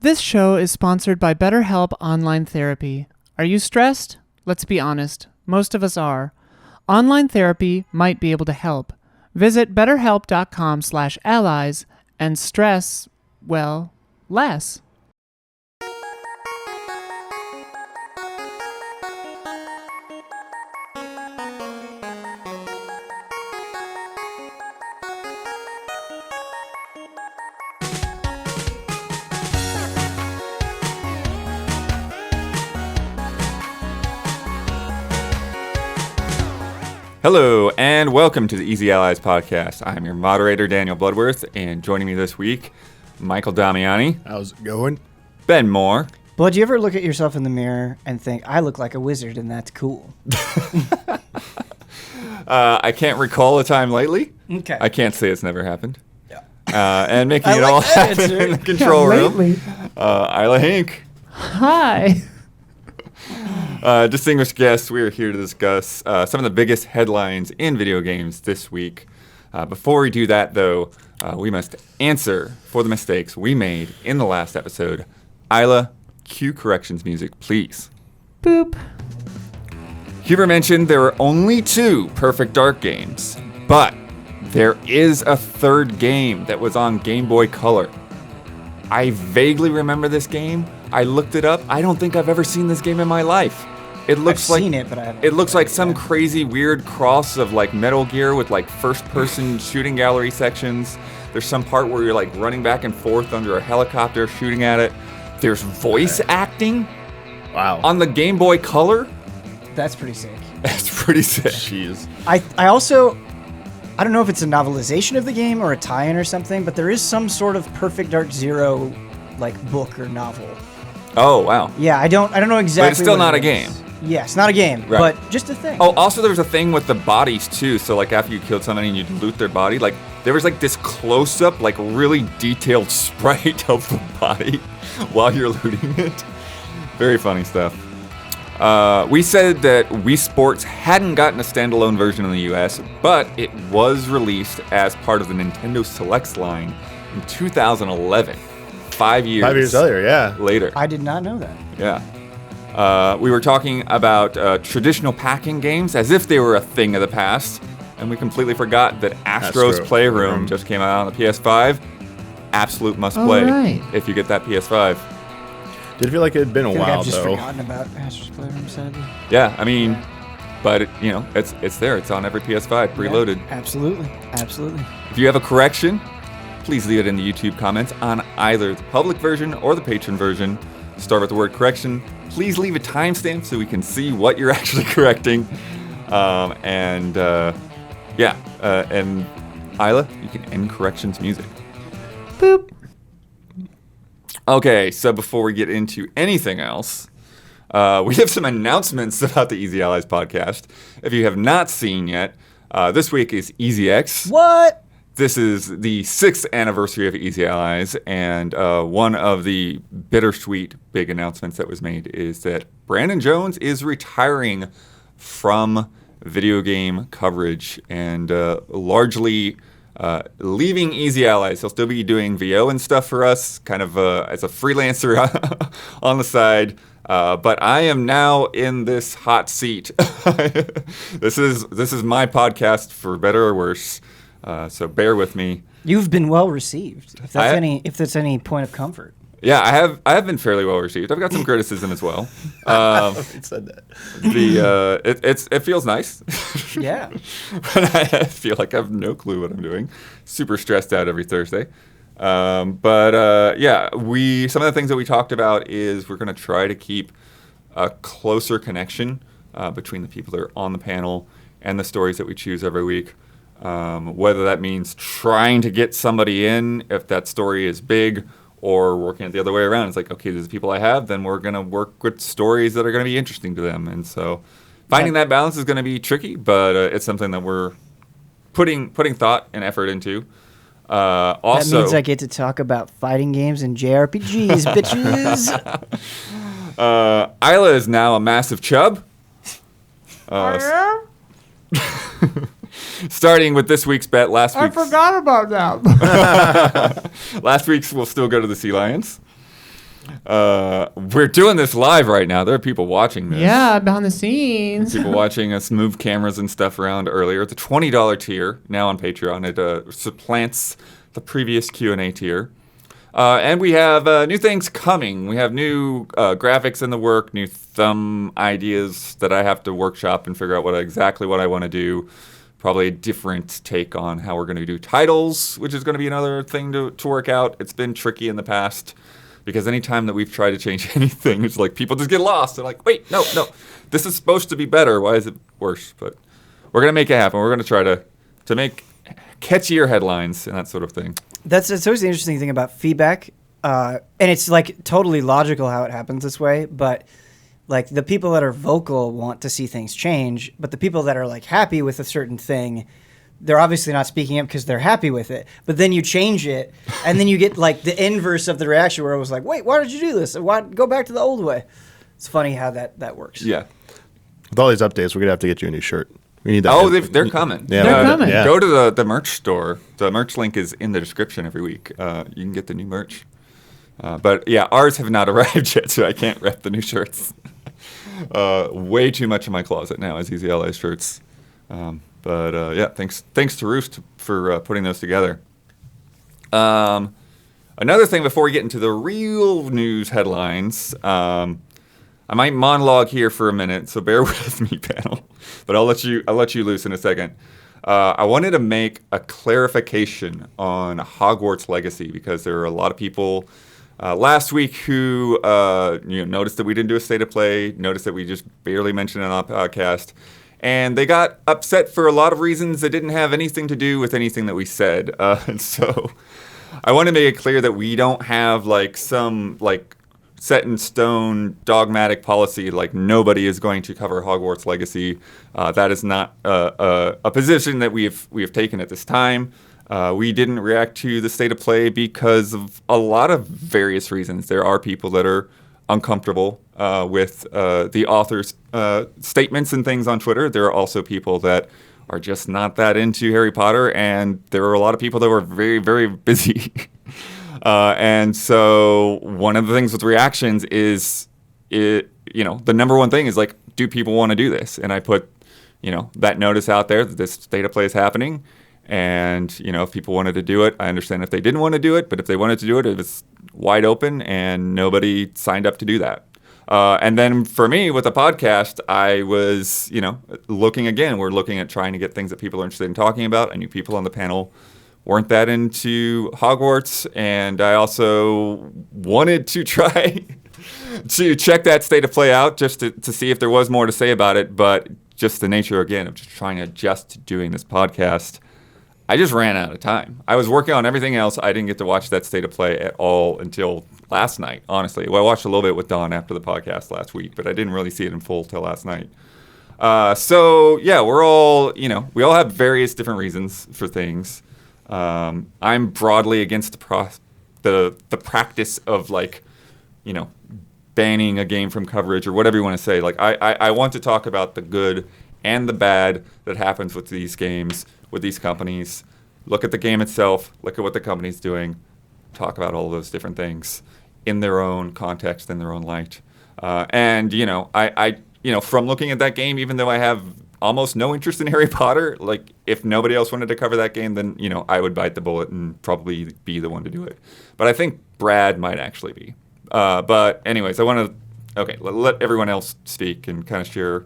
This show is sponsored by BetterHelp Online Therapy. Are you stressed? Let's be honest. Most of us are. Online therapy might be able to help. Visit betterhelp.com/allies and stress, well, less. Hello, and welcome to the Easy Allies podcast. I'm your moderator, Daniel Bloodworth, and joining me this week, Michael Damiani. How's it going? Ben Moore. Bud, do you ever look at yourself in the mirror and think, I look like a wizard and that's cool? I can't recall a time lately. Okay. I can't say it's never happened. Yeah. And making it all happen in the control room, Isla Hink. Hi. Distinguished guests, we are here to discuss some of the biggest headlines in video games this week. Before we do that, though, we must answer for the mistakes we made in the last episode. Isla, cue corrections music, please. Boop. Huber mentioned there are only 2 Perfect Dark games, but there is a third game that was on Game Boy Color. I vaguely remember this game. I looked it up. I don't think I've ever seen this game in my life. It looks I've like seen it, but I haven't. It looks like some crazy weird cross of like Metal Gear with like first-person shooting gallery sections. There's some part where you're like running back and forth under a helicopter shooting at it. There's voice acting. Wow. On the Game Boy Color. That's pretty sick. That's pretty sick. Jeez. I also, I don't know if it's a novelization of the game or a tie-in or something, but there is some sort of Perfect Dark Zero like book or novel. Oh, wow. Yeah, I don't know exactly. But it's still what not it a game. is. Yes, not a game, Right. but just a thing. Oh, also there was a thing with the bodies too. So like after you killed somebody and you'd loot their body, like there was like this close-up, like really detailed sprite of the body while you're looting it. Very funny stuff. We said that Wii Sports hadn't gotten a standalone version in the US, but it was released as part of the Nintendo Selects line in 2011. 5 years. 5 years earlier, yeah. Later. I did not know that. Yeah. We were talking about traditional packing games as if they were a thing of the past, and we completely forgot that Astro's Playroom just came out on the PS5. Absolute must-play right. if you get that PS5. Did feel like it had been a I feel like while, I've just though. forgotten about Astro's Playroom, sadly. Yeah, I mean, but it's there. It's on every PS5, preloaded. Yeah, absolutely. If you have a correction, please leave it in the YouTube comments on either the public version or the patron version. Start with the word correction. Please leave a timestamp so we can see what you're actually correcting. And Isla, you can end corrections music. Boop. Okay, so before we get into anything else, we have some announcements about the Easy Allies podcast. If you have not seen yet, this week is EasyX. What? This is the 6th anniversary of Easy Allies, and one of the bittersweet big announcements that was made is that Brandon Jones is retiring from video game coverage and largely leaving Easy Allies. He'll still be doing VO and stuff for us, kind of as a freelancer on the side. But I am now in this hot seat. This is my podcast, for better or worse. So bear with me. You've been well received. If that's any point of comfort. Yeah, I have been fairly well received. I've got some criticism as well. It said that. It feels nice. Yeah. But I feel like I have no clue what I'm doing. Super stressed out every Thursday. Some of the things that we talked about is we're going to try to keep a closer connection between the people that are on the panel and the stories that we choose every week. Whether that means trying to get somebody in if that story is big, or working it the other way around. It's like, okay, these are the people I have, then we're going to work with stories that are going to be interesting to them. And so finding that balance is going to be tricky, but it's something that we're putting thought and effort into. Also, that means I get to talk about fighting games and JRPGs, bitches. Isla is now a massive chub. Starting with this week's bet, last week's... I forgot about that. Last week's will still go to the Sea Lions. We're doing this live right now. There are people watching this. Yeah, behind the scenes. People watching us move cameras and stuff around earlier. The $20 tier, now on Patreon, it supplants the previous Q&A tier. And we have new things coming. We have new graphics in the work, new thumb ideas that I have to workshop and figure out exactly what I want to do. Probably a different take on how we're going to do titles, which is going to be another thing to work out. It's been tricky in the past because any time that we've tried to change anything, it's like people just get lost. They're like, wait, no, this is supposed to be better. Why is it worse? But we're going to make it happen. We're going to try to make catchier headlines and that sort of thing. It's always the interesting thing about feedback, and it's like totally logical how it happens this way, but like the people that are vocal want to see things change, but the people that are like happy with a certain thing, they're obviously not speaking up because they're happy with it. But then you change it, and then you get like the inverse of the reaction where it was like, wait, why did you do this? Why go back to the old way? It's funny how that works. Yeah. With all these updates, we're gonna have to get you a new shirt. We need that. Oh, they're coming. Yeah, They're coming. Yeah. Go to the merch store. The merch link is in the description every week. You can get the new merch. But yeah, ours have not arrived yet, so I can't rep the new shirts. Way too much in my closet now is Easy Allies shirts. But yeah, thanks to Roost for putting those together. Another thing before we get into the real news headlines, I might monologue here for a minute, so bear with me, panel. But I'll let you loose in a second. I wanted to make a clarification on Hogwarts Legacy because there are a lot of people last week who noticed that we didn't do a state of play, noticed that we just barely mentioned it on the podcast, and they got upset for a lot of reasons that didn't have anything to do with anything that we said. And so I want to make it clear that we don't have like some like set in stone dogmatic policy like nobody is going to cover Hogwarts Legacy. That is not a position that we have taken at this time. We didn't react to the state of play because of a lot of various reasons. There are people that are uncomfortable with the author's statements and things on Twitter. There are also people that are just not that into Harry Potter, and there are a lot of people that were very, very busy. And so one of the things with reactions is, the number one thing is like, do people want to do this? And I put, that notice out there that this state of play is happening. And, if people wanted to do it, I understand if they didn't want to do it. But if they wanted to do it, it was wide open and nobody signed up to do that. And then for me with the podcast, I was, looking again, we're looking at trying to get things that people are interested in talking about. I knew people on the panel weren't that into Hogwarts, and I also wanted to try to check that state of play out just to see if there was more to say about it, but just the nature, again, of just trying to adjust to doing this podcast, I just ran out of time. I was working on everything else. I didn't get to watch that state of play at all until last night, honestly. Well, I watched a little bit with Dawn after the podcast last week, but I didn't really see it in full till last night. So, yeah, we're all, we all have various different reasons for things. I'm broadly against the practice of banning a game from coverage or whatever you want to say. Like I want to talk about the good and the bad that happens with these games, with these companies. Look at the game itself. Look at what the company's doing. Talk about all of those different things in their own context, in their own light. And I from looking at that game, even though I have almost no interest in Harry Potter, like if nobody else wanted to cover that game, then I would bite the bullet and probably be the one to do it. But I think Brad might actually be. But anyways, I want to let everyone else speak and kind of share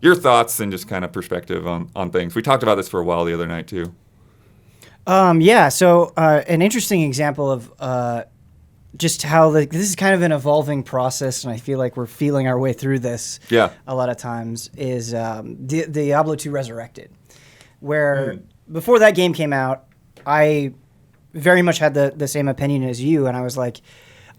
your thoughts and just kind of perspective on things. We talked about this for a while the other night too. So an interesting example of just how this is kind of an evolving process, and I feel like we're feeling our way through this a lot of times, is Diablo 2 Resurrected, where before that game came out, I very much had the same opinion as you, and I was like,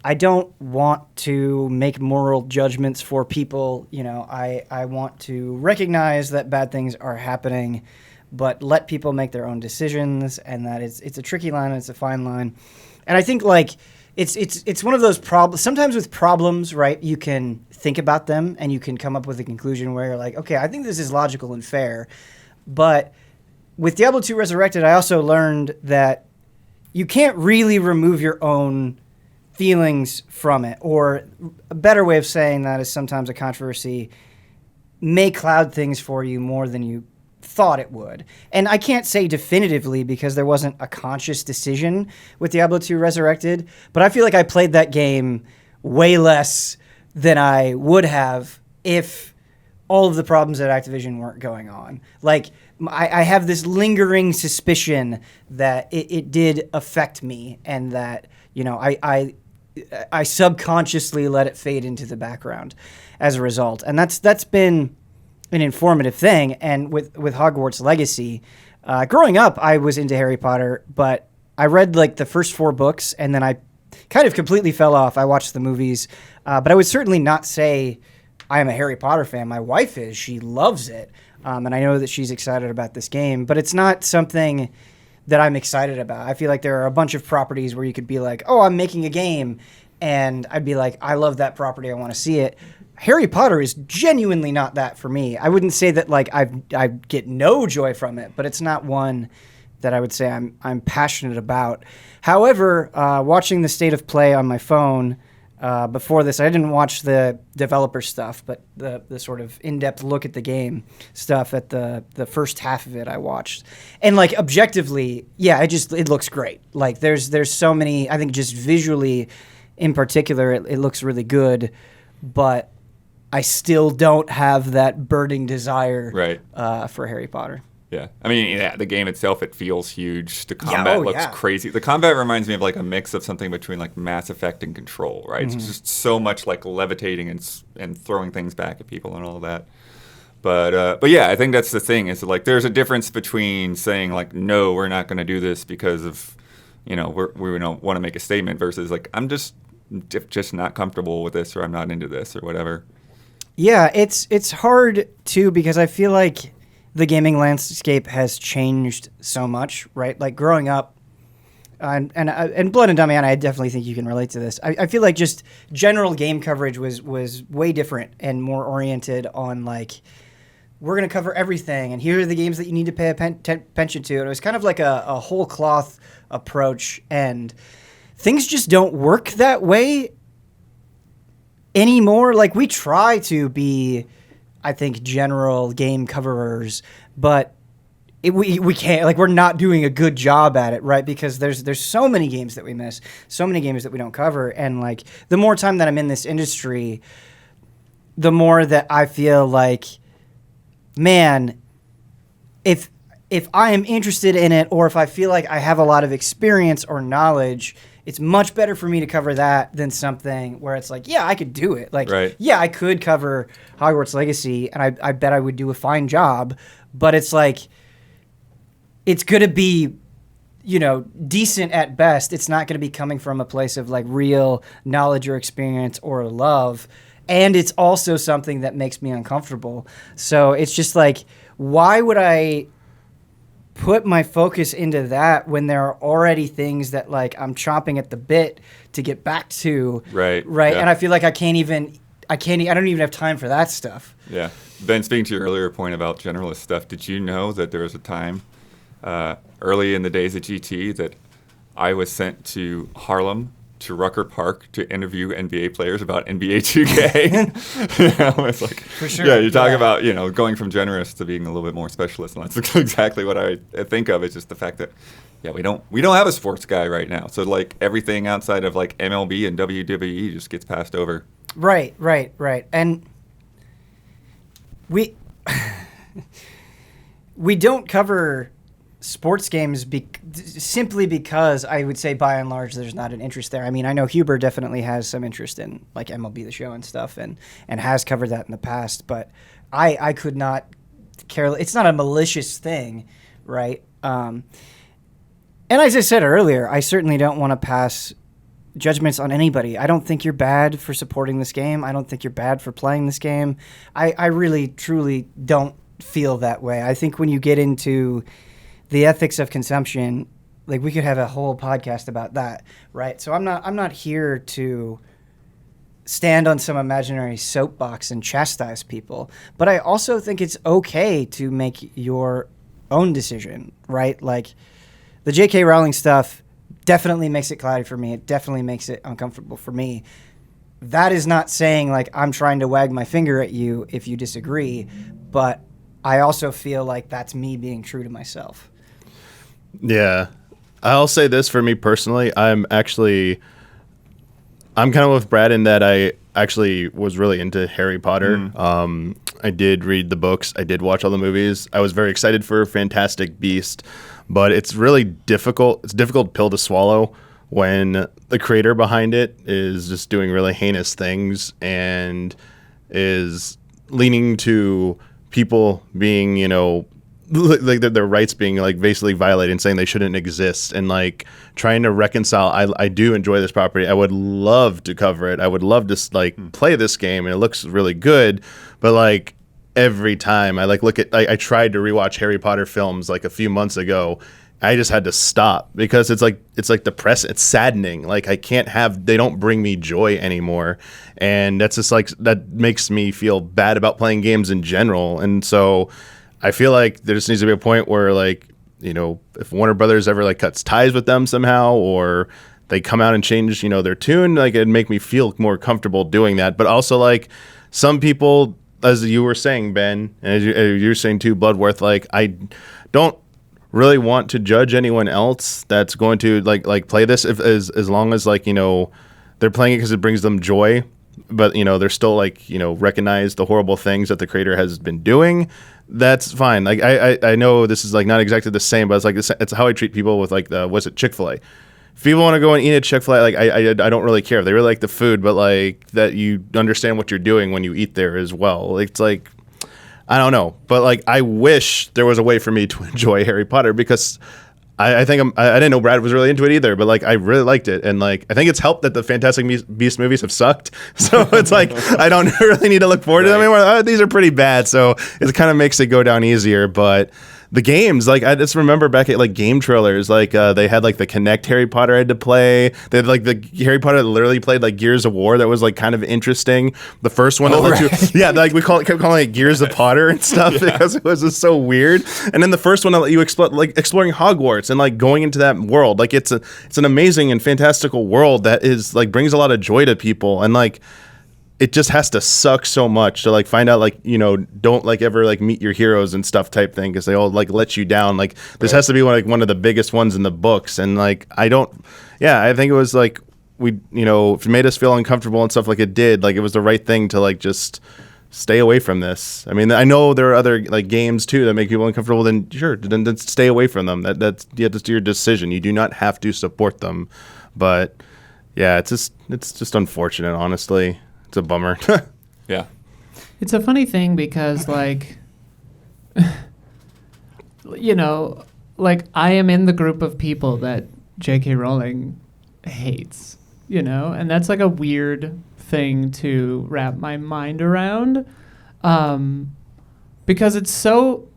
I don't want to make moral judgments for people. I want to recognize that bad things are happening, but let people make their own decisions, and that it's a tricky line, and it's a fine line. And I think it's one of those problems. Sometimes with problems, right, you can think about them and you can come up with a conclusion where you're like, okay, I think this is logical and fair. But with Diablo 2 Resurrected, I also learned that you can't really remove your own feelings from it, or a better way of saying that is sometimes a controversy may cloud things for you more than you thought it would. And I can't say definitively because there wasn't a conscious decision with Diablo 2 Resurrected, but I feel like I played that game way less than I would have if all of the problems at Activision weren't going on. Like, I have this lingering suspicion that it did affect me, and that, you know, I subconsciously let it fade into the background as a result. And that's been an informative thing. And with Hogwarts Legacy, growing up, I was into Harry Potter, but I read like the first 4 books, and then I kind of completely fell off. I watched the movies, but I would certainly not say I am a Harry Potter fan. My wife is. She loves it. And I know that she's excited about this game, but it's not something that I'm excited about. I feel like there are a bunch of properties where you could be like, oh, I'm making a game, and I'd be like, I love that property. I want to see it. Harry Potter is genuinely not that for me. I wouldn't say that like I get no joy from it, but it's not one that I would say I'm passionate about. However, watching the state of play on my phone before this, I didn't watch the developer stuff, but the sort of in-depth look at the game stuff at the first half of it I watched. And like objectively, yeah, it looks great. Like there's so many, I think just visually in particular, it looks really good, but I still don't have that burning desire for Harry Potter. Yeah. I mean, yeah, the game itself, it feels huge. The combat looks crazy. The combat reminds me of like a mix of something between like Mass Effect and Control, right? Mm-hmm. It's just so much like levitating and throwing things back at people and all that. But yeah, I think that's the thing is like there's a difference between saying like, no, we're not going to do this because of, you know, we don't want to make a statement versus like, I'm just not comfortable with this, or I'm not into this or whatever. Yeah, it's hard too because I feel like the gaming landscape has changed so much, right? Like growing up, and Blood and Dummy, and I definitely think you can relate to this. I feel like just general game coverage was way different and more oriented on like, we're going to cover everything, and here are the games that you need to pay attention to. And it was kind of like a whole cloth approach, and things just don't work that way anymore. Like we try to be, I think, general game coverers, but we can't, like, we're not doing a good job at it, right? Because there's so many games that we miss, so many games that we don't cover. And like the more time that I'm in this industry, the more that I feel like, man, if I am interested in it, or if I feel like I have a lot of experience or knowledge, it's much better for me to cover that than something where it's like, yeah, I could do it. Like, yeah, I could cover Hogwarts Legacy, and I bet I would do a fine job. But it's like, it's going to be, you know, decent at best. It's not going to be coming from a place of like real knowledge or experience or love. And it's also something that makes me uncomfortable. So it's just like, why would I put my focus into that when there are already things that like I'm chomping at the bit to get back to? Right. Yeah. And I feel like I don't even have time for that stuff. Yeah. Ben, speaking to your earlier point about generalist stuff, did you know that there was a time early in the days of GT that I was sent to Harlem to Rucker Park to interview NBA players about NBA 2K. It's like, for sure. Yeah, you talk about, you know, going from generous to being a little bit more specialist, and that's exactly what I think of. It's just the fact that, yeah, we don't have a sports guy right now. So like everything outside of like MLB and WWE just gets passed over. Right. And we don't cover sports games simply because I would say by and large there's not an interest there. I mean, I know Huber definitely has some interest in like MLB The Show and stuff, and has covered that in the past, but I could not care. It's not a malicious thing, right? And as I said earlier, I certainly don't want to pass judgments on anybody. I don't think you're bad for supporting this game. I don't think you're bad for playing this game. I really, truly don't feel that way. I think when you get into the ethics of consumption, like we could have a whole podcast about that, right? So I'm not here to stand on some imaginary soapbox and chastise people, but I also think it's okay to make your own decision, right? Like the J.K. Rowling stuff definitely makes it cloudy for me. It definitely makes it uncomfortable for me. That is not saying like I'm trying to wag my finger at you if you disagree, but I also feel like that's me being true to myself. Yeah. I'll say this for me personally. I'm kind of with Brad in that I actually was really into Harry Potter. I did read the books. I did watch all the movies. I was very excited for Fantastic Beast, but it's really difficult. It's a difficult pill to swallow when the creator behind it is just doing really heinous things and is leaning to people being, like their rights being like basically violated and saying they shouldn't exist, and like trying to reconcile. I do enjoy this property. I would love to cover it. I would love to play this game, and it looks really good. But like every time I I tried to rewatch Harry Potter films like a few months ago. I just had to stop because it's like depressing. It's saddening. Like they don't bring me joy anymore. And that's just like, that makes me feel bad about playing games in general. And so I feel like there just needs to be a point where like, if Warner Brothers ever like cuts ties with them somehow, or they come out and change, their tune, like it'd make me feel more comfortable doing that. But also like some people, as you were saying, Ben, and as you were saying too, Bloodworth, like I don't really want to judge anyone else that's going to like play this as long as like they're playing it because it brings them joy, but they're still like recognize the horrible things that the creator has been doing. That's fine. Like I know this is like not exactly the same, but it's like it's how I treat people with like Chick-fil-A. If people want to go and eat at Chick-fil-A, like I don't really care if they really like the food, but like that you understand what you're doing when you eat there as well. It's like, I don't know, but like I wish there was a way for me to enjoy Harry Potter, because I think I didn't know Brad was really into it either, but like I really liked it, and like I think it's helped that the Fantastic Beast movies have sucked, so it's like I don't really need to look forward to them anymore. These are pretty bad, so it kind of makes it go down easier. But the games, like I just remember back at like game trailers, like they had like the Kinect Harry Potter I had to play. They had like the Harry Potter that literally played like Gears of War that was like kind of interesting. The first one, like we kept calling it Gears of Potter and stuff because it was just so weird. And then the first one that let you explore, like exploring Hogwarts and like going into that world, like it's an amazing and fantastical world that is like brings a lot of joy to people, and like it just has to suck so much to like find out like don't like ever like meet your heroes and stuff type thing, because they all like let you down. Like this has to be one of the biggest ones in the books, and like I think it was like if it made us feel uncomfortable and stuff like it did, like it was the right thing to like just stay away from this. I mean, I know there are other like games too that make people uncomfortable. Then sure, then stay away from them. That's your decision. You do not have to support them. But yeah, it's just unfortunate, honestly. It's a bummer. Yeah. It's a funny thing because, like, like I am in the group of people that J.K. Rowling hates, and that's like a weird thing to wrap my mind around, because it's so,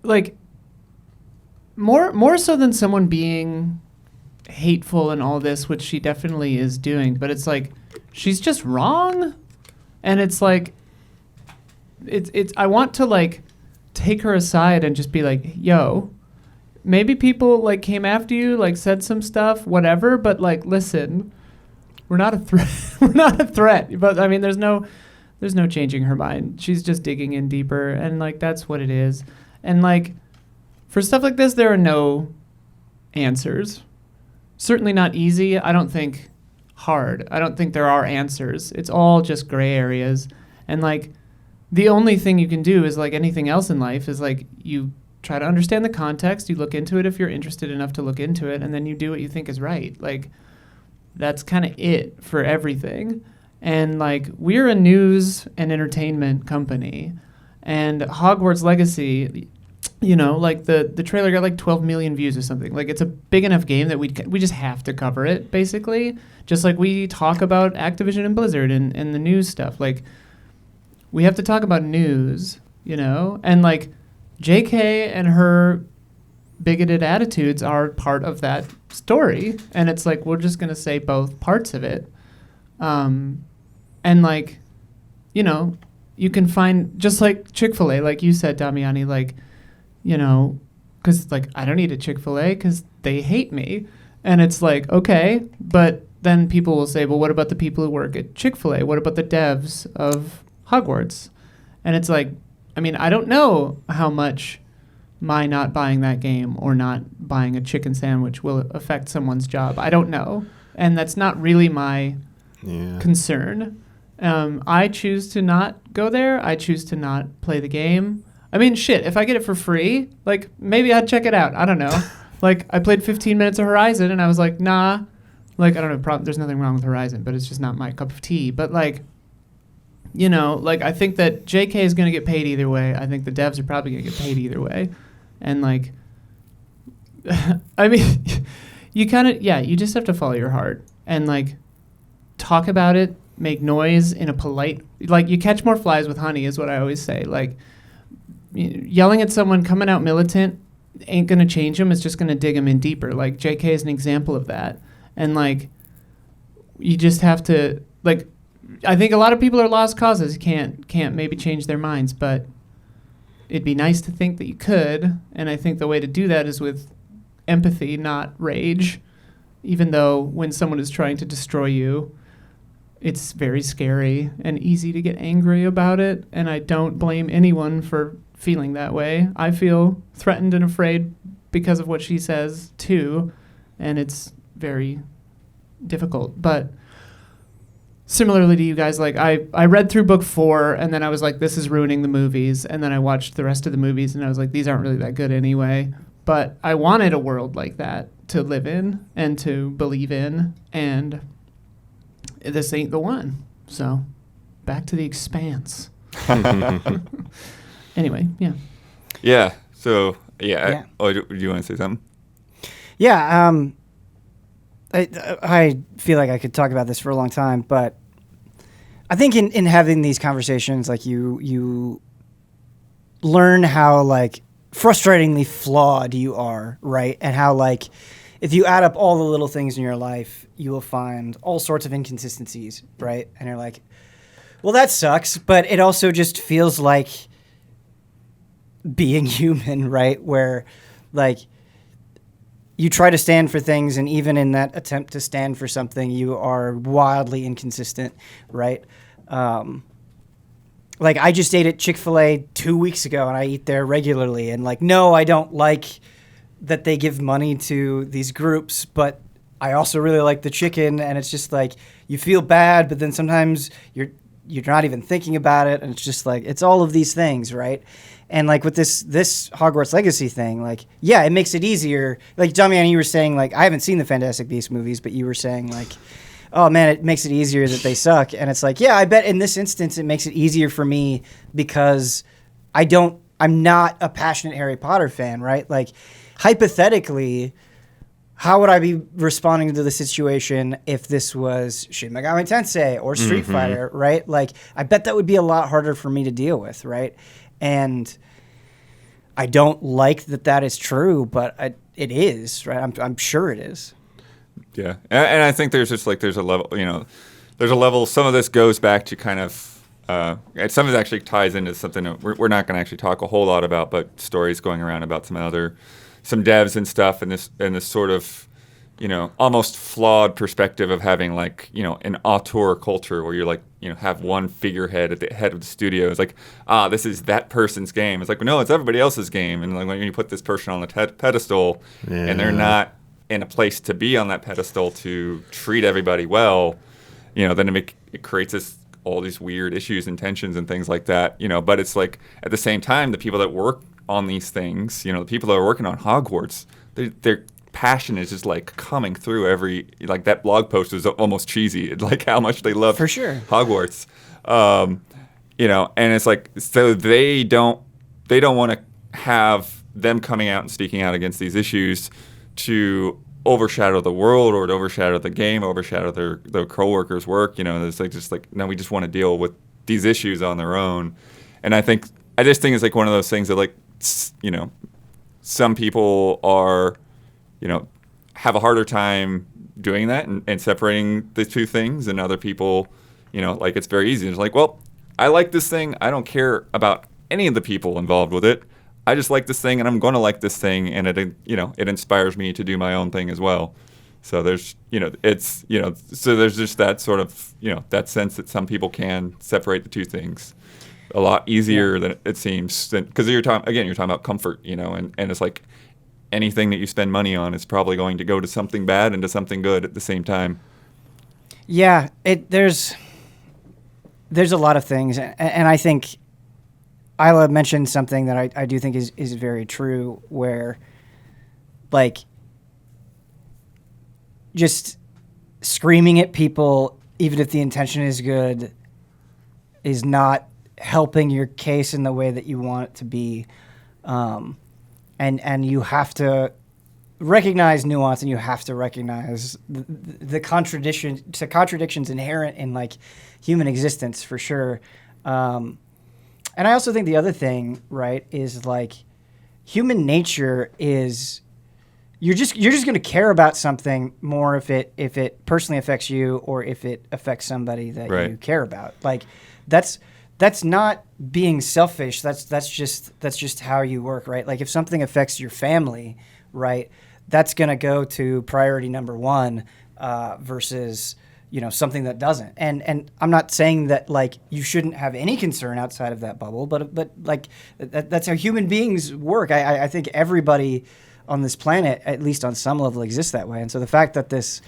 like, more so than someone being hateful and all this, which she definitely is doing, but it's like, she's just wrong, and it's like, it's. I want to like take her aside and just be like, "Yo, maybe people like came after you, like said some stuff, whatever. But like, listen, we're not a threat. We're not a threat. But I mean, there's no changing her mind. She's just digging in deeper, and like that's what it is. And like, for stuff like this, there are no answers. Certainly not easy. I don't think hard. I don't think there are answers. It's all just gray areas. And like the only thing you can do is like anything else in life is like you try to understand the context, you look into it if you're interested enough to look into it, and then you do what you think is right. Like that's kind of it for everything. And like we're a news and entertainment company, and Hogwarts Legacy, like the trailer got like 12 million views or something. Like it's a big enough game that we just have to cover it, basically. Just like we talk about Activision and Blizzard and the news stuff. Like we have to talk about news, and like JK and her bigoted attitudes are part of that story. And it's like, we're just going to say both parts of it. And like, you can find, just like Chick-fil-A, like you said, Damiani, like, because like I don't eat at Chick-fil-A because they hate me, And it's like, okay, but then people will say, well, what about the people who work at Chick-fil-A? What about the devs of Hogwarts? And it's like, I mean, I don't know how much my not buying that game or not buying a chicken sandwich will affect someone's job. I don't know. And that's not really my concern. I choose to not go there. I choose to not play the game. I mean, shit, if I get it for free, like, maybe I'd check it out. I don't know. Like, I played 15 minutes of Horizon, and I was like, nah. Like, I don't know, there's nothing wrong with Horizon, but it's just not my cup of tea. But, like, you know, like, I think that JK is going to get paid either way. I think the devs are probably going to get paid either way. And, like, I mean, you kind of, you just have to follow your heart and, like, talk about it, make noise in a polite, like, you catch more flies with honey is what I always say. Like, yelling at someone, coming out militant, ain't going to change them. It's just going to dig them in deeper. Like, JK is an example of that. And, like, you just have to, like, I think a lot of people are lost causes. Can't maybe change their minds, but it'd be nice to think that you could. And I think the way to do that is with empathy, not rage. Even though when someone is trying to destroy you, it's very scary and easy to get angry about it. And I don't blame anyone for feeling that way. I feel threatened and afraid because of what she says too, and it's very difficult. But similarly to you guys, like, I read through book 4 and then I was like, this is ruining the movies, and then I watched the rest of the movies and I was like, these aren't really that good anyway. But I wanted a world like that to live in and to believe in, and this ain't the one. So back to the Expanse. Anyway, yeah. So do you want to say something? Yeah, I feel like I could talk about this for a long time, but I think in having these conversations, like, you learn how, like, frustratingly flawed you are, right? And how, like, if you add up all the little things in your life, you will find all sorts of inconsistencies, right? And you're like, well, that sucks, but it also just feels like being human, right? Where, like, you try to stand for things, and even in that attempt to stand for something, you are wildly inconsistent, right? Like, I just ate at Chick-fil-A 2 weeks ago, and I eat there regularly. And, like, no, I don't like that they give money to these groups, but I also really like the chicken. And it's just like, you feel bad, but then sometimes you're not even thinking about it, and it's just like, it's all of these things, right? And, like, with this Hogwarts Legacy thing, like, it makes it easier. Like, Damian, you were saying, like, I haven't seen the Fantastic Beasts movies, but you were saying, like, oh man, it makes it easier that they suck. And it's like, I bet in this instance it makes it easier for me because I'm not a passionate Harry Potter fan, right? Like, hypothetically, how would I be responding to the situation if this was Shin Megami Tensei or Street Fighter, right? Like, I bet that would be a lot harder for me to deal with, right? And I don't like that is true, but it is, right? I'm sure it is. Yeah, and I think there's just, like, there's a level, some of this goes back to kind of, some of it actually ties into something that we're not going to actually talk a whole lot about, but stories going around about some devs and stuff, and this sort of, almost flawed perspective of having, like, an auteur culture where you're like, have one figurehead at the head of the studio. It's like, this is that person's game. It's like, no, it's everybody else's game. And, like, when you put this person on the pedestal and they're not in a place to be on that pedestal to treat everybody well, then it creates all these weird issues and tensions and things like that. But it's like, at the same time, the people that work on these things, the people that are working on Hogwarts, their passion is just, like, coming through every, like, that blog post was almost cheesy, like, how much they love for sure Hogwarts, and it's like, so they don't want to have them coming out and speaking out against these issues to overshadow the world or to overshadow the game, overshadow their co-workers' work. It's like, just like, no, we just want to deal with these issues on their own. And I just think it's like one of those things that, like, some people are, have a harder time doing that and separating the two things, and other people, like, it's very easy. It's like, well, I like this thing. I don't care about any of the people involved with it. I just like this thing, and I'm going to like this thing, and it inspires me to do my own thing as well. So there's, it's, so there's just that sort of, that sense that some people can separate the two things a lot easier than it seems. Because you're talking about comfort, and it's like anything that you spend money on is probably going to go to something bad and to something good at the same time. Yeah, there's a lot of things. And I think Isla mentioned something that I do think is very true, where like just screaming at people, even if the intention is good, is not helping your case in the way that you want it to be. And you have to recognize nuance, and you have to recognize the contradictions inherent in like human existence, for sure. And I also think the other thing, right, is like human nature is you're just going to care about something more if it personally affects you, or if it affects somebody that you care about. Like that's not being selfish. That's just how you work, right? Like if something affects your family, right, that's going to go to priority number one versus something that doesn't. And I'm not saying that like you shouldn't have any concern outside of that bubble, but like that's how human beings work. I think everybody on this planet, at least on some level, exists that way. And so the fact that this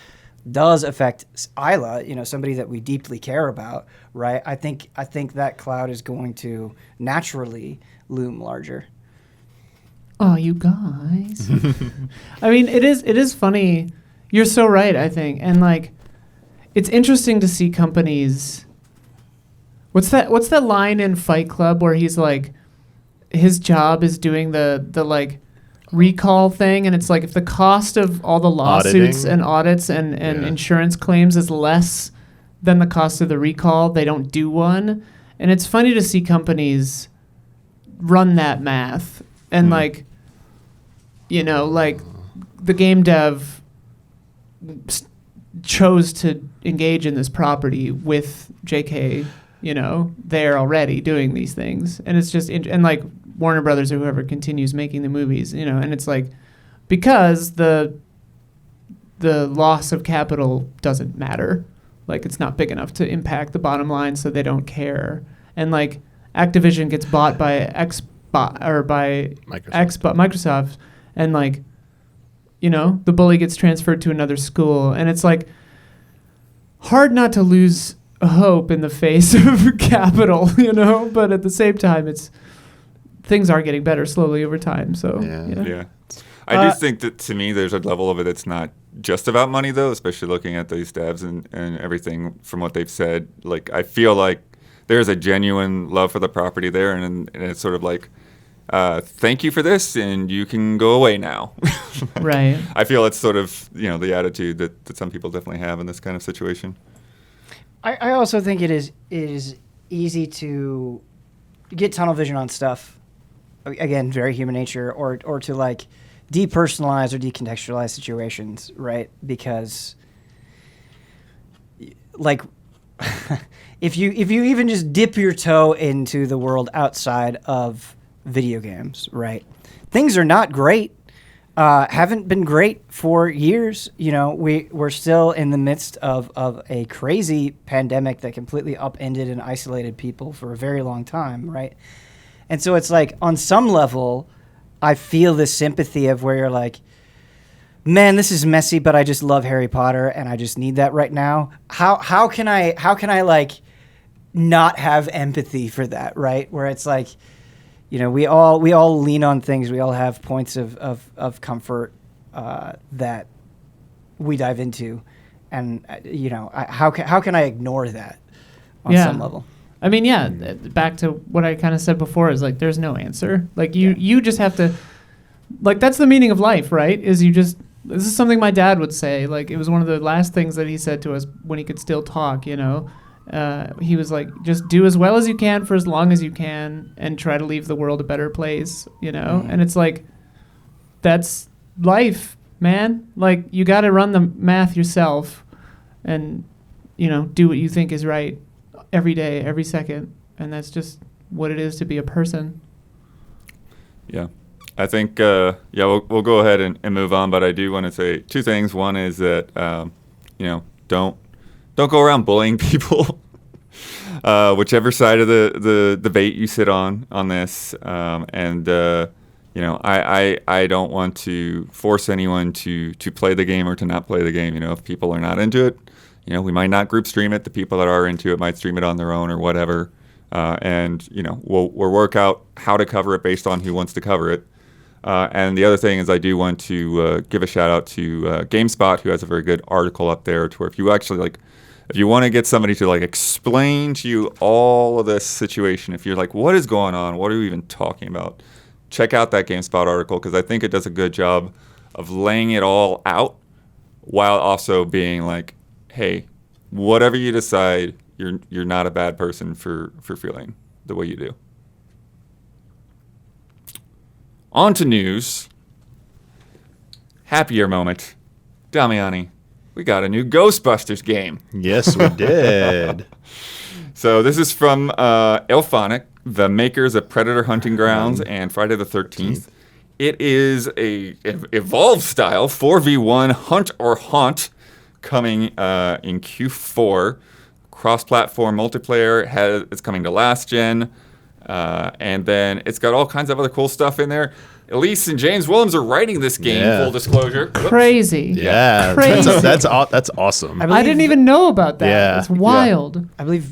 does affect Isla, somebody that we deeply care about, right? I think that cloud is going to naturally loom larger. Oh, you guys. I mean, it is funny. You're so right, I think. And like, it's interesting to see companies. What's that line in Fight Club where he's like, his job is doing the like recall thing, and it's like if the cost of all the lawsuits and audits and insurance claims is less than the cost of the recall, they don't do one. And it's funny to see companies run that math, and like the game dev chose to engage in this property with JK there already doing these things, and it's just and like Warner Brothers or whoever continues making the movies, and it's like because the loss of capital doesn't matter, like it's not big enough to impact the bottom line, so they don't care. And like Activision gets bought by Microsoft, and like the bully gets transferred to another school, and it's like hard not to lose hope in the face of capital, but at the same time things are getting better slowly over time. So yeah. I do think that, to me, there's a level of it that's not just about money, though, especially looking at these devs and everything from what they've said. Like, I feel like there's a genuine love for the property there, and it's sort of like, thank you for this, and you can go away now. Right. I feel it's sort of, the attitude that some people definitely have in this kind of situation. I also think it is easy to get tunnel vision on stuff. Again, very human nature, or to like depersonalize or decontextualize situations, right? Because like if you even just dip your toe into the world outside of video games, right? Things are not great. Haven't been great for years. We're still in the midst of a crazy pandemic that completely upended and isolated people for a very long time, right? And so it's like, on some level, I feel this sympathy of where you're like, man, this is messy, but I just love Harry Potter and I just need that right now. How can I like not have empathy for that, right? Where it's like, we all lean on things. We all have points of comfort that we dive into, and how can I ignore that on some level? I mean, back to what I kind of said before is like, there's no answer. Like you just have to, like, that's the meaning of life, right? This is something my dad would say. Like, it was one of the last things that he said to us when he could still talk, He was like, just do as well as you can for as long as you can and try to leave the world a better place, Mm-hmm. And it's like, that's life, man. Like, you got to run the math yourself and, do what you think is right every day, every second. And that's just what it is to be a person. Yeah. I think we'll go ahead and move on. But I do want to say two things. One is that don't go around bullying people. Whichever side of the debate you sit on this, I don't want to force anyone to play the game or to not play the game. If people are not into it, we might not group stream it. The people that are into it might stream it on their own or whatever, we'll work out how to cover it based on who wants to cover it. And the other thing is I do want to give a shout out to GameSpot, who has a very good article up there to where if you actually if you want to get somebody to explain to you all of this situation, if you're like, what is going on? What are we even talking about? Check out that GameSpot article because I think it does a good job of laying it all out while also being like, hey, whatever you decide, you're not a bad person for feeling the way you do. On to news. Happier moment. Damiani. We got a new Ghostbusters game. Yes, we did. So this is from Elphonic, the makers of Predator Hunting Grounds and Friday the 13th. It is a evolved style 4v1 hunt or haunt coming in Q4. Cross-platform multiplayer it's coming to last gen. And then it's got all kinds of other cool stuff in there. Elise and James Williams are writing this game, full disclosure. Crazy. Yeah. Crazy. That's awesome. I didn't even know about that. Yeah. It's wild. Yeah. I believe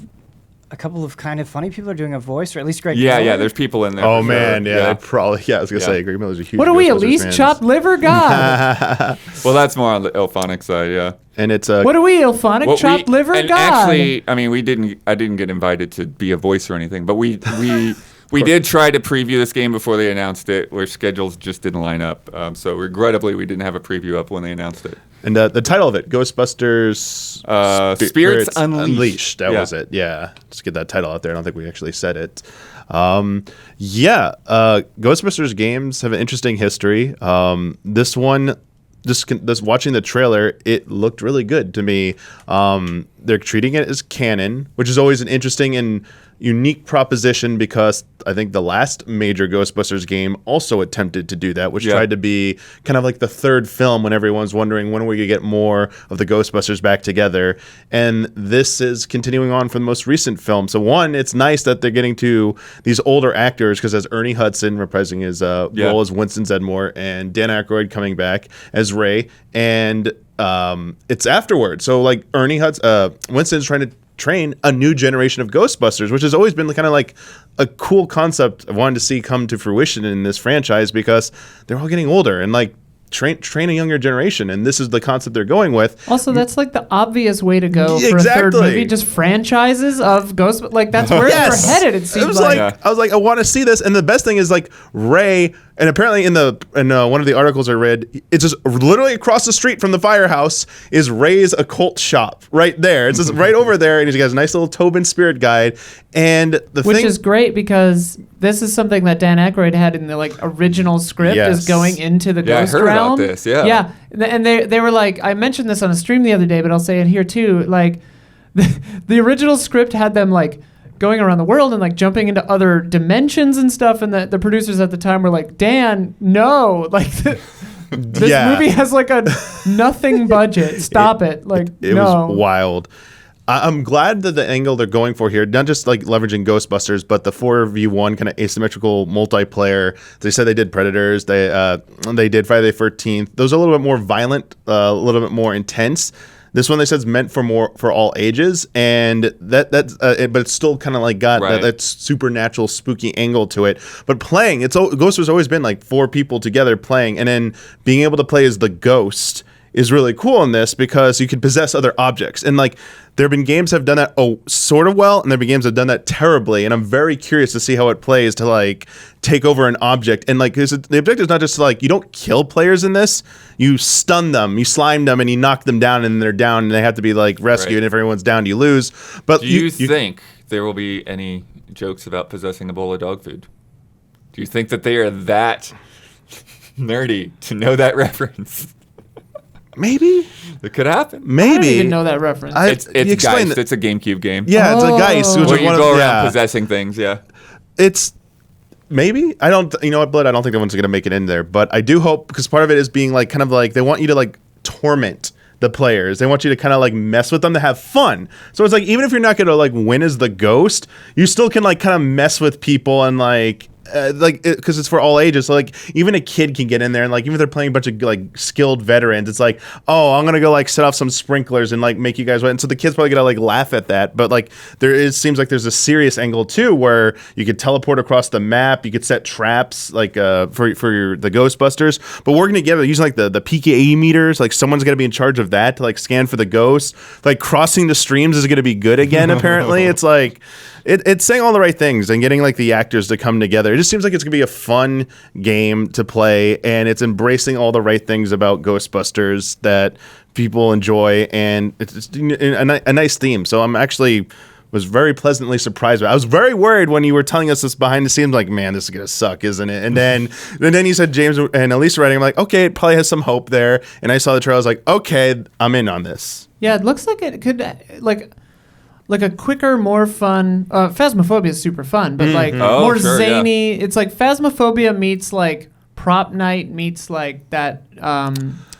a couple of kind of funny people are doing a voice, or at least Greg Miller. Miller. Yeah, there's people in there. Oh, man, yeah. I was going to say, Greg Miller's a huge What are we, at Ghostbusters least fans. chopped liver? God. Well, that's more on the Elphonic side, yeah. And it's What are we, Elphonic? Chopped liver? And God. actually, I mean, I didn't get invited to be a voice or anything, but we did try to preview this game before they announced it, where schedules just didn't line up. So regrettably, we didn't have a preview up when they announced it. And the title of it, Ghostbusters Spirits Unleashed. That was it. Yeah. Just get that title out there. I don't think we actually said it. Ghostbusters games have an interesting history. This one, just watching the trailer, it looked really good to me. They're treating it as canon, which is always an interesting and unique proposition because I think the last major Ghostbusters game also attempted to do that, which tried to be kind of like the third film when everyone's wondering when we could get more of the Ghostbusters back together. And this is continuing on from the most recent film. So one, it's nice that they're getting to these older actors because as Ernie Hudson reprising his role as Winston Zeddemore and Dan Aykroyd coming back as Ray, and it's afterwards. So like Winston's trying to train a new generation of Ghostbusters, which has always been kind of like a cool concept I wanted to see come to fruition in this franchise because they're all getting older and like train a younger generation, and this is the concept they're going with. Also, that's like the obvious way to go for a third movie, just franchises of Ghost. Like that's where they're headed. It seems I was like, I want to see this, and the best thing is like Ray. And apparently in one of the articles I read, it's just literally across the street from the firehouse is Ray's occult shop right there. It's just right over there, and he's got a nice little Tobin spirit guide. And which is great because this is something that Dan Aykroyd had in the original script is going into the Ghost realm. I heard realm. about this. Yeah. Yeah, and they were like, I mentioned this on a stream the other day, but I'll say it here too. Like the original script had them going around the world and jumping into other dimensions and stuff, and the producers at the time were like, Dan, no, this movie has a nothing budget. Stop it. It was wild. I'm glad that the angle they're going for here, not just leveraging Ghostbusters, but the 4v1 kind of asymmetrical multiplayer. They said they did Predators. They did Friday the 13th. Those are a little bit more violent, a little bit more intense. This one they said is meant for all ages, and but it's still kind of got that supernatural, spooky angle to it. But playing, Ghost has always been 4 people together playing, and then being able to play as the ghost is really cool in this because you can possess other objects. And there have been games that have done that sort of well, and there have been games that have done that terribly. And I'm very curious to see how it plays to take over an object. And the objective is not just you don't kill players in this. You stun them, you slime them, and you knock them down, and they're down, and they have to be rescued. Right. And if everyone's down, you lose. But do you think there will be any jokes about possessing a bowl of dog food? Do you think that they are that nerdy to know that reference? Maybe it could happen. Maybe I don't even know that reference. It's Geist. It's a GameCube game. Yeah, it's a Geist. Where you go around possessing things. Yeah, it's maybe I don't. You know what, Blood? I don't think the one's gonna make it in there, but I do hope because part of it is being like kind of like they want you to like torment the players. They want you to kind of like mess with them to have fun. So it's like even if you're not gonna like win as the ghost, you still can like kind of mess with people and like because it's for all ages. So like even a kid can get in there and like even if they're playing a bunch of like skilled veterans, it's like, oh, I'm gonna go like set off some sprinklers and like make you guys wet. And so the kids probably gonna like laugh at that. But like seems like there's a serious angle too where you could teleport across the map, you could set traps like for the Ghostbusters. But we're gonna get using like the PKE meters. Like someone's gonna be in charge of that to like scan for the ghosts. Like crossing the streams is gonna be good again. Apparently, it's like. It's saying all the right things and getting like the actors to come together. It just seems like it's gonna be a fun game to play, and it's embracing all the right things about Ghostbusters that people enjoy, and it's a nice theme. So I'm actually was very pleasantly surprised by it. I was very worried when you were telling us this behind the scenes, like, man, this is gonna suck, isn't it? And then you said James and Elise writing. I'm like, okay, it probably has some hope there. And I saw the trailer. I was like, okay, I'm in on this. Yeah, it looks like it could like a quicker, more fun. Phasmophobia is super fun, but like more zany. Yeah. It's like Phasmophobia meets like Prop Night meets like that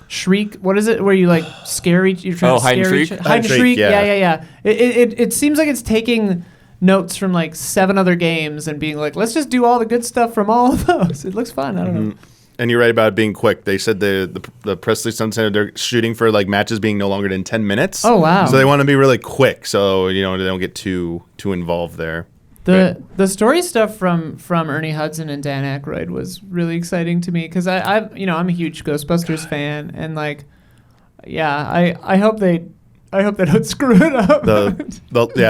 Shriek. What is it? Where you like scare each? You're trying to scare each. Hide and Shriek. Yeah. It seems like it's taking notes from like 7 other games and being like, let's just do all the good stuff from all of those. It looks fun. I don't know. And you're right about it being quick. They said the Presley Sun Center, they're shooting for like matches being no longer than 10 minutes. Oh, wow. So they want to be really quick. So, they don't get too involved there. The story stuff from Ernie Hudson and Dan Aykroyd was really exciting to me because I'm a huge Ghostbusters fan and like, yeah, I hope they don't screw it up.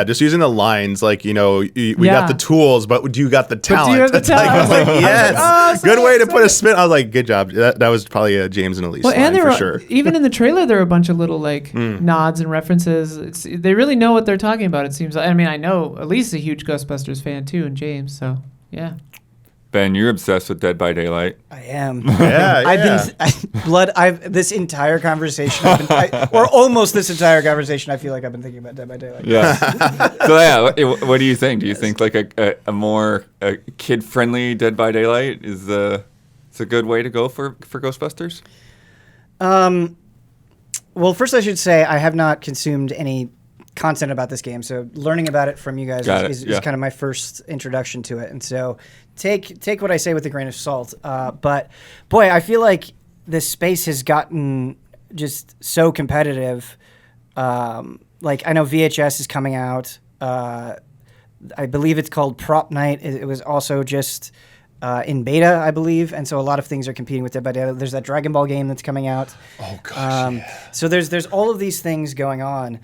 Just using the lines like, we got the tools, but you got the talent. But do you have the talent? I was like, yes. Good way to put a spin. I was like, good job. That was probably a James and Elise line for sure. Even in the trailer, there are a bunch of little like nods and references. They really know what they're talking about, it seems like. I mean, I know Elise is a huge Ghostbusters fan too, and James, so yeah. Ben, you're obsessed with Dead by Daylight. I am. Yeah. This entire conversation, or almost this entire conversation, I feel like I've been thinking about Dead by Daylight. Yeah. So yeah, what do you think? Do you think like a more kid-friendly Dead by Daylight is a good way to go for Ghostbusters? Well, first I should say I have not consumed any content about this game, so learning about it from you guys is kind of my first introduction to it, and so take what I say with a grain of salt. But boy, I feel like this space has gotten just so competitive. Like I know VHS is coming out. I believe it's called Prop Night. It was also just in beta, I believe, and so a lot of things are competing with Dead by Daylight. There's that Dragon Ball game that's coming out. Oh gosh. So there's all of these things going on.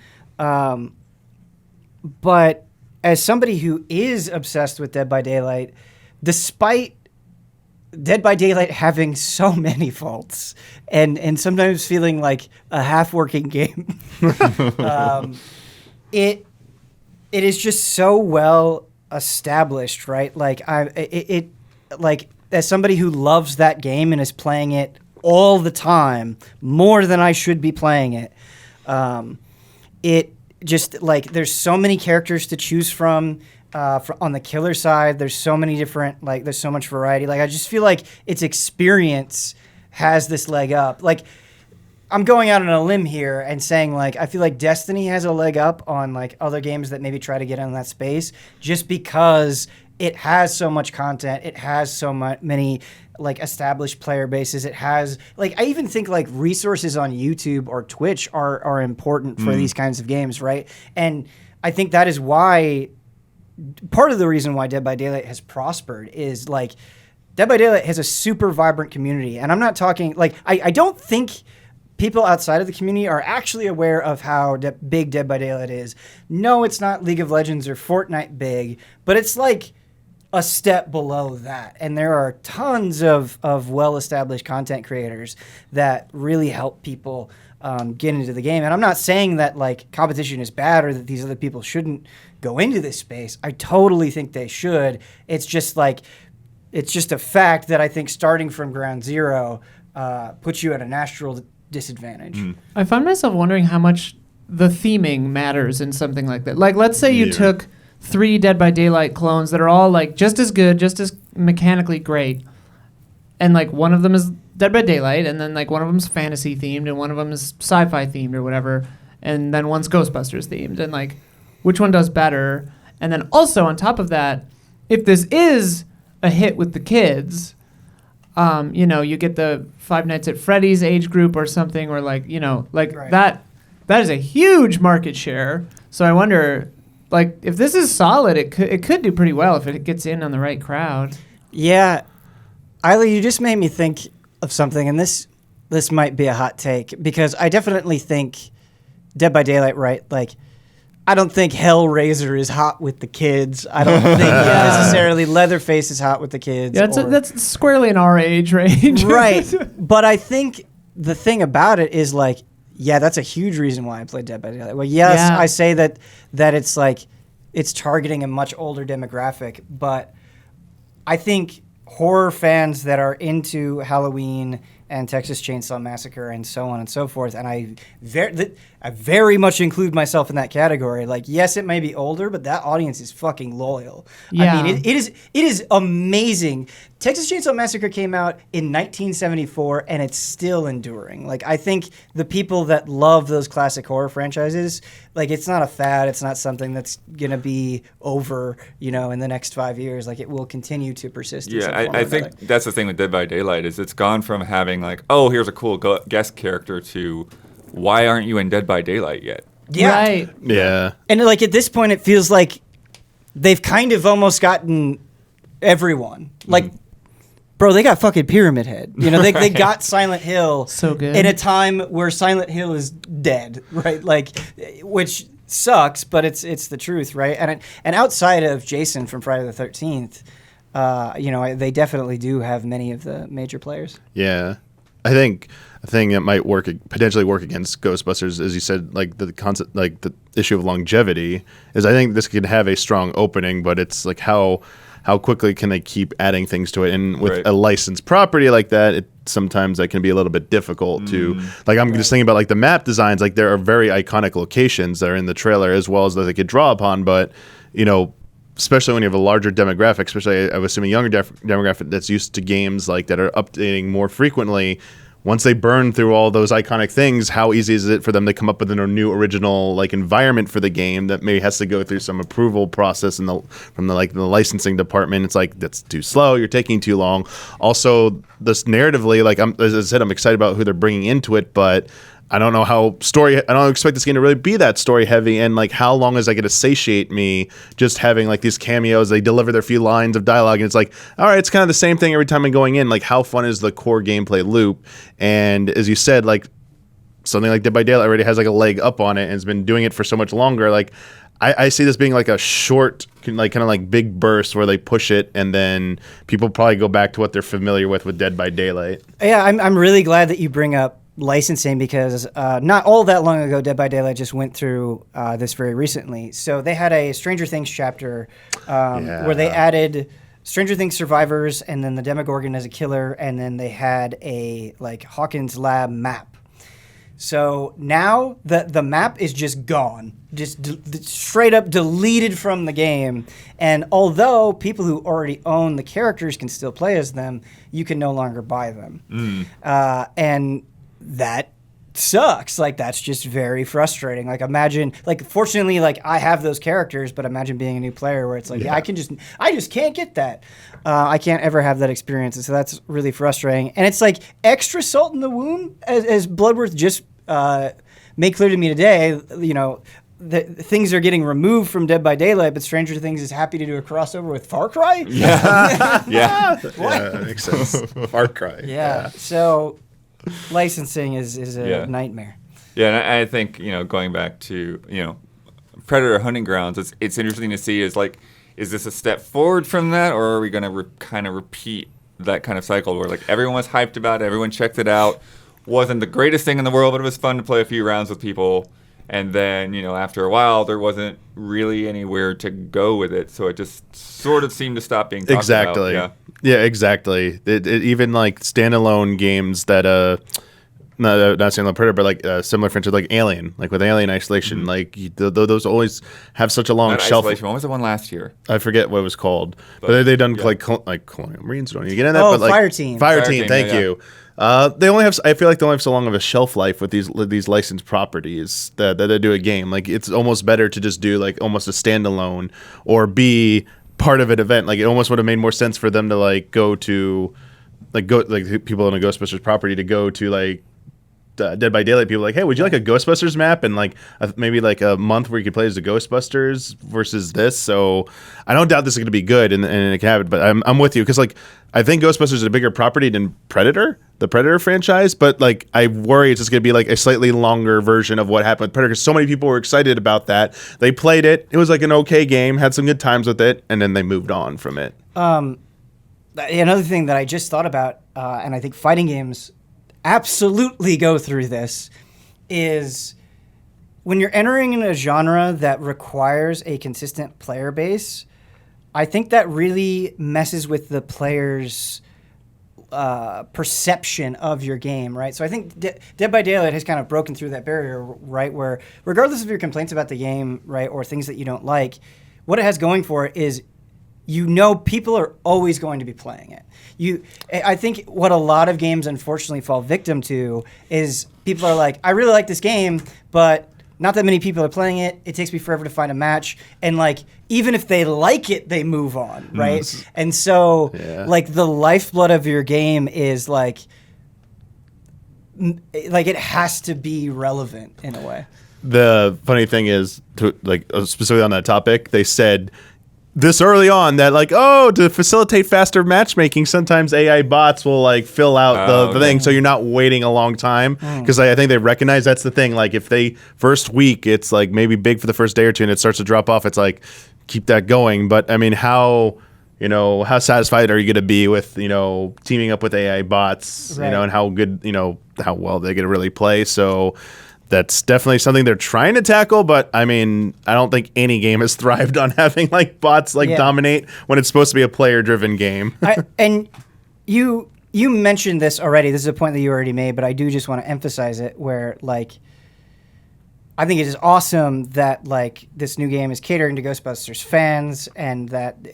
But as somebody who is obsessed with Dead by Daylight, despite Dead by Daylight having so many faults and sometimes feeling like a half-working game, it is just so well established, right? Like like as somebody who loves that game and is playing it all the time, more than I should be playing it. It just like there's so many characters to choose from on the killer side. There's so many different there's so much variety. Like I just feel like its experience has this leg up. Like I'm going out on a limb here and saying like I feel like Destiny has a leg up on like other games that maybe try to get in that space just because it has so much content. It has so many like established player bases. It has like I even think like resources on YouTube or Twitch are important for these kinds of games, right? And I think that is why part of the reason why Dead by Daylight has prospered is like Dead by Daylight has a super vibrant community. And I'm not talking like I don't think people outside of the community are actually aware of how big Dead by Daylight is. No, it's not League of Legends or Fortnite big, but it's like a step below that. And there are tons of well-established content creators that really help people get into the game. And I'm not saying that like competition is bad or that these other people shouldn't go into this space. I totally think they should. It's just a fact that I think starting from ground zero puts you at a natural disadvantage. I find myself wondering how much the theming matters in something like that. Like let's say you took 3 Dead by Daylight clones that are all like just as good, just as mechanically great, and like one of them is Dead by Daylight, and then like one of them's fantasy themed, and one of them is sci-fi themed or whatever, and then one's Ghostbusters themed, and like which one does better? And then also on top of that, if this is a hit with the kids, you get the Five Nights at Freddy's age group or something, or like Right. that is a huge market share. So I wonder, like, if this is solid, it could do pretty well if it gets in on the right crowd. Yeah, Isla, you just made me think of something, and this might be a hot take, because I definitely think Dead by Daylight, right? Like, I don't think Hellraiser is hot with the kids. I don't think necessarily Leatherface is hot with the kids. Yeah, that's squarely in our age range. Right. But I think the thing about it is, like, yeah, that's a huge reason why I played Dead by Daylight. Well, yes, Yeah. I say that it's like it's targeting a much older demographic, but I think horror fans that are into Halloween and Texas Chainsaw Massacre and so on and so forth, and I very much include myself in that category. Like, yes, it may be older, but that audience is fucking loyal. Yeah. I mean, it is amazing. Texas Chainsaw Massacre came out in 1974, and it's still enduring. Like, I think the people that love those classic horror franchises, like, it's not a fad. It's not something that's gonna be over, in the next 5 years. Like, it will continue to persist. Yeah, I think that's the thing with Dead by Daylight is it's gone from having like, oh, here's a cool guest character to why aren't you in Dead by Daylight yet? Yeah. Right. Yeah. And like at this point, it feels like they've kind of almost gotten everyone. Like, bro, they got fucking Pyramid Head. They got Silent Hill. So good. In a time where Silent Hill is dead, right? Like, which sucks, but it's the truth, right? And outside of Jason from Friday the 13th, they definitely do have many of the major players. Yeah. I think a thing that might potentially work against Ghostbusters, as you said, like the concept, like the issue of longevity, is I think this could have a strong opening, but it's like how quickly can they keep adding things to it? And with a licensed property like that, sometimes that can be a little bit difficult to, like, I'm just thinking about like the map designs, like there are very iconic locations that are in the trailer as well as that they could draw upon, but especially when you have a larger demographic, especially I was assuming younger demographic that's used to games like that are updating more frequently. Once they burn through all those iconic things, how easy is it for them to come up with a new original like environment for the game that maybe has to go through some approval process from the licensing department? It's like, that's too slow. You're taking too long. Also, this narratively, like as I said, I'm excited about who they're bringing into it, but I don't know I don't expect this game to really be that story heavy, and like how long is that going to satiate me just having like these cameos, they deliver their few lines of dialogue and it's like, all right, it's kind of the same thing every time I'm going in. Like, how fun is the core gameplay loop? And as you said, like something like Dead by Daylight already has like a leg up on it and has been doing it for so much longer. Like I see this being like a short, like kind of like big burst where they push it and then people probably go back to what they're familiar with Dead by Daylight. Yeah, I'm really glad that you bring up licensing, because not all that long ago, Dead by Daylight just went through this very recently. So they had a Stranger Things chapter where they added Stranger Things survivors and then the Demogorgon as a killer, and then they had a like Hawkins Lab map. So now the map is just gone, just straight up deleted from the game. And although people who already own the characters can still play as them, you can no longer buy them. And that sucks. Like, that's just very frustrating. Like, imagine, like, fortunately, like, I have those characters, but imagine being a new player where it's like, I just can't get that. I can't ever have that experience. And so that's really frustrating. And it's like extra salt in the wound, as Bloodworth just made clear to me today, things are getting removed from Dead by Daylight, but Stranger Things is happy to do a crossover with Far Cry? Yeah. Yeah, that makes sense. Far Cry. Yeah. So licensing is a nightmare. Yeah, and I think, going back to, Predator Hunting Grounds, it's interesting to see is this a step forward from that, or are we going to kind of repeat that kind of cycle where like everyone was hyped about it, everyone checked it out, wasn't the greatest thing in the world, but it was fun to play a few rounds with people, and then, after a while, there wasn't really anywhere to go with it, so it just sort of seemed to stop being talked about. Yeah, exactly. It even like standalone games that no, not saying Predator, but like similar franchise, like Alien, like with Alien Isolation, like those always have such a long Not shelf. Isolation. What was the one last year? I forget what it was called, but they done like Colonial Marines. Don't you get in that? Oh, but like, Fire Team. Fire Team. Thank you. They only have. I feel like they only have so long of a shelf life with these licensed properties that they do a game. Like it's almost better to just do like almost a standalone or be part of an event. Like it almost would have made more sense for them to like go to people in a Ghostbusters property to go to like Dead by Daylight. People like, hey, would you like a Ghostbusters map and like maybe like a month where you could play as the Ghostbusters versus this. So I don't doubt this is going to be good and it can happen. But I'm with you because like I think Ghostbusters is a bigger property than Predator, the Predator franchise. But like I worry it's just going to be like a slightly longer version of what happened with Predator because so many people were excited about that. They played it. It was like an okay game, had some good times with it, and then they moved on from it. Another thing that I just thought about, and I think fighting games absolutely go through this, is when you're entering in a genre that requires a consistent player base, I think that really messes with the player's perception of your game, right? So I think Dead by Daylight has kind of broken through that barrier, right? Where regardless of your complaints about the game, right, or things that you don't like, what it has going for it is people are always going to be playing it. I think what a lot of games unfortunately fall victim to is people are like, I really like this game, but not that many people are playing it. It takes me forever to find a match. And like, even if they like it, they move on, right? And so like the lifeblood of your game is like it has to be relevant in a way. The funny thing is, specifically on that topic, they said this early on that like, to facilitate faster matchmaking, sometimes AI bots will like fill out the thing so you're not waiting a long time because I think they recognize that's the thing. Like if they first week it's like maybe big for the first day or two and it starts to drop off, it's like keep that going. But I mean, how satisfied are you going to be with teaming up with AI bots, right, and how good how well they're going to really play. So that's definitely something they're trying to tackle, but I mean, I don't think any game has thrived on having like bots dominate when it's supposed to be a player-driven game. And you mentioned this already. This is a point that you already made, but I do just want to emphasize it. Where like, I think it is awesome that like this new game is catering to Ghostbusters fans and that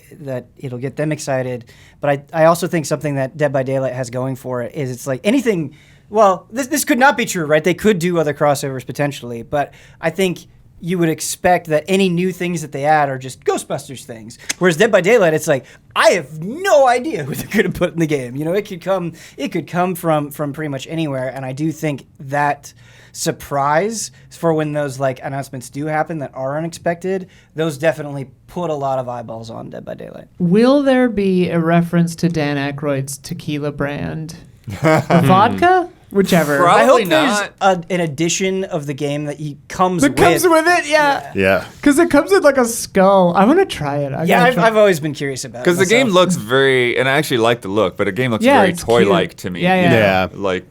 it'll get them excited. But I also think something that Dead by Daylight has going for it is it's like anything. Well, this could not be true, right? They could do other crossovers potentially, but I think you would expect that any new things that they add are just Ghostbusters things. Whereas Dead by Daylight, it's like, I have no idea who they're going to put in the game. It could come from pretty much anywhere, and I do think that surprise for when those like announcements do happen that are unexpected, those definitely put a lot of eyeballs on Dead by Daylight. Will there be a reference to Dan Aykroyd's tequila brand? Vodka? Whichever. I Probably hope not. there's an edition of the game that comes with it, yeah. Yeah. Because it comes with like a skull. I want to try it. I've always been curious about it. Because the game looks very, and I actually like the look, but the game looks very toy-like to me. Yeah. Yeah. Like,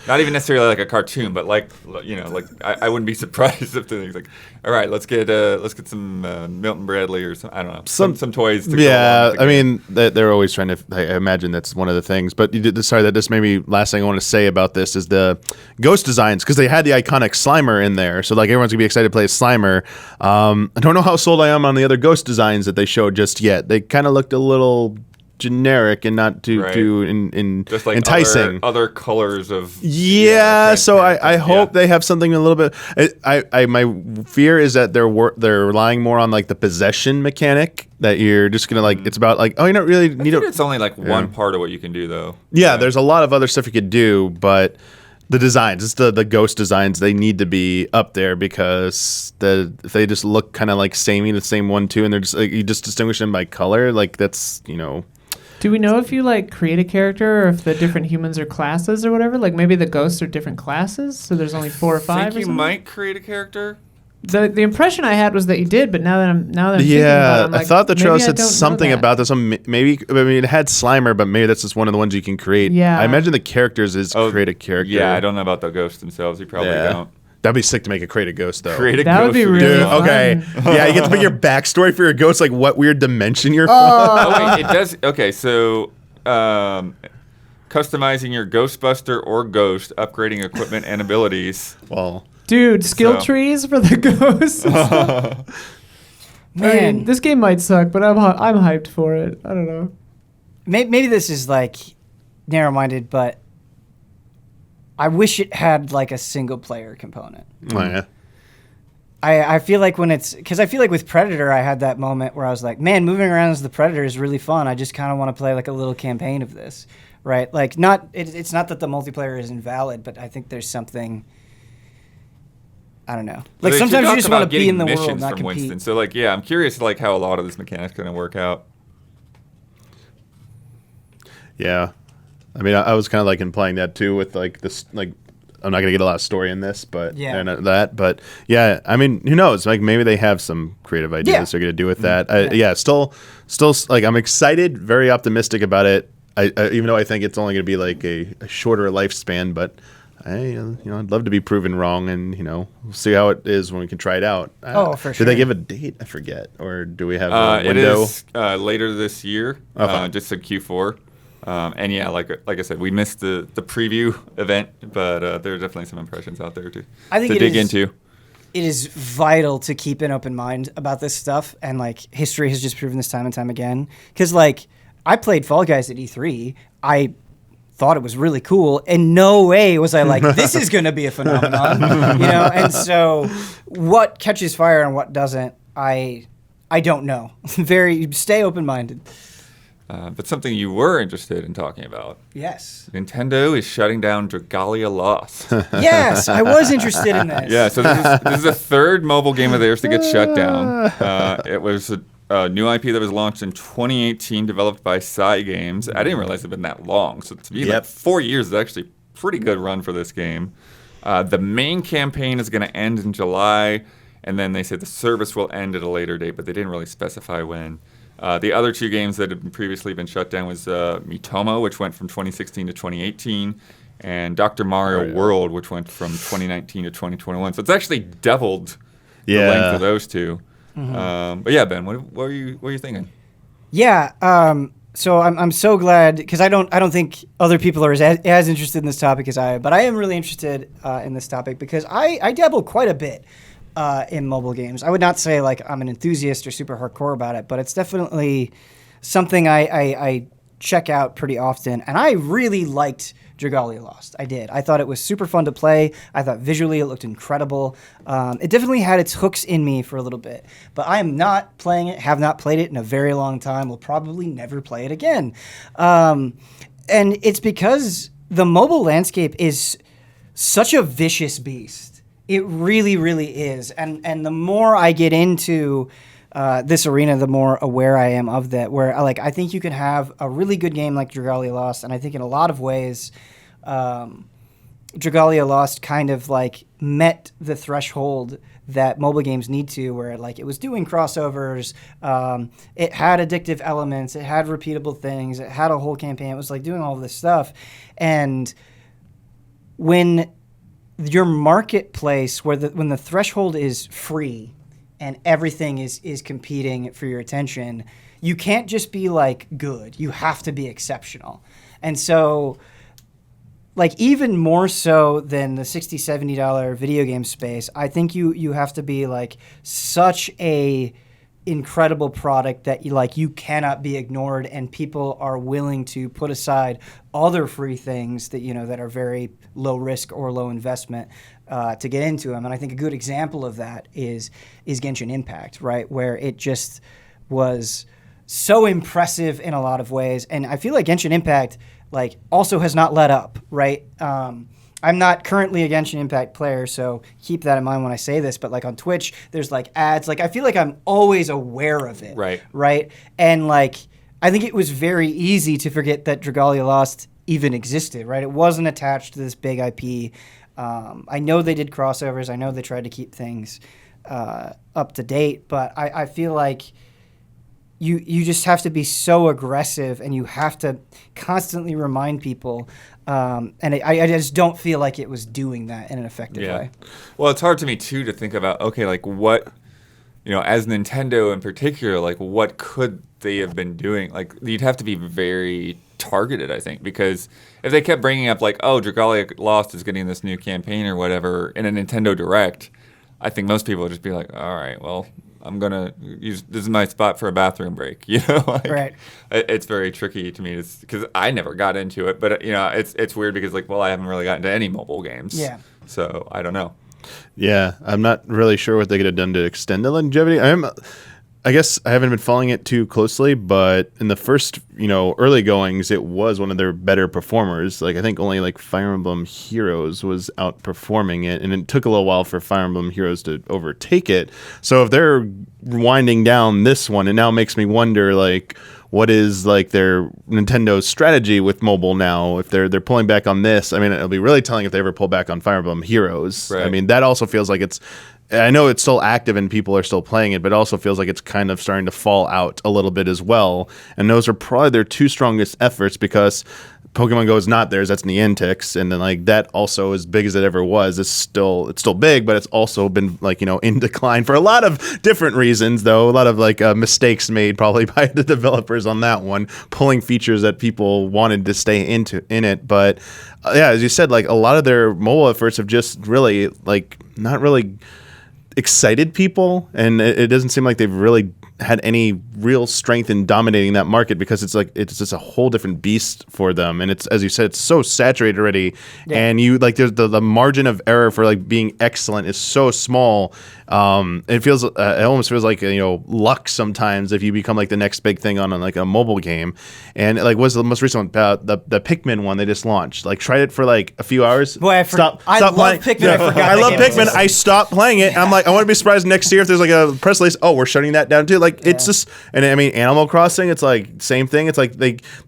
not even necessarily like a cartoon, but like I wouldn't be surprised if the thing's like, all right, let's get some Milton Bradley or some, I don't know, some toys. To go along with the game. mean, they're always trying to. I imagine that's one of the things. But that just maybe last thing I want to say about this is the ghost designs because they had the iconic Slimer in there, so like everyone's gonna be excited to play as Slimer. I don't know how sold I am on the other ghost designs that they showed just yet. They kind of looked a little generic and not too just like enticing. Other colors of so I hope they have something a little bit. My fear is that they're relying more on like the possession mechanic that you're just gonna like. It's about like you don't really need It's only like one part of what you can do though. Yeah, there's a lot of other stuff you could do, but the designs, it's the ghost designs, they need to be up there because if they just look kind of like samey, the same one too, and they're just like, you just distinguish them by color, like that's Do we know if you like create a character or if the different humans are classes or whatever? Like maybe the ghosts are different classes, so there's only 4 or 5. I or think you something? might create a character. The impression I had was that you did, but now that I'm thinking about it, I'm like, I thought the trailer maybe I said don't know something that. about this. Maybe it had Slimer, but maybe that's just one of the ones you can create. Yeah. I imagine the characters is create a character. Yeah, I don't know about the ghosts themselves. You probably don't. That'd be sick to make a create a ghost though. Create a That ghost would be would really awesome. Okay. Yeah, you get to put your backstory for your ghost, like what weird dimension you're from. Oh wait, it does. Okay, so because customizing your Ghostbuster or Ghost, upgrading equipment and abilities. Well, dude, skill trees for the ghosts. Man, I mean, this game might suck, but I'm hyped for it. I don't know. Maybe this is like narrow-minded, but I wish it had like a single-player component. oh, yeah. I feel like because I feel like with Predator, I had that moment where I was like, man, moving around as the Predator is really fun. I just kind of want to play like a little campaign of this, right? Like, it's not that the multiplayer is invalid, but I think there's something. I don't know. Like sometimes you just want to be in the world, not compete. Winston. So like, yeah, I'm curious like how a lot of this mechanic's going to work out. Yeah. I mean, I was kind of like implying that too with like this, like, I'm not going to get a lot of story in this, but but yeah, I mean, who knows? Like maybe they have some creative ideas they're going to do with that. Still like I'm excited, very optimistic about it. I even though I think it's only going to be like a shorter lifespan, but I'd love to be proven wrong, and we'll see how it is when we can try it out. For sure. Did they give a date? I forget. Or do we have a window? It is later this year, just in Q4. And yeah, like I said, we missed the preview event, but there are definitely some impressions out there to dig into. It is vital to keep an open mind about this stuff, and like history has just proven this time and time again. Because like I played Fall Guys at E3, I thought it was really cool. In no way was I like, this is going to be a phenomenon, And so, what catches fire and what doesn't, I don't know. Stay open minded. But something you were interested in talking about. Yes. Nintendo is shutting down Dragalia Lost. Yes, I was interested in this. Yeah, so this is the third mobile game of theirs to get shut down. It was a new IP that was launched in 2018, developed by Saga Games. I didn't realize it had been that long. So to me, like 4 years is actually a pretty good run for this game. The main campaign is going to end in July, and then they said the service will end at a later date, but they didn't really specify when. The other two games that had previously been shut down was Miitomo, which went from 2016 to 2018, and Dr. Mario World, which went from 2019 to 2021. So it's actually doubled the length of those two. Mm-hmm. But yeah, Ben, what are you thinking? Yeah, so I'm so glad, because I don't think other people are as interested in this topic as I am, but I am really interested in this topic because I dabble quite a bit in mobile games. I would not say like I'm an enthusiast or super hardcore about it, but it's definitely something I check out pretty often. And I really liked Dragalia Lost. I did. I thought it was super fun to play. I thought visually it looked incredible. It definitely had its hooks in me for a little bit. But I am not playing it, have not played it in a very long time, will probably never play it again. And it's because the mobile landscape is such a vicious beast. It really, really is. And the more I get into this arena, the more aware I am of that. Where I think you can have a really good game like Dragalia Lost, and I think in a lot of ways, Dragalia Lost kind of like met the threshold that mobile games need to, where like it was doing crossovers, it had addictive elements, it had repeatable things, it had a whole campaign, it was like doing all of this stuff, and when your marketplace, when the threshold is free and everything is competing for your attention, you can't just be like good. You have to be exceptional. And so, like even more so than the $60, $70 video game space, I think you have to be like such a incredible product that you cannot be ignored, and people are willing to put aside other free things that that are very low risk or low investment to get into them. And I think a good example of that is Genshin Impact, right, where it just was so impressive in a lot of ways. And I feel like Genshin Impact like also has not let up, right? I'm not currently a Genshin Impact player, so keep that in mind when I say this, but like on Twitch, there's like ads. Like I feel like I'm always aware of it. Right? And like I think it was very easy to forget that Dragalia Lost even existed, right? It wasn't attached to this big IP. I know they did crossovers. I know they tried to keep things up to date, but I feel like you just have to be so aggressive, and you have to constantly remind people. And I just don't feel like it was doing that in an effective way. Well, it's hard to me too to think about, okay, like what as Nintendo in particular, like what could they have been doing? Like you'd have to be very targeted, I think, because if they kept bringing up like, oh, Dragalia Lost is getting this new campaign or whatever in a Nintendo Direct, I think most people would just be like, all right, well, I'm gonna use this is my spot for a bathroom break, like, right? It's very tricky to me because I never got into it, but it's weird because like, well, I haven't really gotten into any mobile games, so I don't know. Yeah, I'm not really sure what they could have done to extend the longevity. I guess I haven't been following it too closely, but in the first, early goings, it was one of their better performers. Like I think only like Fire Emblem Heroes was outperforming it, and it took a little while for Fire Emblem Heroes to overtake it. So if they're winding down this one, it now makes me wonder like what is like their Nintendo's strategy with mobile now? If they're pulling back on this, I mean, it'll be really telling if they ever pull back on Fire Emblem Heroes. Right. I mean, that also feels like I know it's still active and people are still playing it, but it also feels like it's kind of starting to fall out a little bit as well. And those are probably their two strongest efforts because Pokemon Go is not theirs. That's Niantic's, and then like that also as big as it ever was, it's still big, but it's also been like in decline for a lot of different reasons. Though a lot of like mistakes made probably by the developers on that one, pulling features that people wanted to stay in it. But yeah, as you said, like a lot of their mobile efforts have just really like not really excited people, and it doesn't seem like they've really had any real strength in dominating that market because it's just a whole different beast for them, and it's, as you said, it's so saturated already, and you like there's the margin of error for like being excellent is so small. It almost feels like luck sometimes if you become like the next big thing on like a mobile game. And like what's the most recent one? The Pikmin one they just launched. Like tried it for like a few hours. Boy, I love Pikmin. I love Pikmin. I stopped playing it. And I'm like, I want to be surprised next year if there's like a press release. Oh, we're shutting that down too. Like it's just, and I mean, Animal Crossing. It's like same thing. It's like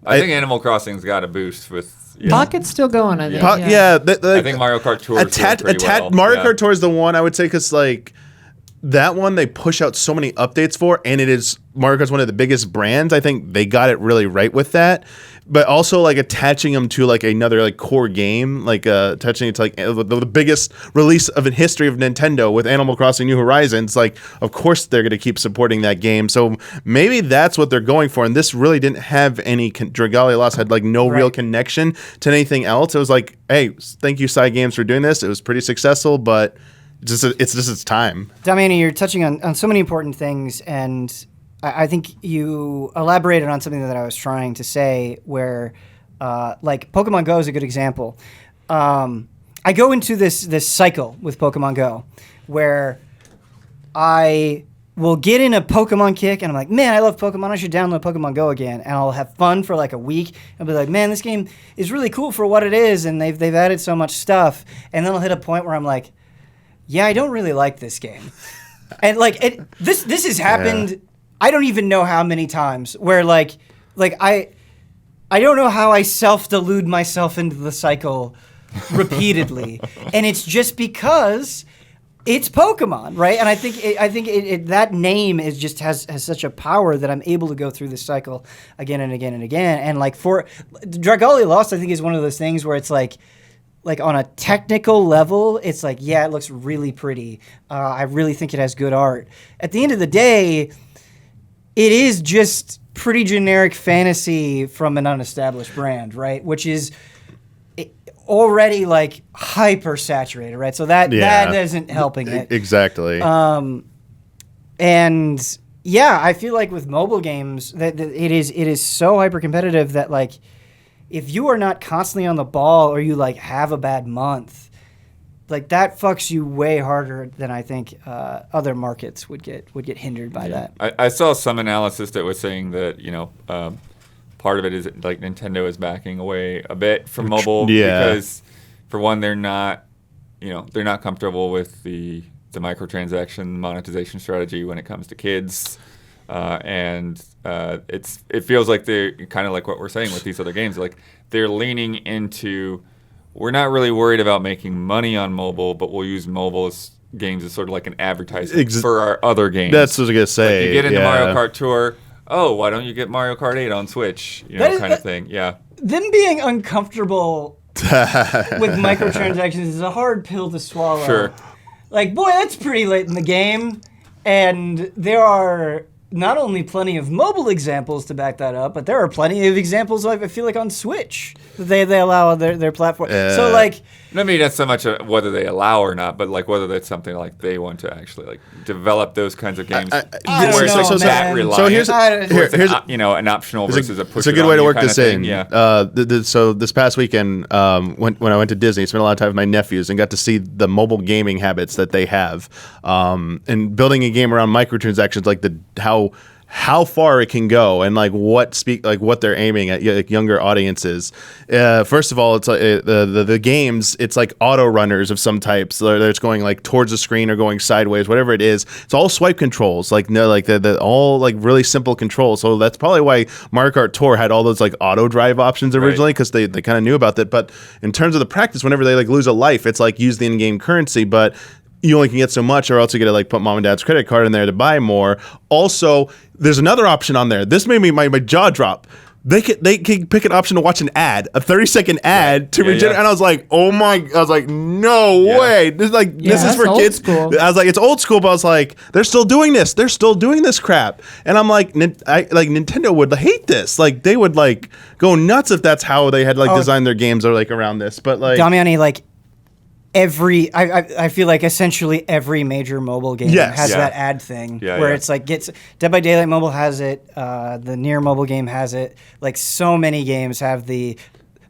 I think Animal Crossing's got a boost with. Yeah. Pocket's still going, I think. I think Mario Kart Tour is doing pretty well. Mario Kart Tour is the one I would say because like that one they push out so many updates for, and it is Mario Kart's one of the biggest brands. I think they got it really right with that. But also like attaching them to like another like core game, like attaching it to like the biggest release of in history of Nintendo with Animal Crossing New Horizons. Like, of course they're going to keep supporting that game. So maybe that's what they're going for. And this really didn't have any. Dragalia Lost had like no real connection to anything else. It was like, hey, thank you, Saga Games, for doing this. It was pretty successful, but it's just its time. Damiani, you're touching on so many important things, and I think you elaborated on something that I was trying to say where, like, Pokemon Go is a good example. I go into this cycle with Pokemon Go where I will get in a Pokemon kick and I'm like, man, I love Pokemon. I should download Pokemon Go again. And I'll have fun for like a week. I'll be like, man, this game is really cool for what it is. And they've added so much stuff. And then I'll hit a point where I'm like, yeah, I don't really like this game. And like this has happened. Yeah. I don't even know how many times where like I don't know how I self-delude myself into the cycle repeatedly, and it's just because it's Pokemon, right? And I think that name is just has such a power that I'm able to go through this cycle again and again and again. And like for Dragalia Lost, I think is one of those things where it's like on a technical level, it's like, yeah, it looks really pretty. I really think it has good art. At the end of the day, it is just pretty generic fantasy from an unestablished brand, right? Which is already like hyper saturated, right? So that isn't helping it. Exactly. And yeah, I feel like with mobile games that it is so hyper competitive that like if you are not constantly on the ball or you like have a bad month, like that fucks you way harder than I think other markets would get hindered by that. I saw some analysis that was saying that part of it is like Nintendo is backing away a bit from mobile because for one they're not comfortable with the microtransaction monetization strategy when it comes to kids. And it feels like they're kind of like what we're saying with these other games. Like they're leaning into, we're not really worried about making money on mobile, but we'll use mobile games as sort of like an advertisement for our other games. That's what I was gonna say. Like you get into Mario Kart Tour. Oh, why don't you get Mario Kart 8 on Switch? Kind of thing. Yeah. Them being uncomfortable with microtransactions is a hard pill to swallow. Sure. Like, boy, that's pretty late in the game. And there are not only plenty of mobile examples to back that up, but there are plenty of examples, I feel like, on Switch that they allow on their platform. So, like... I mean, that's so much whether they allow or not, but like whether that's something like they want to actually like develop those kinds of games. I don't know, it's that reliant. So here's an optional versus a push. It's a good way to work this in. Yeah. So this past weekend, when I went to Disney, I spent a lot of time with my nephews and got to see the mobile gaming habits that they have, and building a game around microtransactions, like how far it can go and like what they're aiming at, like younger audiences. First of all, it's like the games, it's like auto runners of some types. It's going like towards the screen or going sideways, whatever it is. It's all swipe controls, like the all like really simple controls. So that's probably why Mario Kart Tour had all those like auto drive options originally, because they kind of knew about that. But in terms of the practice, whenever they like lose a life, it's like use the in-game currency, but you only can get so much, or else you got to like put mom and dad's credit card in there to buy more. Also, there's another option on there. This made me my jaw drop. They can pick an option to watch an ad, a 30-second ad to regenerate, and I was like, oh my! I was like, no way! This is for kids. School. I was like, it's old school, but I was like, they're still doing this. They're still doing this crap, and I'm like, Nintendo would hate this. Like they would like go nuts if that's how they had like designed their games or like around this. But like, Damiani, like. I feel like essentially every major mobile game has that ad thing where it's like Dead by Daylight Mobile has it, the Nier mobile game has it, like so many games have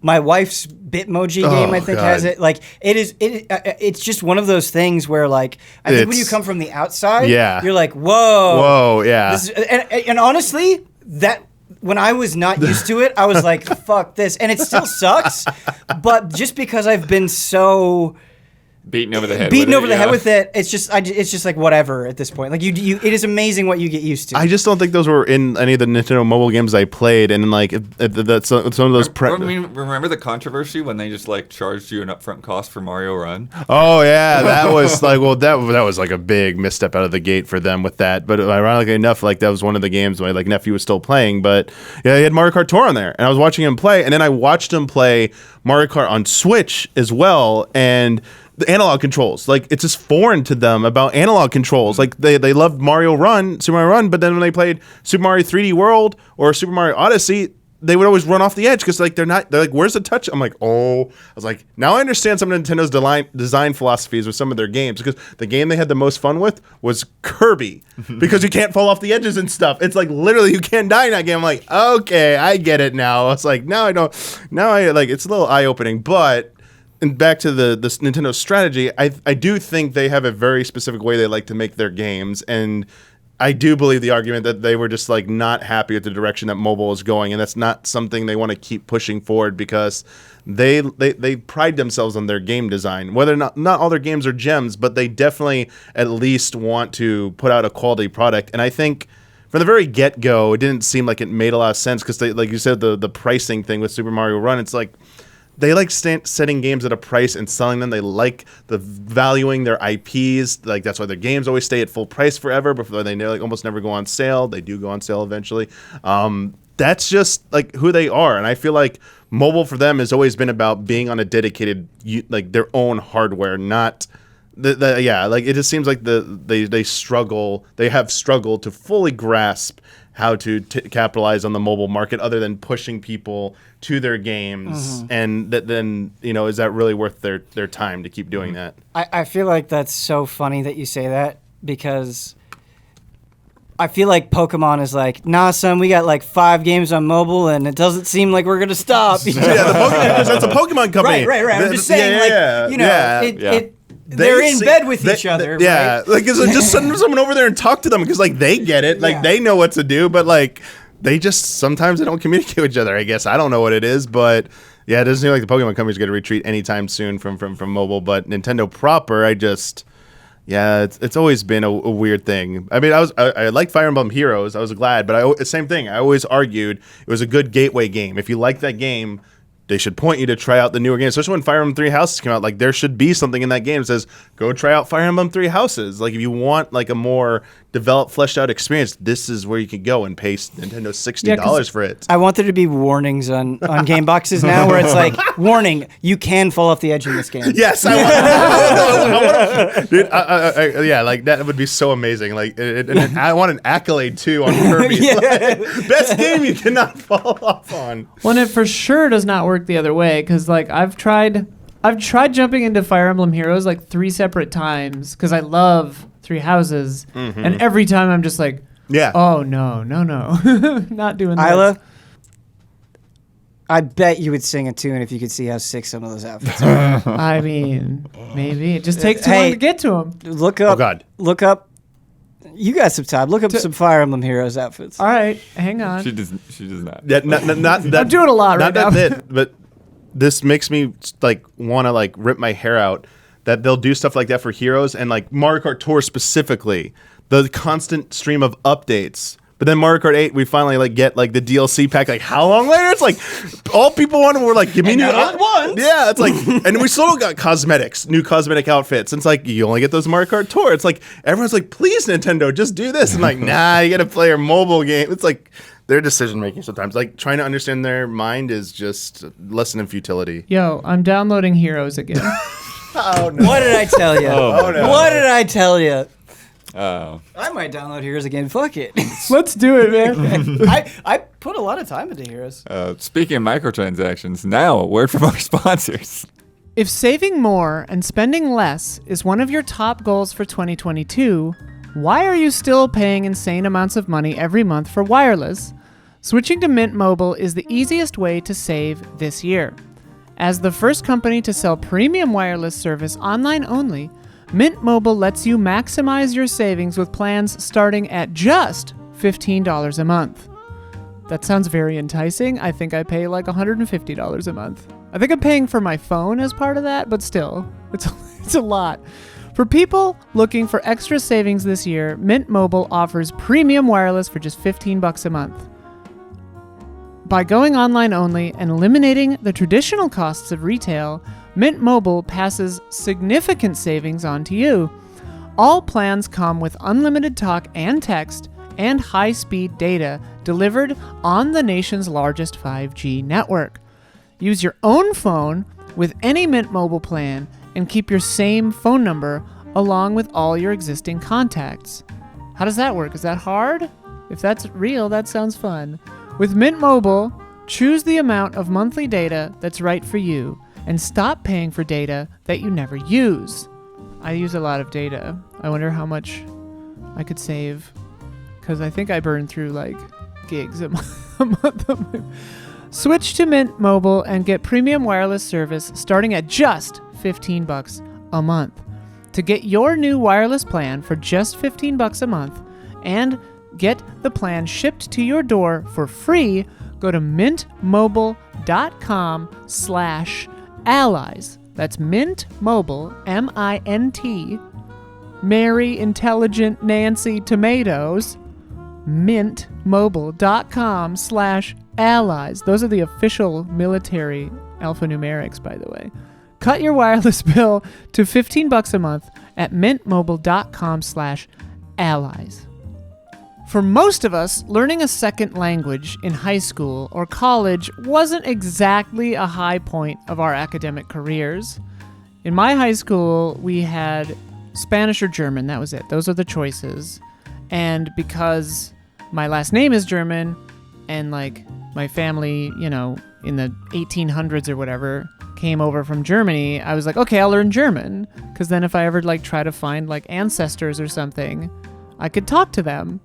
my wife's Bitmoji game I think has it. Like it's just one of those things where like I think when you come from the outside, you're like whoa, this is, and honestly that. When I was not used to it, I was like, fuck this. And it still sucks. But just because I've been so... Beaten over the head with it. It's just like whatever at this point. Like it is amazing what you get used to. I just don't think those were in any of the Nintendo mobile games I played, and like that's some of those. Remember the controversy when they just like charged you an upfront cost for Mario Run? Oh yeah, that was like that was like a big misstep out of the gate for them with that. But ironically enough, like that was one of the games my like nephew was still playing. But yeah, he had Mario Kart Tour on there, and I was watching him play, and then I watched him play Mario Kart on Switch as well, and. The analog controls, like it's just foreign to them about analog controls. Like they loved Super Mario Run, but then when they played Super Mario 3D World or Super Mario Odyssey, they would always run off the edge because like they're like, where's the touch? I'm like, I was like, now I understand some of Nintendo's design philosophies with some of their games, because the game they had the most fun with was Kirby, because you can't fall off the edges and stuff. It's like literally you can't die in that game. I'm like, okay, I get it now. It's like now I like it's a little eye opening, but. And back to the Nintendo strategy, I do think they have a very specific way they like to make their games, and I do believe the argument that they were just like not happy with the direction that mobile is going, and that's not something they want to keep pushing forward, because they pride themselves on their game design. Whether not all their games are gems, but they definitely at least want to put out a quality product. And I think from the very get-go, it didn't seem like it made a lot of sense, because like you said, the pricing thing with Super Mario Run, it's like they like setting games at a price and selling them. They like the valuing their IPs. Like that's why their games always stay at full price forever before they like almost never go on sale. They do go on sale eventually. That's just like who they are. And I feel like mobile for them has always been about being on a dedicated, like their own hardware, not like it just seems like they struggle. They have struggled to fully grasp how to capitalize on the mobile market, other than pushing people to their games. And then is that really worth their time to keep doing that? I feel like that's so funny that you say that, because I feel like Pokemon is like, nah, son, we got like 5 games on mobile, and it doesn't seem like we're gonna stop. That's a Pokemon company. Right. I'm just saying, they're in bed with each other. Yeah, right? Like just send someone over there and talk to them, because like they get it, like they know what to do, but like they just sometimes they don't communicate with each other. I guess I don't know what it is, but yeah, it doesn't seem like the Pokemon company's going to retreat anytime soon from mobile. But Nintendo proper, it's always been a weird thing. I mean, I liked Fire Emblem Heroes. I was glad, but same thing. I always argued it was a good gateway game. If you like that game, they should point you to try out the newer games, especially when Fire Emblem Three Houses came out. Like there should be something in that game that says, "Go try out Fire Emblem Three Houses." Like if you want like a more developed, fleshed out experience, this is where you can go and pay Nintendo $60 for it. I want there to be warnings on game boxes now where it's like, warning, you can fall off the edge in this game. Yes, I want dude, yeah, like that would be so amazing. Like, and I want an accolade too on Kirby. Like, best game you cannot fall off on. Well, and it for sure does not work the other way, because like I've tried jumping into Fire Emblem Heroes like 3 separate times because I love Three Houses, and every time I'm just like, oh no, not doing that. Isla, I bet you would sing a tune if you could see how sick some of those outfits are. I mean, maybe it just takes too long to get to them. Look up. Oh God. Look up. You got some time. Look up some Fire Emblem Heroes outfits. All right, hang on. She does not. Yeah, not that. I'm doing a lot right now. Not that bit, but this makes me like want to like rip my hair out. That they'll do stuff like that for Heroes and like Mario Kart Tour specifically, the constant stream of updates. But then Mario Kart 8, we finally like get like the DLC pack. Like how long later? It's like all people wanted were like, give me new ones. Yeah, it's like, and we still got cosmetics, new cosmetic outfits. And it's like you only get those Mario Kart Tour. It's like everyone's like, please Nintendo, just do this. And like, nah, you got to play your mobile game. It's like their decision making sometimes. Like trying to understand their mind is just a lesson in futility. Yo, I'm downloading Heroes again. Oh no! What did I tell you? Oh no! What did I tell you? Oh. I might download Heroes again. Fuck it. Let's do it, man. I put a lot of time into Heroes. Speaking of microtransactions, now a word from our sponsors. If saving more and spending less is one of your top goals for 2022, why are you still paying insane amounts of money every month for wireless? Switching to Mint Mobile is the easiest way to save this year. As the first company to sell premium wireless service online only, Mint Mobile lets you maximize your savings with plans starting at just $15 a month. That sounds very enticing. I think I pay like $150 a month. I think I'm paying for my phone as part of that, but still, it's a lot. For people looking for extra savings this year, Mint Mobile offers premium wireless for just $15 a month. By going online only and eliminating the traditional costs of retail, Mint Mobile passes significant savings on to you. All plans come with unlimited talk and text and high-speed data delivered on the nation's largest 5G network. Use your own phone with any Mint Mobile plan and keep your same phone number along with all your existing contacts. How does that work? Is that hard? If that's real, that sounds fun. With Mint Mobile, choose the amount of monthly data that's right for you and stop paying for data that you never use. I use a lot of data. I wonder how much I could save, because I think I burn through like gigs a month. Switch to Mint Mobile and get premium wireless service starting at just $15 a month. To get your new wireless plan for just $15 a month and get the plan shipped to your door for free, go to mintmobile.com/allies. That's Mint Mobile, M-I-N-T, Mary Intelligent Nancy Tomatoes, mintmobile.com/allies. Those are the official military alphanumerics, by the way. Cut your wireless bill to $15 a month at mintmobile.com/allies. For most of us, learning a second language in high school or college wasn't exactly a high point of our academic careers. In my high school, we had Spanish or German. That was it. Those are the choices. And because my last name is German and like my family, you know, in the 1800s or whatever, came over from Germany, I was like, okay, I'll learn German. Because then if I ever like try to find like ancestors or something, I could talk to them.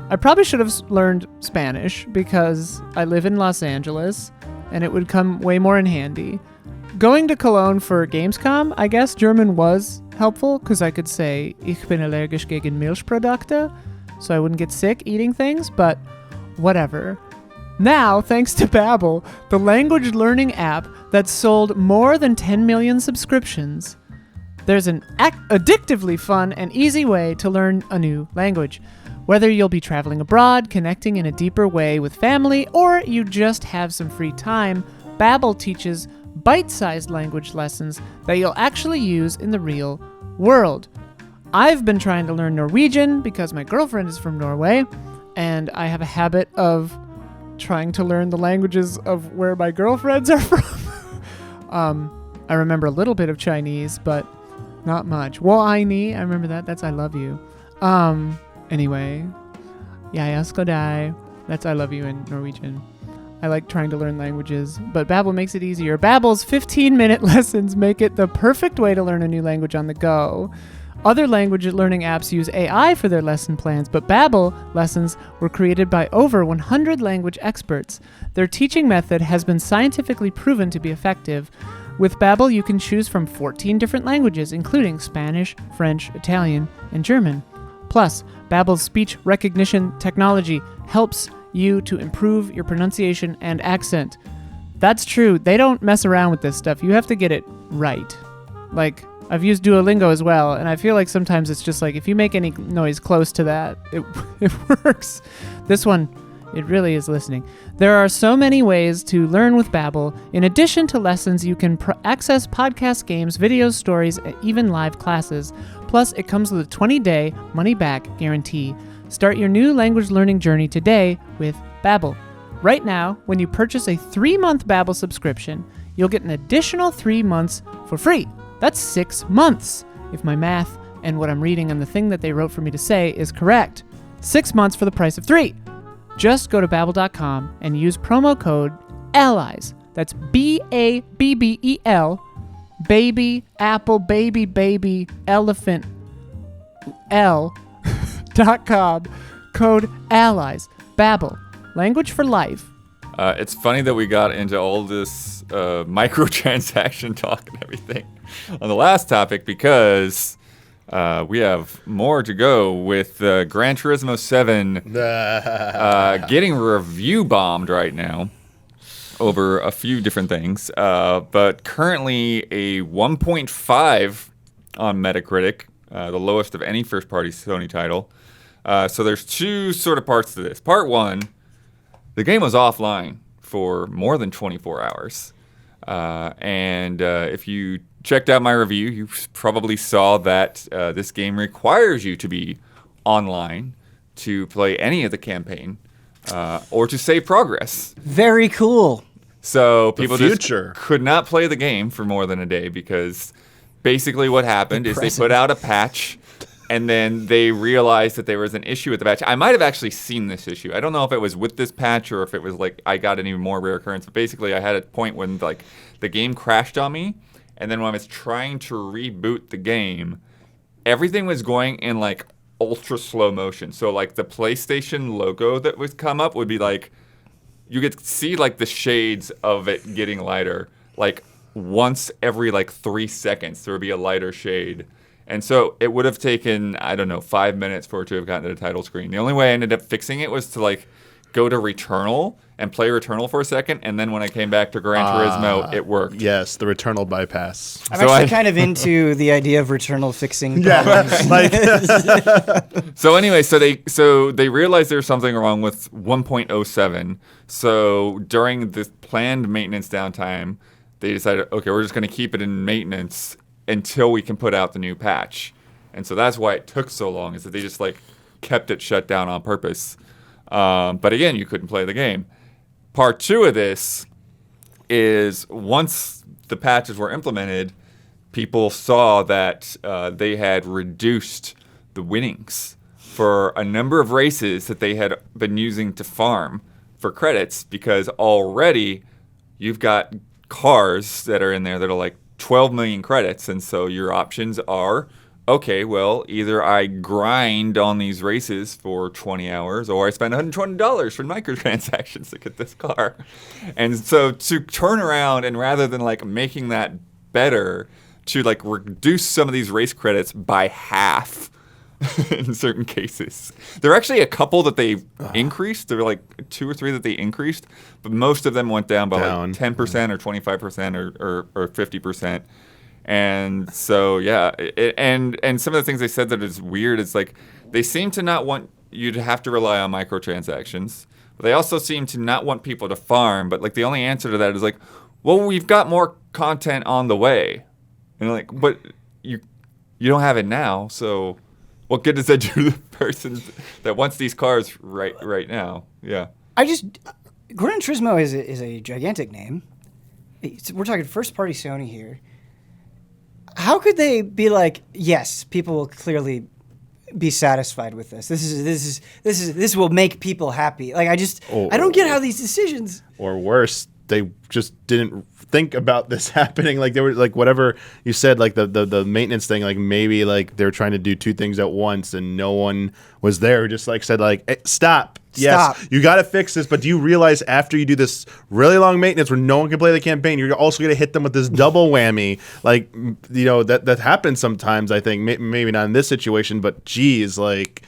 I probably should have learned Spanish because I live in Los Angeles and it would come way more in handy. Going to Cologne for Gamescom, I guess German was helpful because I could say, ich bin allergisch gegen Milchprodukte, so I wouldn't get sick eating things, but whatever. Now, thanks to Babbel, the language learning app that's sold more than 10 million subscriptions, there's an addictively fun and easy way to learn a new language. Whether you'll be traveling abroad, connecting in a deeper way with family, or you just have some free time, Babbel teaches bite-sized language lessons that you'll actually use in the real world. I've been trying to learn Norwegian because my girlfriend is from Norway, and I have a habit of trying to learn the languages of where my girlfriends are from. I remember a little bit of Chinese, but not much. Wo ai ni, I remember that. That's I love you. Anyway, jeg elsker deg. That's I love you in Norwegian. I like trying to learn languages, but Babbel makes it easier. Babbel's 15-minute lessons make it the perfect way to learn a new language on the go. Other language learning apps use AI for their lesson plans, but Babbel lessons were created by over 100 language experts. Their teaching method has been scientifically proven to be effective. With Babbel, you can choose from 14 different languages, including Spanish, French, Italian, and German. Plus, Babbel's speech recognition technology helps you to improve your pronunciation and accent. That's true. They don't mess around with this stuff. You have to get it right. Like, I've used Duolingo as well, and I feel like sometimes it's just like if you make any noise close to that, it works. This one, it really is listening. There are so many ways to learn with Babbel. In addition to lessons, you can access podcasts, games, videos, stories, and even live classes. Plus, it comes with a 20-day money-back guarantee. Start your new language learning journey today with Babbel. Right now, when you purchase a 3-month Babbel subscription, you'll get an additional 3 months for free. That's 6 months, if my math and what I'm reading and the thing that they wrote for me to say is correct. 6 months for the price of 3. Just go to Babbel.com and use promo code ALLIES. That's BABBEL, baby, apple, baby, elephant, L.com, code ALLIES. Babbel, language for life. It's funny that we got into all this microtransaction talk and everything on the last topic because we have more to go with Gran Turismo 7 getting review bombed right now over a few different things. But currently a 1.5 on Metacritic, the lowest of any first-party Sony title. So there's two sort of parts to this. Part one, the game was offline for more than 24 hours. And if you checked out my review, you probably saw that this game requires you to be online to play any of the campaign or to save progress. Very cool. So people just could not play the game for more than a day because basically what happened is they put out a patch and then they realized that there was an issue with the patch. I might have actually seen this issue. I don't know if it was with this patch or if it was like I got an even more rare occurrence. But basically, I had a point when like the game crashed on me, and then when I was trying to reboot the game, everything was going in like ultra slow motion. So like the PlayStation logo that would come up would be like you could see like the shades of it getting lighter. Like once every like 3 seconds, there would be a lighter shade. And so it would have taken, I don't know, 5 minutes for it to have gotten to the title screen. The only way I ended up fixing it was to like go to Returnal and play Returnal for a second, and then when I came back to Gran Turismo, it worked. Yes, the Returnal bypass. I'm actually kind of into the idea of Returnal fixing problems. So anyway, so they realized there was something wrong with 1.07. So during this planned maintenance downtime, they decided, okay, we're just going to keep it in maintenance until we can put out the new patch. And so that's why it took so long, is that they just like kept it shut down on purpose. But again, you couldn't play the game. Part two of this is once the patches were implemented, people saw that they had reduced the winnings for a number of races that they had been using to farm for credits, because already you've got cars that are in there that are like 12 million credits, and so your options are, okay, well, either I grind on these races for 20 hours or I spend $120 for microtransactions to get this car. And so to turn around and rather than like making that better, to like reduce some of these race credits by half in certain cases. There are actually a couple that they increased. There were like 2 or 3 that they increased, but most of them went down by like 10% or 25% or 50%. And so, yeah, and some of the things they said that is weird is like they seem to not want you to have to rely on microtransactions, but they also seem to not want people to farm. But like the only answer to that is like, well, we've got more content on the way, and like, but you don't have it now, so what good does that do to the person that wants these cars right now? Yeah. Gran Turismo is a gigantic name. We're talking first party Sony here. How could they be like, yes, people will clearly be satisfied with this. This will make people happy. Like I don't get how these decisions. Or worse, they just didn't think about this happening. Like they were like whatever you said, like the maintenance thing. Like maybe like they're trying to do two things at once, and no one was there. Just like said like, hey, stop. Yes, you got to fix this. But do you realize after you do this really long maintenance where no one can play the campaign, you're also going to hit them with this double whammy? Like, you know, that happens sometimes, I think. Maybe not in this situation, but geez, like,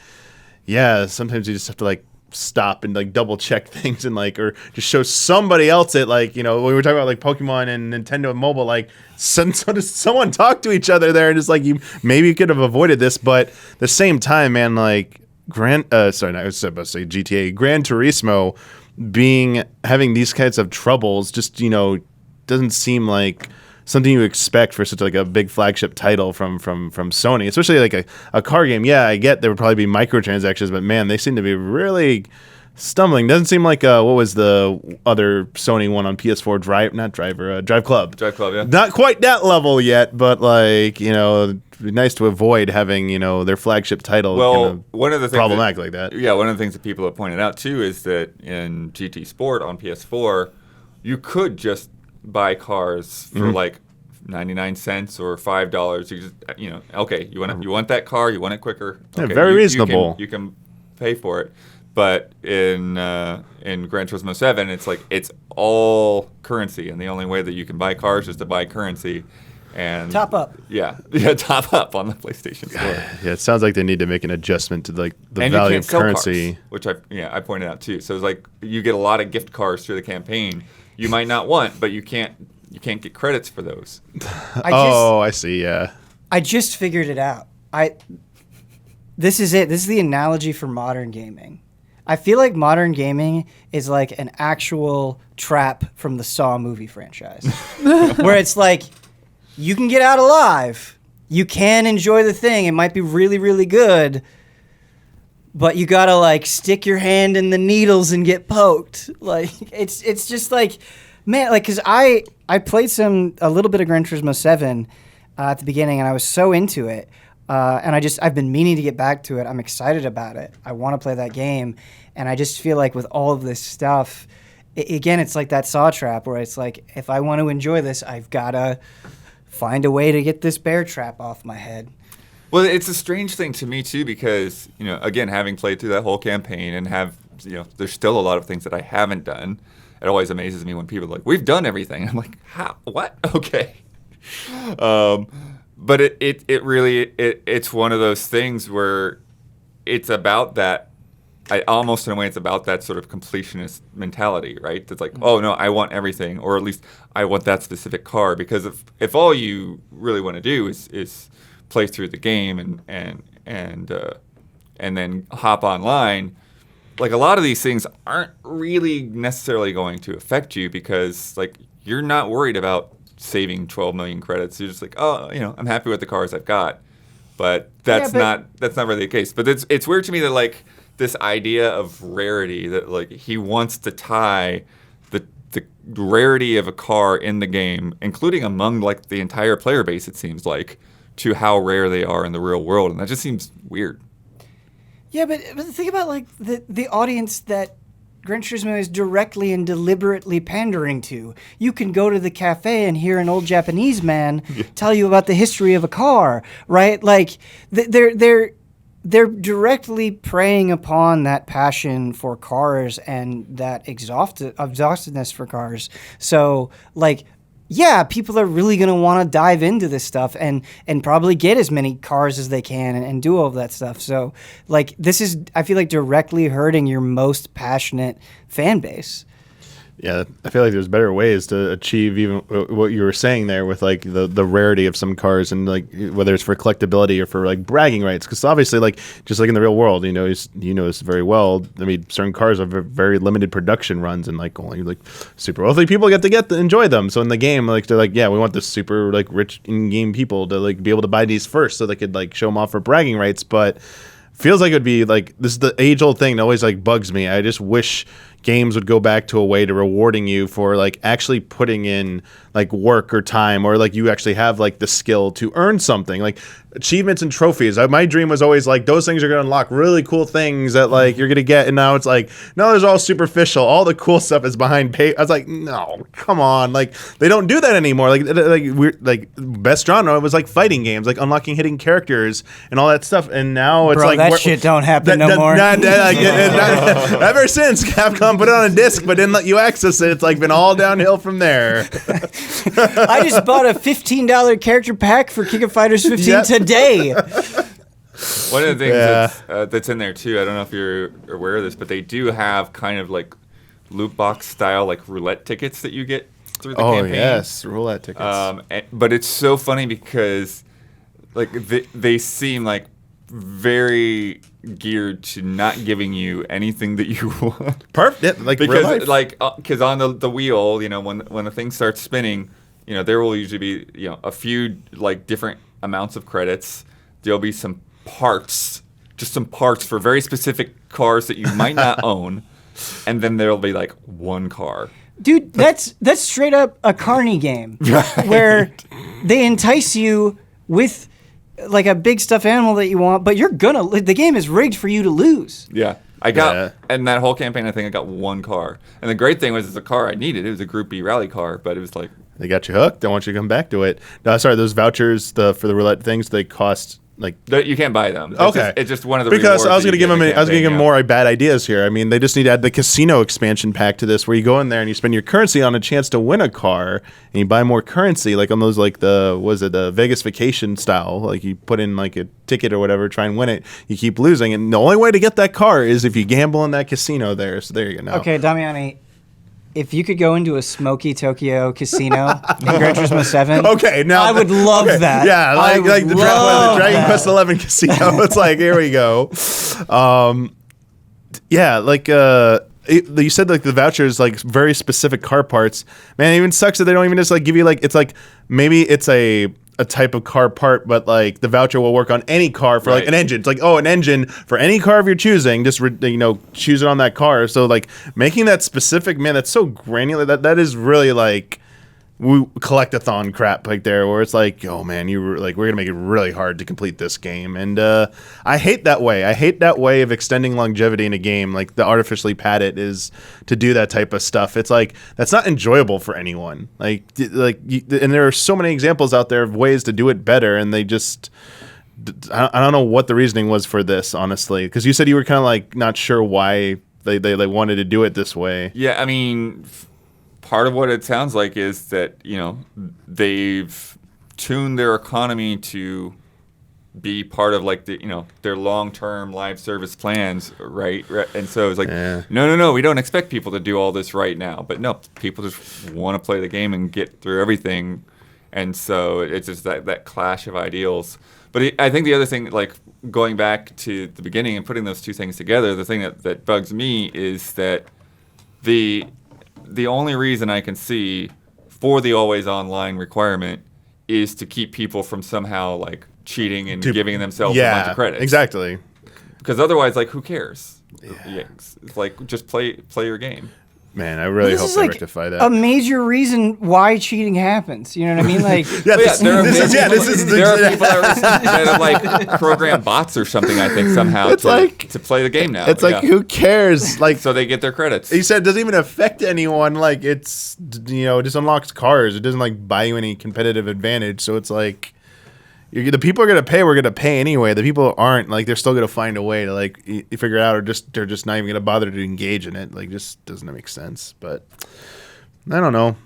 yeah, sometimes you just have to, like, stop and, like, double check things and, like, or just show somebody else it. Like, you know, when we were talking about, like, Pokemon and Nintendo Mobile, like, someone talk to each other there and just, like, maybe you could have avoided this. But at the same time, man, like, I was about to say GTA, Gran Turismo having these kinds of troubles just, you know, doesn't seem like something you expect for such like a big flagship title from Sony, especially like a car game. Yeah, I get there would probably be microtransactions, but man, they seem to be really stumbling. Doesn't seem like what was the other Sony one on PS4? Drive Club. Drive Club, yeah. Not quite that level yet, but like, you know, it'd be nice to avoid having, you know, their flagship title one of the things problematic like that. Yeah, one of the things that people have pointed out too is that in GT Sport on PS4, you could just buy cars for like 99 cents or $5. You just, you know, okay, you want that car, you want it quicker. Okay, yeah, very reasonable. You can pay for it. But in Gran Turismo 7, it's like it's all currency, and the only way that you can buy cars is to buy currency. And top up. Yeah, top up on the PlayStation Store. Yeah, it sounds like they need to make an adjustment to like the and value you of can't sell currency. Cars, which I pointed out too. So it's like you get a lot of gift cards through the campaign you might not want, but you can't get credits for those. I see. Yeah, I just figured it out. This is it. This is the analogy for modern gaming. I feel like modern gaming is like an actual trap from the Saw movie franchise, where it's like you can get out alive, you can enjoy the thing, it might be really, really good, but you gotta like stick your hand in the needles and get poked. Like it's just like, man, like because I played a little bit of Gran Turismo 7 at the beginning, and I was so into it. And I've been meaning to get back to it. I'm excited about it. I want to play that game. And I just feel like with all of this stuff, again, it's like that Saw trap where it's like, if I want to enjoy this, I've got to find a way to get this bear trap off my head. Well, it's a strange thing to me, too, because, you know, again, having played through that whole campaign and there's still a lot of things that I haven't done. It always amazes me when people are like, we've done everything. I'm like, how? What? Okay. But it really it's one of those things where it's about that. Almost in a way, it's about that sort of completionist mentality, right? It's like, oh no, I want everything, or at least I want that specific car. Because if all you really want to do is play through the game and then hop online, like a lot of these things aren't really necessarily going to affect you because like you're not worried about saving 12 million credits. You're just like, oh, you know, I'm happy with the cars I've got. But that's not really the case. But it's weird to me that like this idea of rarity, that like he wants to tie the rarity of a car in the game, including among like the entire player base, it seems like, to how rare they are in the real world, and that just seems weird. Yeah, but think about like the audience that Gran Turismo is directly and deliberately pandering to. You can go to the cafe and hear an old Japanese man tell you about the history of a car, right? Like they're directly preying upon that passion for cars and that exhaustedness for cars. So like, yeah, people are really going to want to dive into this stuff and probably get as many cars as they can and do all of that stuff. So, like, this is, I feel like, directly hurting your most passionate fan base. Yeah, I feel like there's better ways to achieve even what you were saying there with like the rarity of some cars and like whether it's for collectability or for like bragging rights. Because obviously, like just like in the real world, you know this very well. I mean, certain cars have very limited production runs and like only like super wealthy people get to enjoy them. So in the game, like they're like, yeah, we want the super like rich in-game people to like be able to buy these first so they could like show them off for bragging rights. But feels like it would be like this is the age-old thing that always like bugs me. I just wish games would go back to a way to rewarding you for like actually putting in like work or time, or like you actually have like the skill to earn something, like achievements and trophies. My dream was always like those things are going to unlock really cool things that like you're going to get, and now it's like no, there's all superficial. All the cool stuff is behind pay. I was like, no, come on, like they don't do that anymore. Like we're like best genre was like fighting games, like unlocking hidden characters and all that stuff, and now it's like that shit don't happen no more. Ever since Capcom put it on a disc but didn't let you access it, it's like been all downhill from there. I just bought a $15 character pack for King of Fighters 15 today. One of the things that's in there too, I don't know if you're aware of this, but they do have kind of like loot box style like roulette tickets that you get through the campaign. Oh yes, roulette tickets. But it's so funny because like they seem like very geared to not giving you anything that you want. Perfect. Like because because on the wheel, you know, when the thing starts spinning, you know, there will usually be, you know, a few like different amounts of credits. There'll be some parts, just some parts for very specific cars that you might not own, and then there'll be like one car. Dude, that's straight up a carny game where they entice you with like a big stuffed animal that you want, but the game is rigged for you to lose. Yeah. I got, and that whole campaign, I think I got one car. And the great thing was it's a car I needed. It was a Group B rally car, but it was like... They got you hooked. I want you to come back to it. No, sorry, those vouchers for the roulette things, they cost... Like you can't buy them. It's just one of the because I was going to give them more bad ideas here. I mean, they just need to add the casino expansion pack to this, where you go in there and you spend your currency on a chance to win a car, and you buy more currency, like on those like the Vegas Vacation style. Like you put in like a ticket or whatever, try and win it. You keep losing, and the only way to get that car is if you gamble in that casino there. So there you go. Now. Okay, Damiani. If you could go into a Smoky Tokyo casino in Gran Turismo 7, okay, now I would love that. Yeah, like the Dragon Quest 11 casino. It's like, here we go. Yeah, like you said, like the vouchers, like very specific car parts. Man, it even sucks that they don't even just like give you like, it's like maybe it's a type of car part, but like the voucher will work on any car for like an engine. It's like, oh, an engine for any car of your choosing, just choose it on that car. So like making that specific, man, that's so granular. That is really like collect-a-thon crap like there, where it's like, oh man, we're gonna make it really hard to complete this game. And I hate that way. I hate that way of extending longevity in a game, like the artificially pad it is to do that type of stuff. It's like that's not enjoyable for anyone. And there are so many examples out there of ways to do it better, and they just I don't know what the reasoning was for this, honestly, because you said you were kind of like not sure why they wanted to do it this way. Yeah, I mean, part of what it sounds like is that, you know, they've tuned their economy to be part of like the, you know, their long-term live service plans, right? And so it's like, no, we don't expect people to do all this right now. But no, people just want to play the game and get through everything. And so it's just that clash of ideals. But I think the other thing, like going back to the beginning and putting those two things together, the thing that bugs me is that the only reason I can see for the always online requirement is to keep people from somehow like cheating and giving themselves a bunch of credits. Exactly. Because otherwise, like, who cares? Yeah. It's like, just play your game. Man, I really hope they rectify that. A major reason why cheating happens. You know what I mean? Like, there are people that have like program bots or something. I think somehow to play the game now. It's like, who cares? Like, so they get their credits. You said it doesn't even affect anyone. Like, it's it just unlocks cars. It doesn't like buy you any competitive advantage. So it's like, the people are gonna pay. We're gonna pay anyway. The people aren't, like, they're still gonna find a way to like figure it out, or they're just not even gonna bother to engage in it. Like, just doesn't make sense. But I don't know.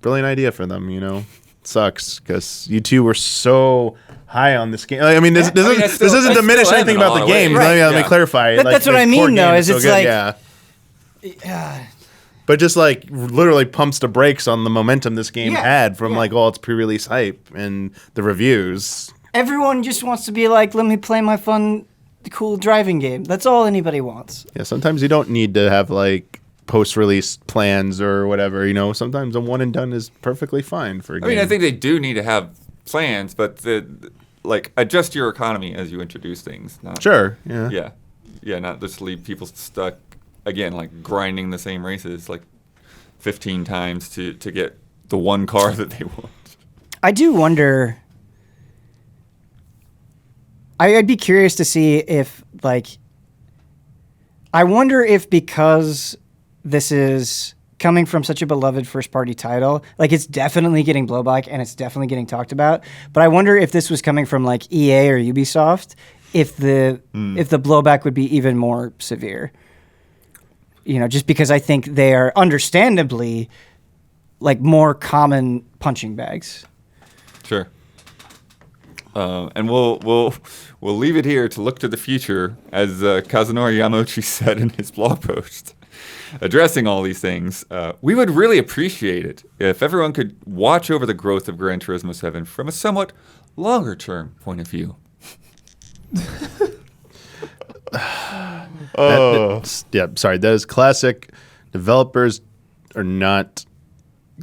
Brilliant idea for them. Sucks because you two were so high on this game. I mean, this doesn't diminish anything about the game. Right. Let me clarify. That's what I mean, though. Is it's like, but just like literally pumps the brakes on the momentum this game had from like all its pre-release hype and the reviews. Everyone just wants to be like, let me play my fun, cool driving game. That's all anybody wants. Yeah, sometimes you don't need to have like post-release plans or whatever. You know, sometimes a one and done is perfectly fine for a game. I mean, I think they do need to have plans, but like adjust your economy as you introduce things. Not, sure. Yeah. Yeah. Not just leave people stuck again, like grinding the same races like 15 times to get the one car that they want. I do wonder. I'd be curious to see if, like, I wonder if because this is coming from such a beloved first-party title, like, it's definitely getting blowback and it's definitely getting talked about. But I wonder if this was coming from, like, EA or Ubisoft, if the blowback would be even more severe. You know, just because I think they are understandably, like, more common punching bags. Sure. And we'll leave it here to look to the future, as Kazunori Yamauchi said in his blog post, addressing all these things. We would really appreciate it if everyone could watch over the growth of Gran Turismo 7 from a somewhat longer-term point of view. Sorry. That is classic. Developers are not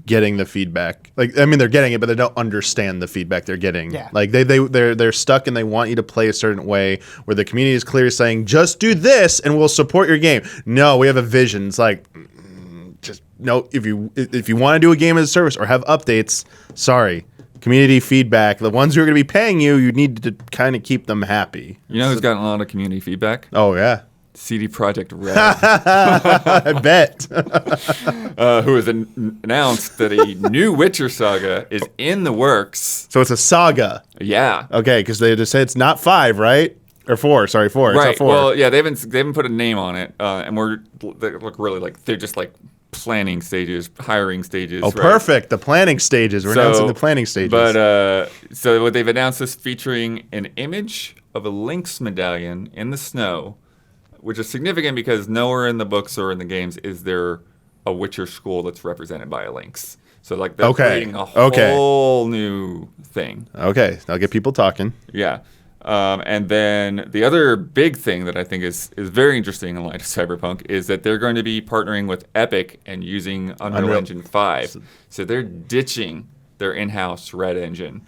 getting the feedback. Like, I mean, they're getting it, but they don't understand the feedback they're getting. Yeah. Like they're stuck and they want you to play a certain way where the community is clearly saying, just do this and we'll support your game. No, we have a vision. It's like, just no. If you want to do a game as a service or have updates, sorry. Community feedback. The ones who are going to be paying you need to kind of keep them happy. You know who's gotten a lot of community feedback? Oh yeah. CD Projekt Red. I bet. Who has announced that a new Witcher saga is in the works. So it's a saga. Yeah. Okay, because they just say it's not 5, right? Or 4. Sorry, 4. It's Right. not 4. Well, yeah, they haven't put a name on it, and they look really like they're just like planning stages, hiring stages. Oh, right? perfect. The planning stages. We're announcing the planning stages. But so what they've announced is featuring an image of a Lynx medallion in the snow, which is significant because nowhere in the books or in the games is there a Witcher school that's represented by a lynx. So like they're creating a whole new thing. Okay, I'll get people talking. Yeah. And then the other big thing that I think is very interesting in light of Cyberpunk is that they're going to be partnering with Epic and using Unreal Engine 5. So they're ditching their in-house Red Engine,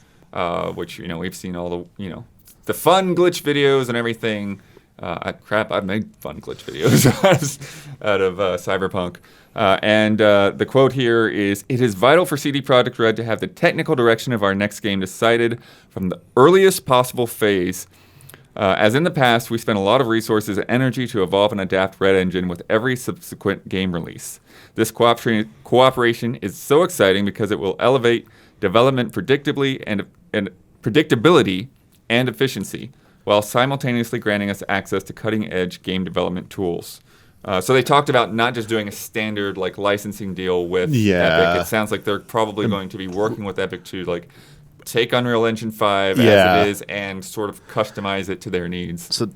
which, you know, we've seen all the, the fun glitch videos and everything. I've made fun glitch videos out of Cyberpunk. And the quote here is, "It is vital for CD Projekt Red to have the technical direction of our next game decided from the earliest possible phase. As in the past, we spent a lot of resources and energy to evolve and adapt Red Engine with every subsequent game release. This cooperation is so exciting because it will elevate development predictability and efficiency, while simultaneously granting us access to cutting-edge game development tools." So they talked about not just doing a standard like licensing deal with Epic. It sounds like they're probably going to be working with Epic to like take Unreal Engine 5 as it is and sort of customize it to their needs. So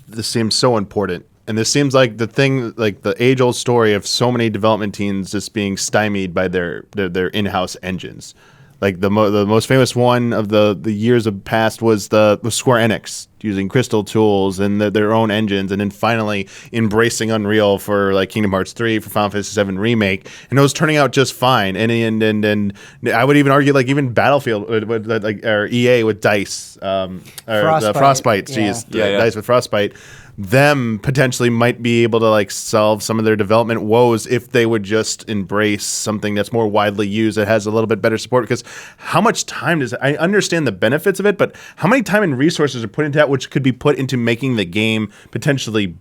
this seems so important. And this seems like the thing, like the age-old story of so many development teams just being stymied by their in-house engines. Like the most famous one of the years of past was the Square Enix using Crystal tools and their own engines, and then finally embracing Unreal for like Kingdom Hearts 3, for Final Fantasy VII Remake, and it was turning out just fine. And I would even argue like even Battlefield with like or EA with DICE, the Frostbite, DICE with Frostbite. Them potentially might be able to like solve some of their development woes if they would just embrace something that's more widely used, that has a little bit better support. Because how much time does I understand the benefits of it, but how many time and resources are put into that, which could be put into making the game potentially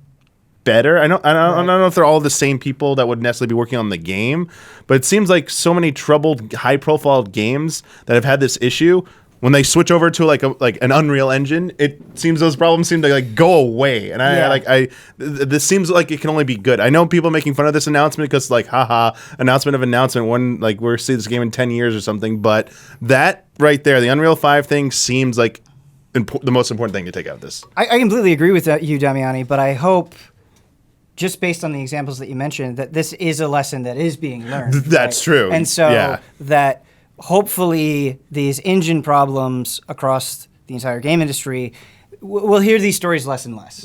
better? I don't know if they're all the same people that would necessarily be working on the game, but it seems like so many troubled, high-profile games that have had this issue. When they switch over to like an Unreal Engine, it seems those problems seem to like go away, and this seems like it can only be good. I know people making fun of this announcement because like, haha, announcement when like we'll see this game in 10 years or something. But that right there, the Unreal 5 thing seems like the most important thing to take out of this. I completely agree with that, you, Damiani, but I hope just based on the examples that you mentioned, that this is a lesson that is being learned. That's true. And so Yeah. that hopefully these engine problems across the entire game industry, we'll hear these stories less and less.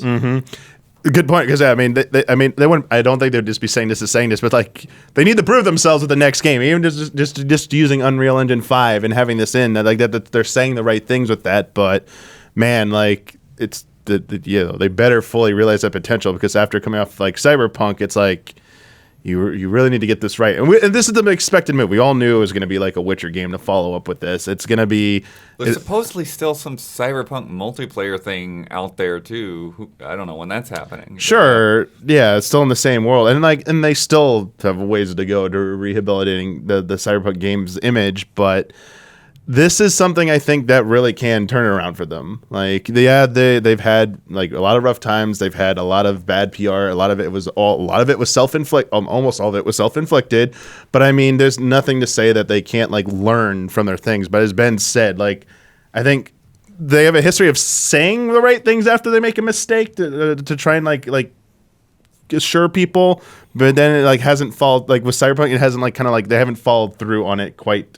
Good point, because they wouldn't. I don't think they'd just be saying this, but like they need to prove themselves with the next game. Even just using Unreal Engine 5 and having this in, like that they're saying the right things with that. But man, like it's they better fully realize that potential, because after coming off like Cyberpunk, it's like you really need to get this right. And this is the expected move. We all knew it was going to be like a Witcher game to follow up with this. It's going to be. There's supposedly still some Cyberpunk multiplayer thing out there too. I don't know when that's happening. Sure, yeah, it's still in the same world, and they still have ways to go to rehabilitating the Cyberpunk game's image, but this is something I think that really can turn around for them. Like, they've had like a lot of rough times. They've had a lot of bad PR. A lot of it was self-inflicted. Almost all of it was self-inflicted. But I mean, there's nothing to say that they can't like learn from their things. But as Ben said, like, I think they have a history of saying the right things after they make a mistake to try and like assure people. But then it like hasn't followed. Like with Cyberpunk, it hasn't like kind of like they haven't followed through on it quite.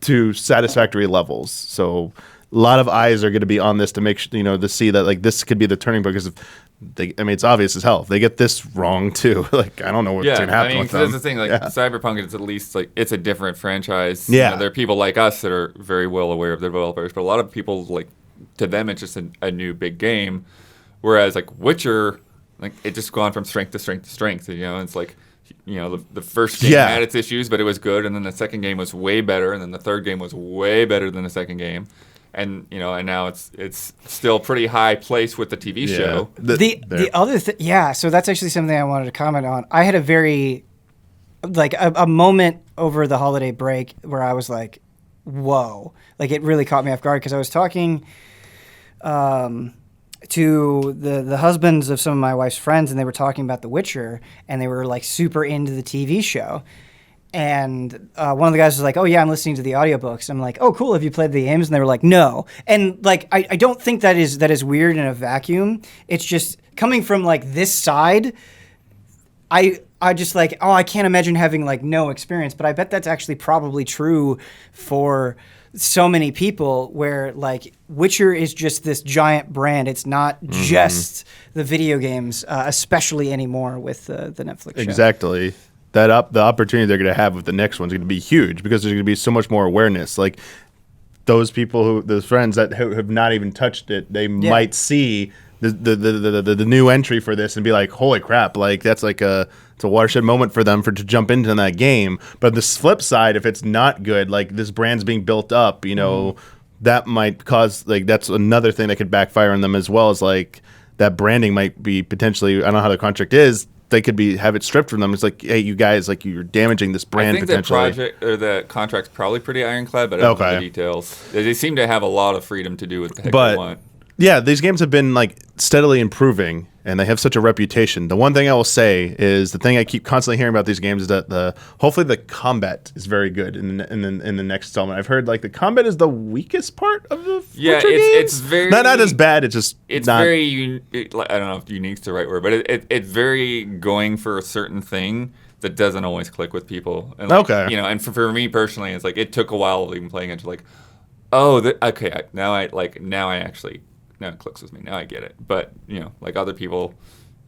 To satisfactory levels. So a lot of eyes are going to be on this to make sure, to see that like this could be the turning point, because it's obvious as hell. If they get this wrong too, like I don't know what's going to happen with them. That's the thing. Like Cyberpunk is at least like it's a different franchise. Yeah, there are people like us that are very well aware of the developers, but a lot of people like to them it's just a new big game. Whereas like Witcher, like it just gone from strength to strength to strength. It's like. The first game had its issues, but it was good, and then the second game was way better, and then the third game was way better than the second game, and and now it's still pretty high place with the TV show. The other thing, so that's actually something I wanted to comment on. I had a very a moment over the holiday break where I was like, whoa, like it really caught me off guard, because I was talking to the husbands of some of my wife's friends, and they were talking about The Witcher, and they were like super into the TV show. And one of the guys was like, oh yeah, I'm listening to the audiobooks. I'm like, oh cool, have you played the games? And they were like, no. And like I don't think that is weird in a vacuum. It's just coming from like this side, I just like, I can't imagine having like no experience, but I bet that's actually probably true for so many people, where like Witcher is just this giant brand. It's not just the video games, especially anymore with the Netflix show. Exactly. The opportunity they're going to have with the next one's going to be huge, because there's going to be so much more awareness. Like those friends that have not even touched it, they might see the new entry for this and be like, holy crap, like that's like it's a watershed moment for them to jump into that game. But the flip side, if it's not good, like this brand's being built up, that might cause like that's another thing that could backfire on them, as well as like that branding might be potentially, I don't know how the contract is, they could have it stripped from them. It's like, hey, you guys, like you're damaging this brand potentially. I think the contract's probably pretty ironclad, but I don't know the details. They seem to have a lot of freedom to do what the heck they want. Yeah, these games have been like steadily improving, and they have such a reputation. The one thing I will say is the thing I keep constantly hearing about these games is that hopefully the combat is very good in the next installment. I've heard like the combat is the weakest part of the Witcher games. It's very not as bad. It's not very. I don't know if unique's the right word, but it's very going for a certain thing that doesn't always click with people. And like, and for me personally, it's like it took a while even playing it to like, now it clicks with me. Now I get it. But, like other people,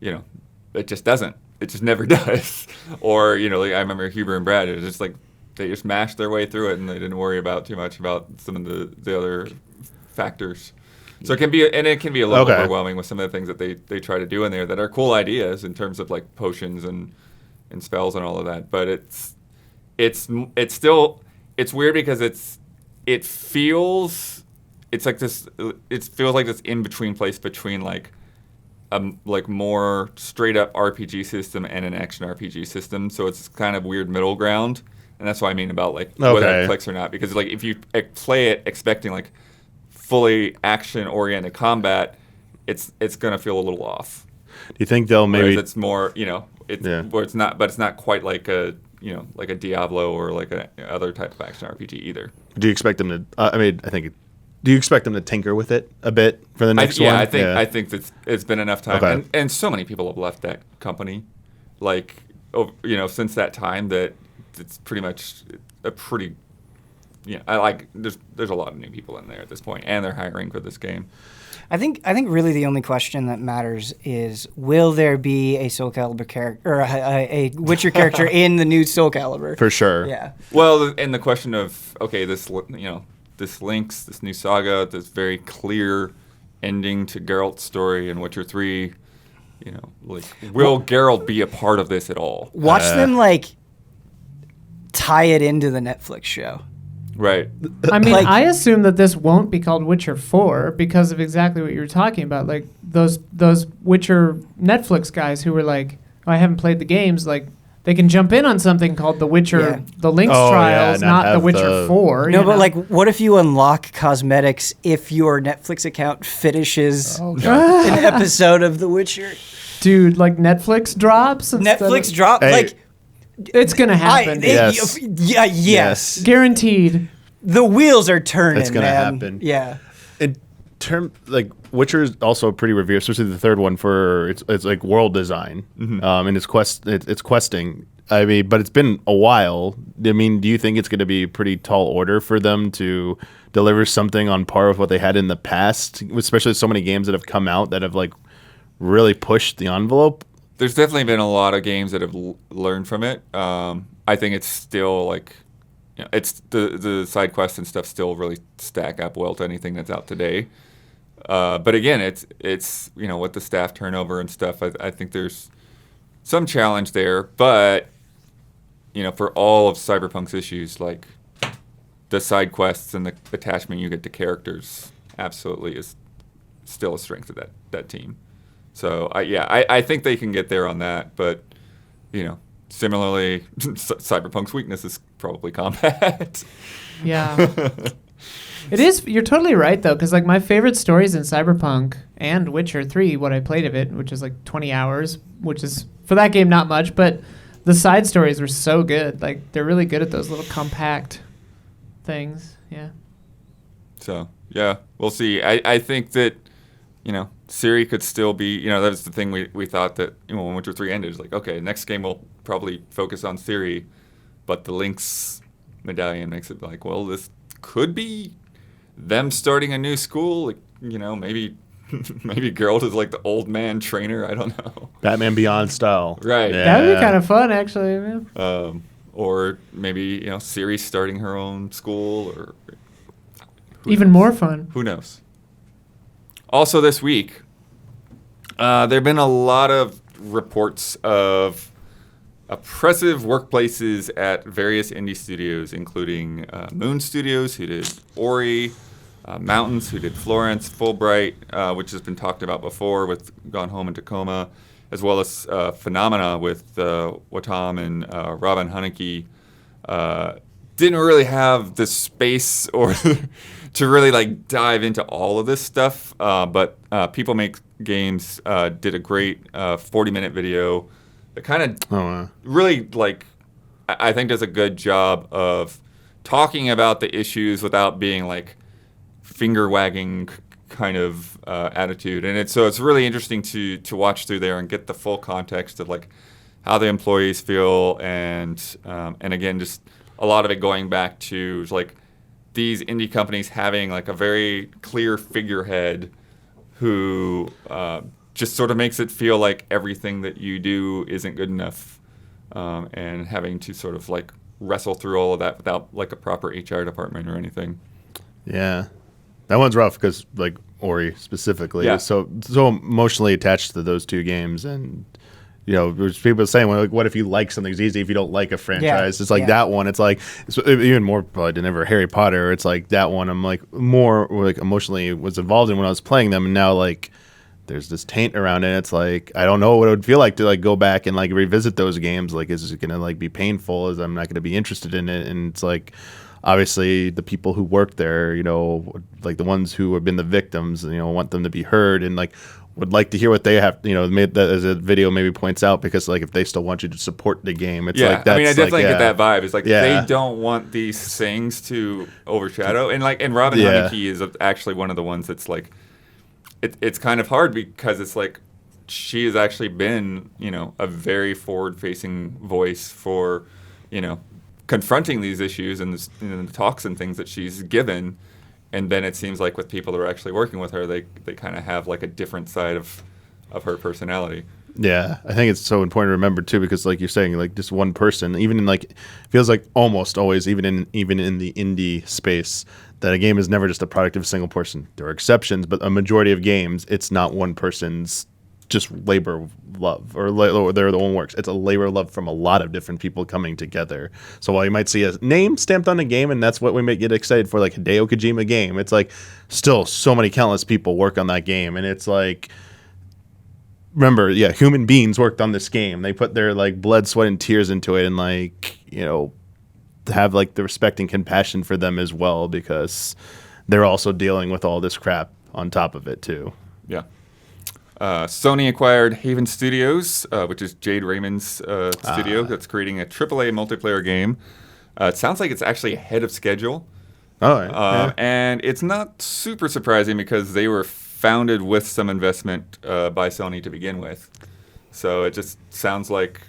it just doesn't. It just never does. Or, like I remember Huber and Brad, it was just like they just mashed their way through it and they didn't worry about too much about some of the other factors. So it can be a little overwhelming with some of the things that they try to do in there that are cool ideas in terms of like potions and spells and all of that. But it's still weird because it feels like this in between place between like more straight up RPG system and an action RPG system. So it's kind of weird middle ground, and that's what I mean about like whether it clicks or not. Because like if you play it expecting like fully action oriented combat, it's gonna feel a little off. Do you think they'll maybe? Whereas it's more where it's not, but it's not quite like a like a Diablo or like a other type of action RPG either. Do you expect them to? I mean, I think Do you expect them to tinker with it a bit for the next one? I think that it's been enough time, Okay. and so many people have left that company, like since that time that it's pretty much a pretty. Yeah, there's a lot of new people in there at this point, and they're hiring for this game. I think really the only question that matters is, will there be a Soul Calibur character or a Witcher character in the new Soul Calibur? For sure. Yeah. Well, and the question of this links this new saga, this very clear ending to Geralt's story in Witcher 3. Will Geralt be a part of this at all? Watch them tie it into the Netflix show. Right. I mean, I assume that this won't be called Witcher 4 because of exactly what you were talking about. Like those Witcher Netflix guys who were like, oh, I haven't played the games. Like they can jump in on something called The Witcher, The Lynx Trials, not The Witcher 4. No, but what if you unlock cosmetics if your Netflix account finishes an episode of The Witcher? Dude, like Netflix drops? Netflix drop? Hey. It's going to happen. Yes. Guaranteed. The wheels are turning, It's going to happen. Yeah. In Witcher is also pretty revered, especially the third one for it's like world design, and it's questing. I mean, but it's been a while. I mean, do you think it's going to be a pretty tall order for them to deliver something on par with what they had in the past, especially so many games that have come out that have really pushed the envelope? There's definitely been a lot of games that have learned from it. I think it's still it's the side quests and stuff still really stack up well to anything that's out today. But again, it's with the staff turnover and stuff, I think there's some challenge there. But for all of Cyberpunk's issues, like the side quests and the attachment you get to characters, absolutely is still a strength of that team. So I think they can get there on that, but similarly, Cyberpunk's weakness is probably combat. Yeah, it is. You're totally right though, because my favorite stories in Cyberpunk and Witcher 3, what I played of it, which is 20 hours, which is for that game not much, but the side stories were so good. They're really good at those little compact things. Yeah. So yeah, we'll see. I think that. Ciri could still be, that was the thing we thought that, when Witcher 3 ended, it's okay, next game will probably focus on Ciri, but the Lynx medallion makes it this could be them starting a new school, maybe Geralt is the old man trainer, I don't know. Batman Beyond style. Right. Yeah. That would be kind of fun, actually, man. Or maybe, Ciri starting her own school, or... Even more fun. Who knows? Also this week, there have been a lot of reports of oppressive workplaces at various indie studios, including Moon Studios, who did Ori, Mountains, who did Florence, Fulbright, which has been talked about before with Gone Home and Tacoma, as well as Phenomena with Watam and Robin Haneke. Didn't really have the space or to really dive into all of this stuff, but People Make Games did a great 40-minute video that kind of really I think does a good job of talking about the issues without being finger wagging kind of attitude, and it's really interesting to watch through there and get the full context of how the employees feel, and again just a lot of it going back to these indie companies having a very clear figurehead who just sort of makes it feel like everything that you do isn't good enough, and having to sort of wrestle through all of that without a proper HR department or anything. Yeah, that one's rough because Ori specifically is so emotionally attached to those two games, and there's people saying, what if you like something? It's easy if you don't like a franchise. It's that one. It's it's even more probably than ever Harry Potter. It's that one I'm more emotionally was involved in when I was playing them, and now there's this taint around it. It's I don't know what it would feel like to go back and revisit those games. Is it gonna be painful? Is I'm not gonna be interested in it? And it's obviously the people who work there, the ones who have been the victims, want them to be heard, and would like to hear what they have, made that as a video maybe points out, because like if they still want you to support the game, it's like that's I mean, I definitely get that vibe. It's like Yeah. they don't want these things to overshadow, and Robin Honeyke is actually one of the ones that's like, it's kind of hard because it's like she has actually been a very forward-facing voice for confronting these issues and the talks and things that she's given. And then it seems like with people that are actually working with her, they kind of have like a different side of her personality. Yeah, I think it's so important to remember too, because like you're saying, like just one person, even in like, feels like almost always, even in the indie space, that a game is never just a product of a single person. There are exceptions, but a majority of games, it's not one person's just labor of love or their own works. It's a labor of love from a lot of different people coming together. So while you might see a name stamped on a game, and that's what we might get excited for, like Hideo Kojima game, it's like still so many countless people work on that game, and it's like, remember, human beings worked on this game. They put their like blood, sweat, and tears into it, and like have like the respect and compassion for them as well, because they're also dealing with all this crap on top of it too. Yeah. Sony acquired Haven Studios, which is Jade Raymond's studio that's creating a AAA multiplayer game. It sounds like it's actually ahead of schedule. All right. And it's not super surprising because they were founded with some investment by Sony to begin with. So it just sounds like,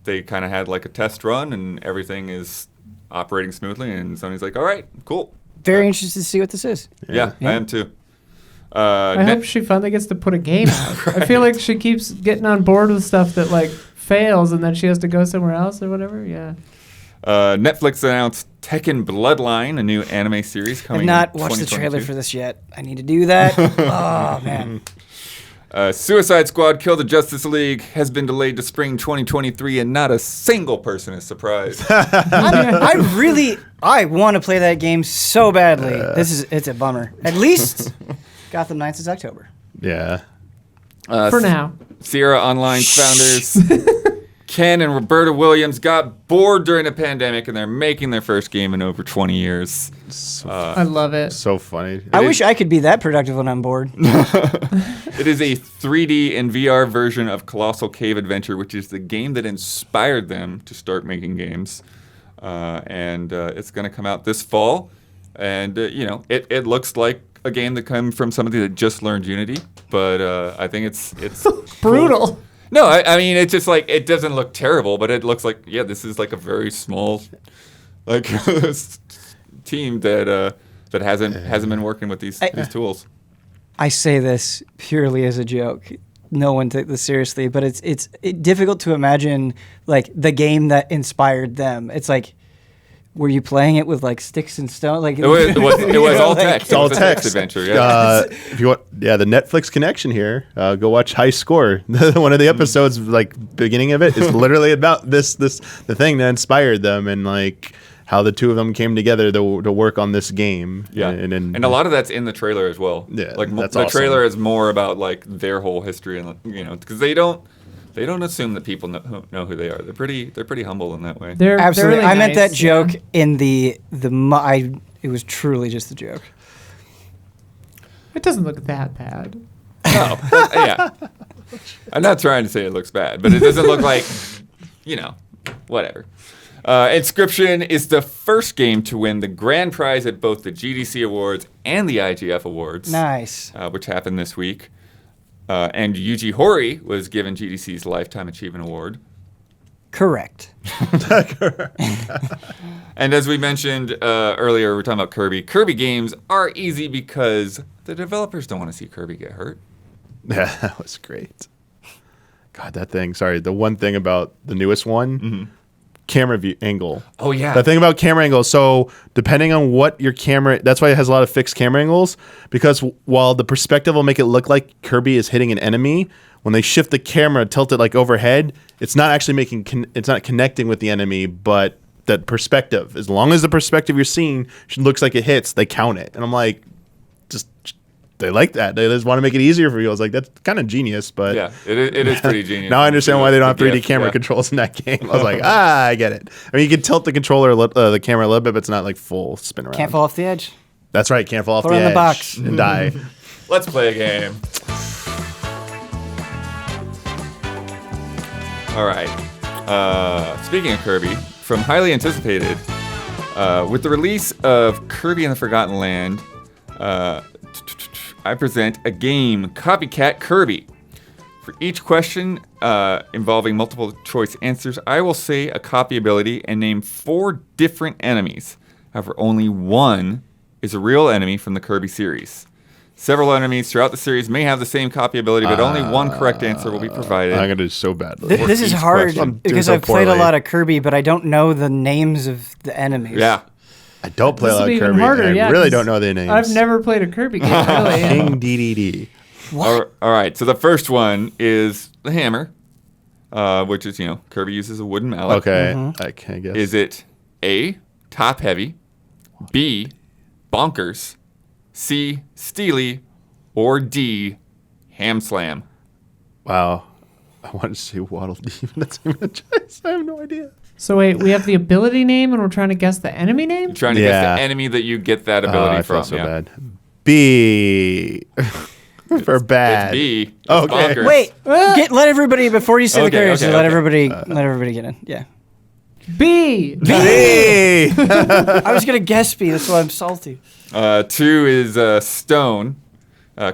they kind of had like a test run and everything is operating smoothly. And Sony's like, all right, cool. Very interested to see what this is. Yeah. I am too. I hope she finally gets to put a game out. I feel like she keeps getting on board with stuff that like fails and then she has to go somewhere else or whatever. Yeah. Netflix announced Tekken Bloodline, a new anime series coming. I've not watched the trailer for this yet. I need to do that. Oh man. Suicide Squad: Kill the Justice League has been delayed to spring 2023, and not a single person is surprised. I want to play that game so badly. It's a bummer. At least Gotham Knights is October. Yeah. For now. Sierra Online's founders, Ken and Roberta Williams, got bored during the pandemic, and they're making their first game in over 20 years. I love it. So funny. I wish I could be that productive when I'm bored. It is a 3D and VR version of Colossal Cave Adventure, which is the game that inspired them to start making games. And it's going to come out this fall. And, it looks like a game that came from somebody that just learned Unity. But I think it's brutal. Cool. No, I mean, it's just like, it doesn't look terrible, but it looks like, this is like a very small, like, team that hasn't been working with these tools. I say this purely as a joke. No one take this seriously, but it's difficult to imagine like the game that inspired them. It's like, were you playing it with like sticks and stone? Like it was all text. It's all a text adventure. Yeah. If you want, the Netflix connection here. Go watch High Score. One of the episodes, like beginning of it, is literally about the thing that inspired them, and like how the two of them came together to work on this game. Yeah, and a lot of that's in the trailer as well. Yeah, like that's the awesome. Trailer is more about like their whole history, and because they don't assume that people know who they are. They're pretty humble in that way. They're absolutely. really I meant nice, that joke in it was truly just a joke. It doesn't look that bad. No, yeah. I'm not trying to say it looks bad, but it doesn't look like, whatever. Inscription is the first game to win the grand prize at both the GDC Awards and the IGF Awards. Nice. Which happened this week. And Yuji Horii was given GDC's Lifetime Achievement Award. Correct. And as we mentioned earlier, we were talking about Kirby. Kirby games are easy because the developers don't want to see Kirby get hurt. Yeah, that was great. God, that thing. Sorry, the one thing about the newest one, camera view angle. Oh, yeah. The thing about camera angles, so depending on what your camera, that's why it has a lot of fixed camera angles, because while the perspective will make it look like Kirby is hitting an enemy, when they shift the camera, tilt it like overhead, it's not actually it's not connecting with the enemy, but that perspective, as long as the perspective you're seeing looks like it hits, they count it. And I'm like, they like that. They just want to make it easier for you. I was like, that's kind of genius, but yeah, it is pretty genius. Now I understand why they don't have 3D camera controls in that game. I was like, I get it. I mean, you can tilt the controller, the camera a little bit, but it's not like full spin around. Can't fall off the edge. That's right. Can't fall off Throw the in edge the box and die. Let's play a game. All right. Speaking of Kirby, from highly anticipated, with the release of Kirby and the Forgotten Land, I present a game, Copycat Kirby. For each question involving multiple choice answers, I will say a copy ability and name 4 different enemies. However, only one is a real enemy from the Kirby series. Several enemies throughout the series may have the same copy ability, but only one correct answer will be provided. I'm going to do so badly. This is hard because so I've played a poorly. lot of Kirby, but I don't know the names of the enemies. Yeah. I don't play a This lot will of be even Kirby. harder, I yeah, really 'cause don't know their names. I've never played a Kirby game, really. Yeah. King DDD. All right. So the first one is the hammer, which is, Kirby uses a wooden mallet. Okay, I can't guess. Is it A, top heavy, B, bonkers, C, steely, or D, ham slam? Wow. I want to say Waddle Dee, but that's not even a choice. I have no idea. So wait, we have the ability name and we're trying to guess the enemy name? You're trying to guess the enemy that you get that ability I from. feel so bad. B. For bad. It's B. It's Okay. bonkers. Wait, let everybody before you say the Okay, characters. okay, Let okay. everybody get in. Yeah, B. B. I was gonna guess B. That's why I'm salty. 2 is stone.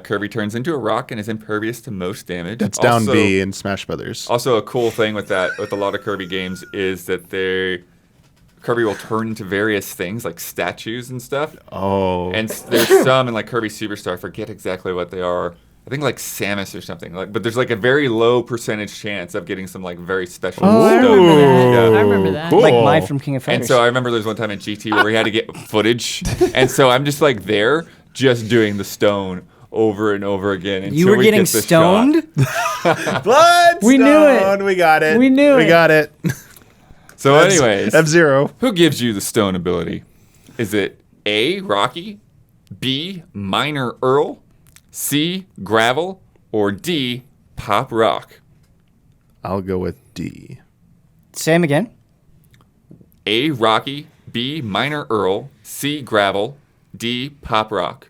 Kirby turns into a rock and is impervious to most damage. That's down B in Smash Brothers. Also, a cool thing with that, with a lot of Kirby games, is that Kirby will turn into various things like statues and stuff. Oh. And there's some in like Kirby Superstar, I forget exactly what they are. I think like Samus or something. But there's like a very low percentage chance of getting some like very special Oh, I stone. remember that. Yeah. I remember that. Cool. Like mine from King of Fighters. And so I remember there was one time in GT where we had to get footage, and so I'm just like there, just doing the stone over and over again. Until you were we getting get the stoned. Bloodstone. We knew it. We got it. We knew We it. got it. So, anyways, F-Zero. who gives you the stone ability? Is it A, Rocky, B, Minor Earl, C, Gravel, or D, Pop Rock? I'll go with D. Same again. A, Rocky, B, Minor Earl, C, Gravel, D, Pop Rock.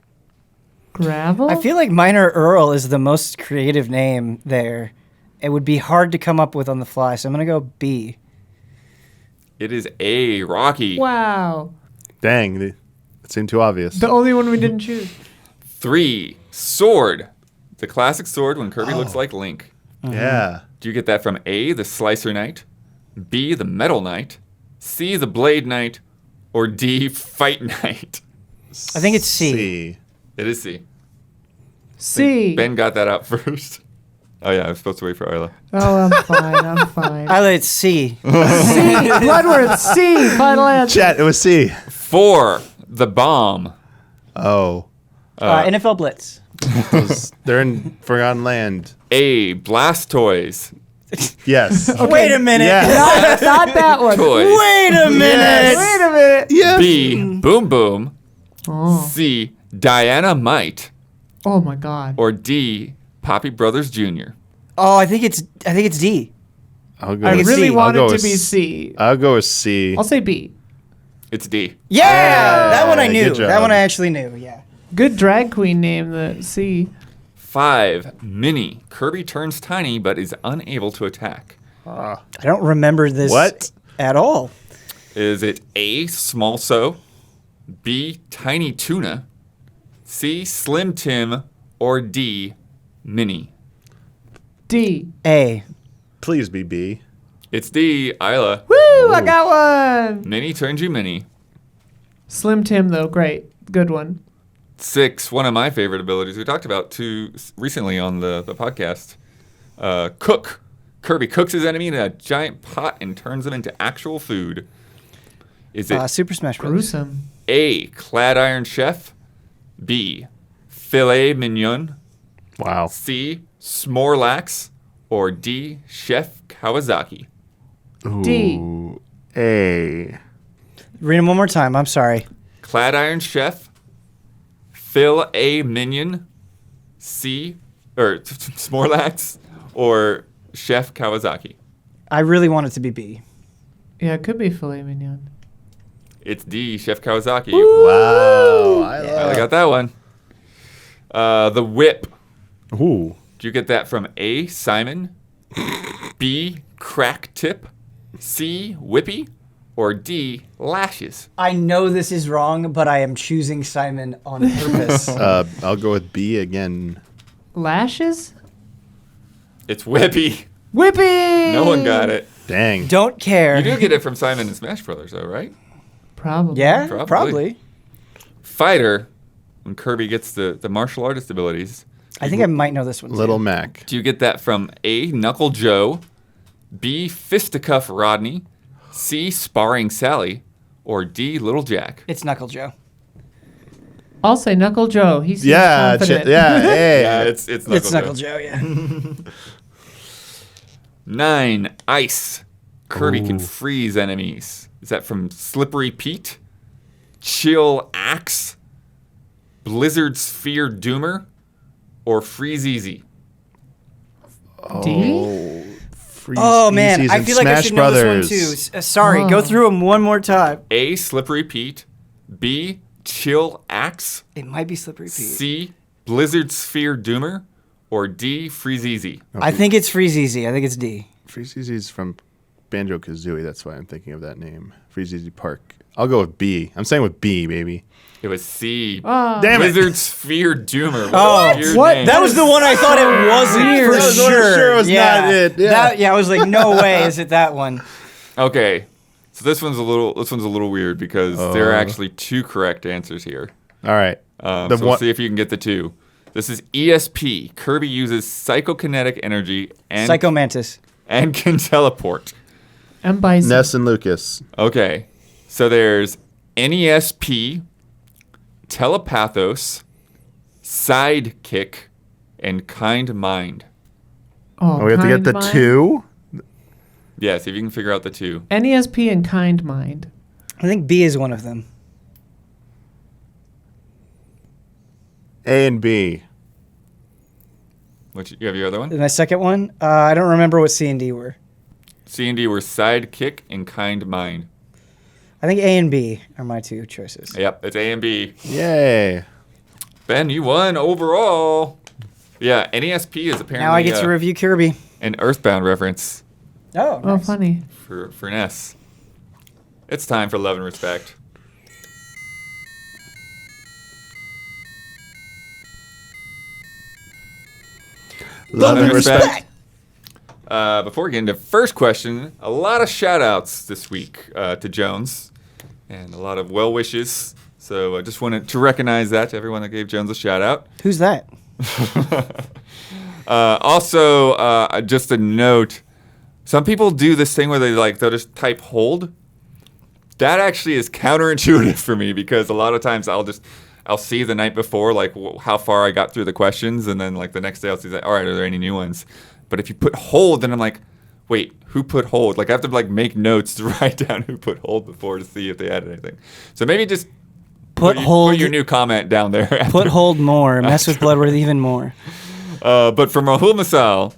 Gravel? I feel like Minor Earl is the most creative name there. It would be hard to come up with on the fly, so I'm gonna go B. It is A, Rocky. Wow. Dang. It seemed too obvious. The only one we didn't choose. 3, Sword. The classic sword when Kirby looks like Link. Yeah. Do you get that from A, the Slicer Knight, B, the Metal Knight, C, the Blade Knight, or D, Fight Knight? I think it's C. It is C. C. Ben got that out first. Oh, yeah, I was supposed to wait for Isla. Oh, I'm fine. I'm fine. I like C. C. Bloodworth. C. Final answer. Chat, it was C. 4, the Bomb. Oh. NFL Blitz. They're in Forgotten Land. A, Blastoise. Yes. Wait a minute. Yes. Not that one. Toys. Wait a minute. Yes. Wait a minute. Yes. B, Boom Boom. Oh. C, Diana Might. Oh my God. Or D, Poppy Brothers Jr. Oh, I think it's D. I'll go I with really C. want I'll it go to be with C. I'll go with C. I'll say B. It's D. Yeah, that one I knew. good job. That one I actually knew. Yeah. Good drag queen name, the C. 5, Mini. Kirby turns tiny but is unable to attack. I don't remember this What? at all. Is it A, Small So, B, Tiny Tuna, C, Slim Tim, or D, Mini? D. A. Please be B. It's D, Isla. Woo! I got one. Mini turns you mini. Slim Tim though, great, good one. 6, one of my favorite abilities we talked about too recently on the podcast. Cook. Kirby cooks his enemy in a giant pot and turns them into actual food. Is it Super Smash Bros. Gruesome. A, Clad Iron Chef, B, Filet Mignon, Wow. C, Smorlax, or D, Chef Kawasaki? D. Ooh, A. Read them one more time. I'm sorry. Clad Iron Chef, Filet Mignon, C, or Smorlax, or Chef Kawasaki? I really want it to be B. Yeah, it could be filet mignon. It's D, Chef Kawasaki. Wow. I got that one. The Whip. Ooh. Did you get that from A, Simon, B, crack tip, C, whippy, or D, lashes? I know this is wrong, but I am choosing Simon on purpose. I'll go with B again. Lashes? It's whippy. Whippy! No one got it. Dang. Don't care. You do get it from Simon and Smash Brothers, though, right? Probably. Yeah, Probably. probably. Fighter, when Kirby gets the martial artist abilities. I think I might know this one. Little too. Mac. Do you get that from A, Knuckle Joe, B, Fisticuff Rodney, C, Sparring Sally, or D, Little Jack? It's Knuckle Joe. I'll say Knuckle Joe. He seems Yeah, confident. hey. Yeah, it's Knuckle It's Knuckle Joe. Joe, yeah. 9, Ice. Kirby can Ooh. freeze enemies. Is that from Slippery Pete, Chill Axe, Blizzard Sphere Doomer, or Freeze Easy? D? Freeze Oh, man. Easies I and feel like I Smash should Brothers. know this one, too. Sorry. Go Oh. through them one more time. A, Slippery Pete, B, Chill Axe, It might be Slippery Pete. C, Blizzard Sphere Doomer, or D, Freeze Easy? I think it's Freeze Easy. I think it's D. Freeze Easy's from Banjo-Kazooie. That's why I'm thinking of that name. Freeze Easy Park. I'll go with B. I'm saying with B, baby. It was C, Oh. Damn it. Blizzard Sphere Doomer. Oh, a weird what? name. That was the one I thought it wasn't Weird. for That was the one I was sure. sure was not it, yeah. I was like, no way is it that one. Okay, so this one's a little weird because there are actually two correct answers here. All right. So we'll see if you can get the two. This is ESP. Kirby uses psychokinetic energy and Psychomantis. can teleport. M. Bison. Ness and Lucas. Okay, so there's NESP, Telepathos, Sidekick, and Kind Mind. Oh, we have to get Kind the Mind? two. Yeah, see if you can figure out the two. NESP and Kind Mind. I think B is one of them. A and B. You have your other one? And my second one, I don't remember what C and D were. C and D were Sidekick and Kind Mind. I think A and B are my two choices. Yep, it's A and B. Yay. Ben, you won overall. Yeah, NESP is apparently Now I get to review Kirby. an Earthbound reference Oh, Oh, nice. funny. for Ness. It's time for Love and Respect. Love and respect. Before we get into first question, a lot of shout outs this week to Jones and a lot of well wishes. So I just wanted to recognize that to everyone that gave Jones a shout out. Who's that? Also, just a note, some people do this thing where they'll just type hold. That actually is counterintuitive for me because a lot of times I'll see the night before how far I got through the questions, and then the next day I'll see all right, are there any new ones? But if you put hold, then I'm like, wait, who put hold? I have to make notes to write down who put hold before to see if they added anything. So maybe just Put put your new comment down there. Put hold more. Mess with Bloodworth even more. But from Rahul Masal,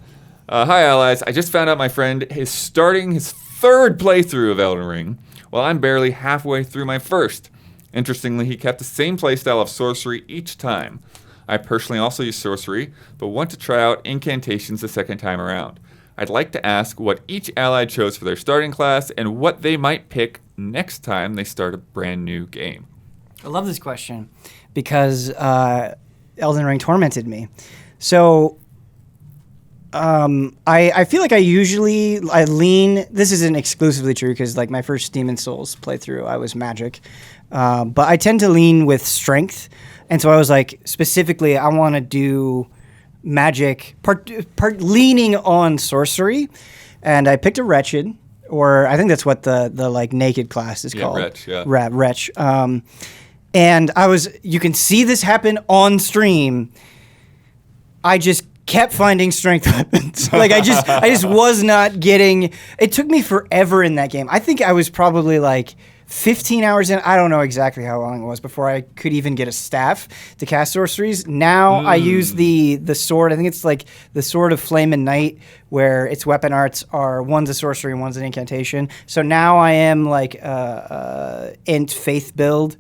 hi allies. I just found out my friend is starting his third playthrough of Elden Ring, while I'm barely halfway through my first. Interestingly, he kept the same playstyle of sorcery each time. I personally also use sorcery, but want to try out incantations the second time around. I'd like to ask what each ally chose for their starting class and what they might pick next time they start a brand new game. I love this question because Elden Ring tormented me. So I feel like I lean. This isn't exclusively true because my first Demon's Souls playthrough, I was magic. But I tend to lean with strength. And so I was specifically, I want to do magic, part leaning on sorcery. And I picked a Wretched, or I think that's what the naked class is called. Wretch, yeah. Wretch. And you can see this happen on stream. I just kept finding strength weapons. I just was not getting. It took me forever in that game. I think I was probably 15 hours in. I don't know exactly how long it was before I could even get a staff to cast sorceries. Now I use the sword. I think it's the Sword of Flame and Night, where its weapon arts are one's a sorcery and one's an incantation. So now I am int faith build.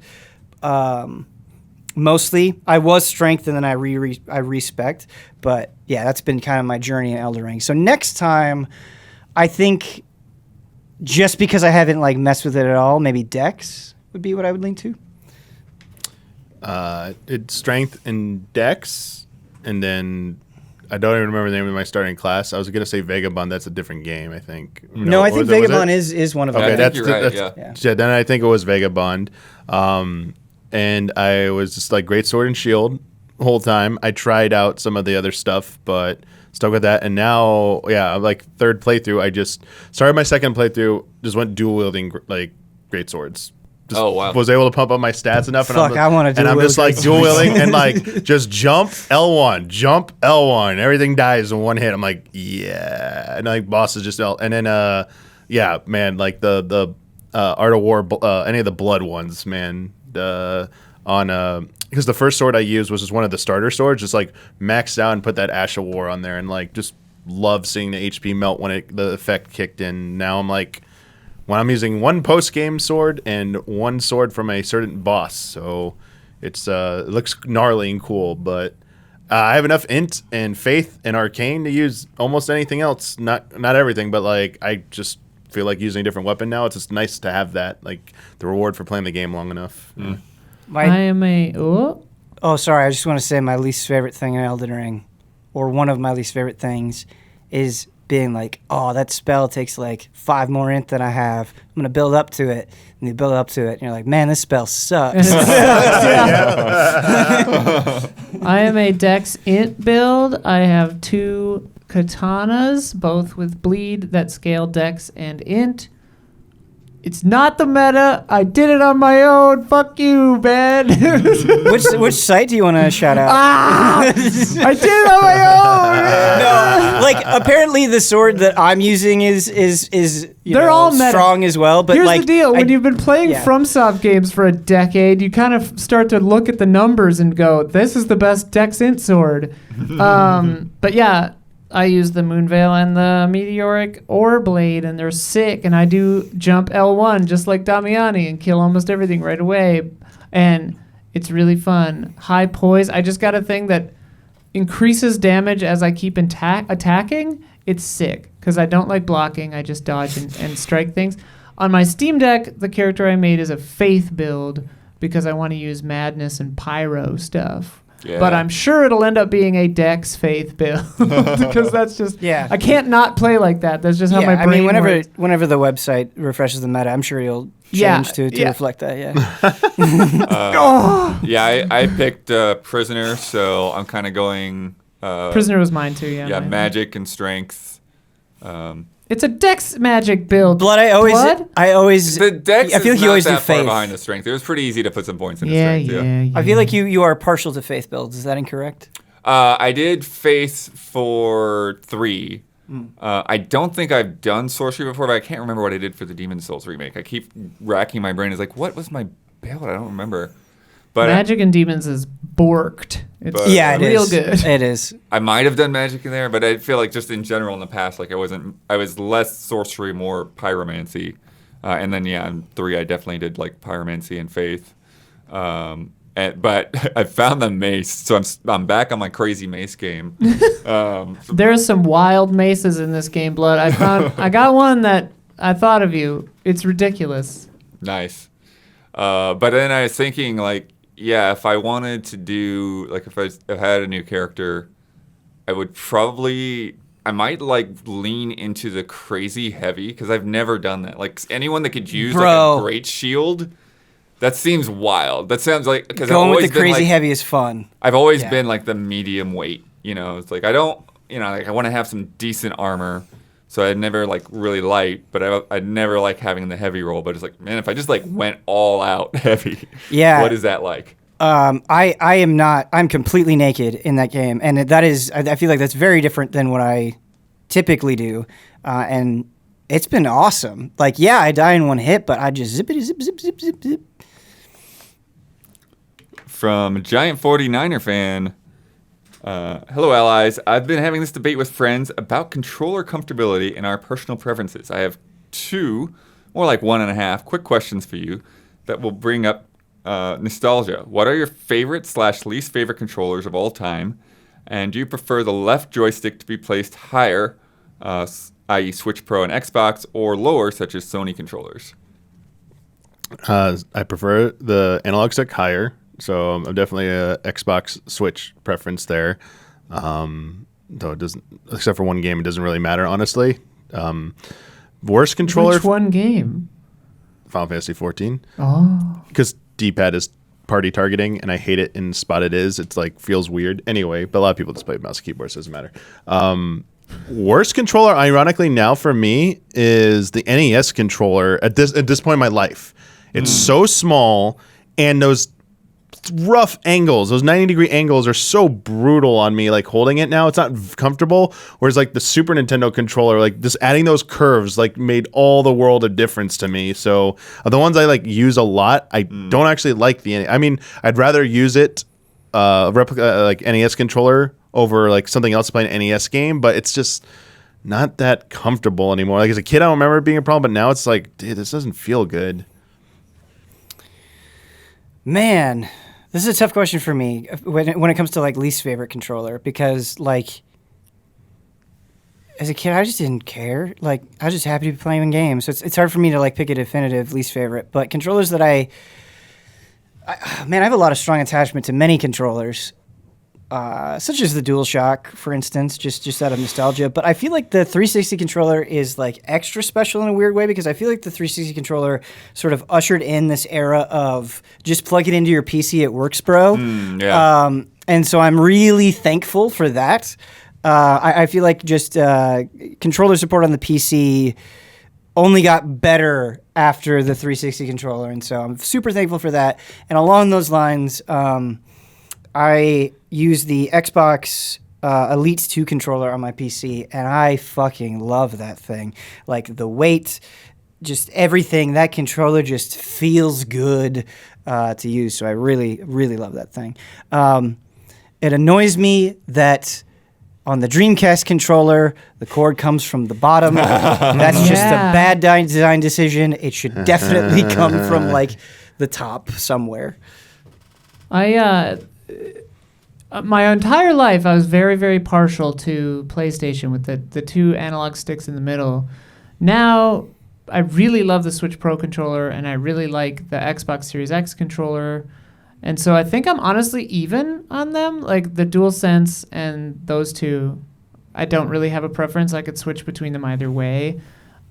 Mostly, I was strength and then I respect, but yeah, that's been kind of my journey in Elden Ring. So next time, I think just because I haven't like messed with it at all, maybe Dex would be what I would lean to. It's strength and dex, and then I don't even remember the name of my starting class. I was going to say Vagabond. That's a different game, I think. No, I think Vagabond is one of them. Okay, I think you're right, yeah. Then I think it was Vagabond. And I was just like great sword and shield the whole time. I tried out some of the other stuff, but stuck with that. And now, like third playthrough, I just started my second playthrough, just went dual wielding like great swords. Just was able to pump up my stats enough. Fuck, I want to do it. And I'm just like dual wielding and like just jump L1, everything dies in one hit. I'm like, yeah. And like bosses just and then man, like the Art of War, any of the blood ones, man. Because the first sword I used was just one of the starter swords, just like maxed out and put that Ash of War on there, and like just love seeing the HP melt when the effect kicked in. Now I'm like, when I'm using one post game sword and one sword from a certain boss, so it looks gnarly and cool. But I have enough int and faith and arcane to use almost anything else. Not everything, but like I just feel like using a different weapon now. It's just nice to have that, like the reward for playing the game long enough. I am a. Oh, sorry. I just want to say my least favorite thing in Elden Ring, or one of my least favorite things, is being like, oh, that spell takes like 5 more int than I have. I'm going to build up to it. And you build up to it, and you're like, man, this spell sucks. I am a Dex int build. I have 2 katanas, both with bleed, that scale Dex and int. It's not the meta. I did it on my own. Fuck you, man. Which site do you want to shout out? I did it on my own. No, like apparently the sword that I'm using is They're all meta. Strong as well. But here's like, the deal: when you've been playing FromSoft games for a decade, you kind of start to look at the numbers and go, "This is the best Dex int sword." But yeah. I use the Moonveil and the Meteoric Ore Blade, and they're sick. And I do jump L1 just like Damiani and kill almost everything right away. And it's really fun. High poise. I just got a thing that increases damage as I keep attacking. It's sick because I don't like blocking. I just dodge and strike things. On my Steam Deck, the character I made is a Faith build because I want to use Madness and Pyro stuff. Yeah. But I'm sure it'll end up being a Dex Faith build because that's just I can't not play like that. That's just how my brain works. Whenever the website refreshes the meta, I'm sure you'll change to reflect that. I picked Prisoner, so I'm kind of going. Prisoner was mine too. Yeah. Magic and strength. It's a Dex magic build. I always. The Dex I feel is like you always not do that far faith behind the strength. It was pretty easy to put some points into strength. Yeah. I feel like you are partial to faith builds. Is that incorrect? I did faith for 3. I don't think I've done sorcery before, but I can't remember what I did for the Demon Souls remake. I keep racking my brain. It's like, what was my build? I don't remember. But Magic and Demons is borked. It is real good. It is. I might have done magic in there, but I feel like just in general in the past, like I was less sorcery, more pyromancy. And then in 3 I definitely did like pyromancy and faith. But I found the mace, so I'm back on my crazy mace game. There's some wild maces in this game, Blood. I got one that I thought of you. It's ridiculous. Nice. But then I was thinking like, if I wanted to do, like, if I had a new character, I might, like, lean into the crazy heavy, because I've never done that. Like, anyone that could use, like, a great shield, that seems wild. That sounds like, because going with the crazy heavy is fun. I've always been, like, the medium weight, It's like, I don't, like, I want to have some decent armor, so I'd never, like, really light, but I'd never like having the heavy roll. But it's like, man, if I just, like, went all out heavy, what is that like? I am not. I'm completely naked in that game, and that is. I feel like that's very different than what I typically do, and it's been awesome. Like, I die in one hit, but I just zip. From Giant 49er fan. Hello, allies. I've been having this debate with friends about controller comfortability and our personal preferences. I have 2, more like 1.5, quick questions for you that will bring up nostalgia. What are your favorite/least favorite controllers of all time? And do you prefer the left joystick to be placed higher i.e. Switch Pro and Xbox, or lower, such as Sony controllers? I prefer the analog stick higher, so I'm definitely a Xbox Switch preference there. Though it doesn't, except for one game, it doesn't really matter, honestly. Worst controller. Which one game? Final Fantasy 14. Oh. Because D-pad is party targeting, and I hate it in spot it is. It's like feels weird. Anyway, but a lot of people just play mouse and keyboard, so it doesn't matter. Worst controller, ironically, now for me is the NES controller at this point in my life. It's so small, and those rough angles, those 90-degree angles are so brutal on me, like holding it now. It's not comfortable. Whereas like the Super Nintendo controller, like just adding those curves like made all the world of difference to me. So the ones I like use a lot, I don't actually like I mean, I'd rather use it replica like NES controller over like something else to play an NES game, but it's just not that comfortable anymore. Like as a kid, I don't remember it being a problem, but now it's like, dude, this doesn't feel good. Man, this is a tough question for me when it comes to like least favorite controller, because like as a kid I just didn't care. Like I was just happy to be playing games, so it's hard for me to like pick a definitive least favorite. But controllers that I have a lot of strong attachment to many controllers, such as the DualShock, for instance, just out of nostalgia. But I feel like the 360 controller is like extra special in a weird way, because I feel like the 360 controller sort of ushered in this era of just plug it into your PC, it works, bro. And so I'm really thankful for that. I feel like just controller support on the PC only got better after the 360 controller, and so I'm super thankful for that. And along those lines, I use the Xbox Elite 2 controller on my PC, and I fucking love that thing. Like the weight, just everything. That controller just feels good to use, so I really, really love that thing. It annoys me that on the Dreamcast controller, the cord comes from the bottom. That's just a bad design decision. It should definitely come from like the top somewhere. My entire life, I was very, very partial to PlayStation with the two analog sticks in the middle. Now, I really love the Switch Pro controller, and I really like the Xbox Series X controller. And so I think I'm honestly even on them. Like the DualSense and those two, I don't really have a preference. I could switch between them either way.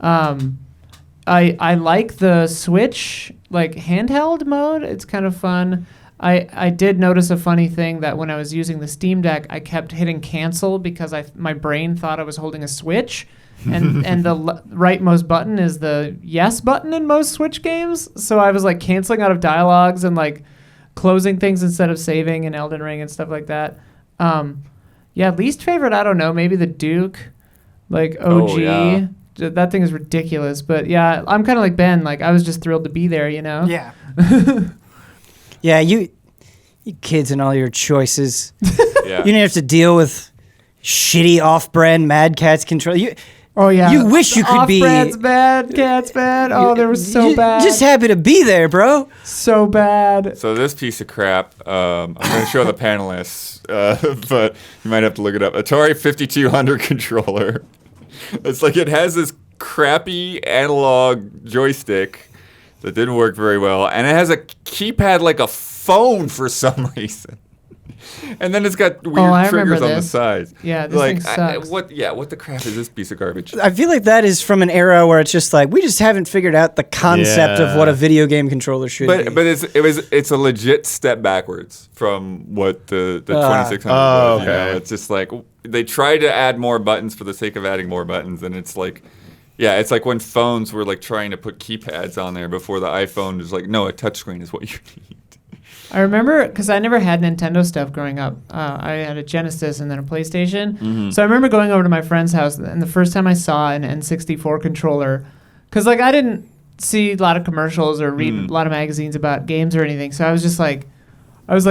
I like the Switch like handheld mode. It's kind of fun. I did notice a funny thing that when I was using the Steam Deck, I kept hitting cancel because my brain thought I was holding a Switch, and the rightmost button is the yes button in most Switch games. So I was like canceling out of dialogues and like closing things instead of saving in Elden Ring and stuff like that. Least favorite, I don't know, maybe the Duke, like OG. Oh, yeah. That thing is ridiculous. But yeah, I'm kind of like Ben. Like I was just thrilled to be there, you know? Yeah. Yeah, you kids and all your choices. Yeah. You didn't have to deal with shitty off-brand Mad Catz control. Oh yeah, you wish you could be off-brand's Mad Catz bad. Oh, they were so bad. Just happy to be there, bro. So bad. So this piece of crap, I'm going to show the panelists, but you might have to look it up. Atari 5200 controller. It's like it has this crappy analog joystick that didn't work very well, and it has a keypad like a phone for some reason. And then it's got weird triggers on the sides. Yeah, this thing sucks. What the crap is this piece of garbage? I feel like that is from an era where it's just like we just haven't figured out the concept of what a video game controller should be. But it's a legit step backwards from what the 2600 was. Okay. You know? It's just like they try to add more buttons for the sake of adding more buttons, and it's like, yeah, it's like when phones were like trying to put keypads on there before the iPhone was like, no, a touchscreen is what you need. I remember, because I never had Nintendo stuff growing up. I had a Genesis and then a PlayStation. Mm-hmm. So I remember going over to my friend's house, and the first time I saw an N64 controller, because like I didn't see a lot of commercials or read a lot of magazines about games or anything. So I was like,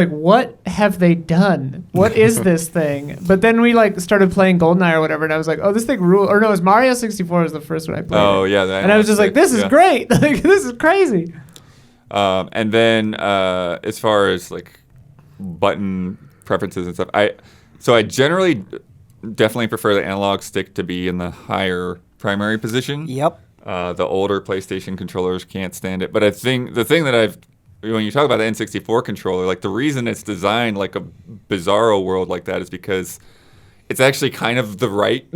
what have they done? What is this thing? But then we like started playing GoldenEye or whatever, and I was like, oh, this thing rule. Or no, it was Mario 64 was the first one I played. Oh, yeah. And I was just like, this is great. Like, this is crazy. And then as far as like button preferences and stuff, I generally definitely prefer the analog stick to be in the higher primary position. Yep. The older PlayStation controllers can't stand it. But I think the thing that when you talk about the N64 controller, like the reason it's designed like a bizarro world like that is because it's actually kind of the right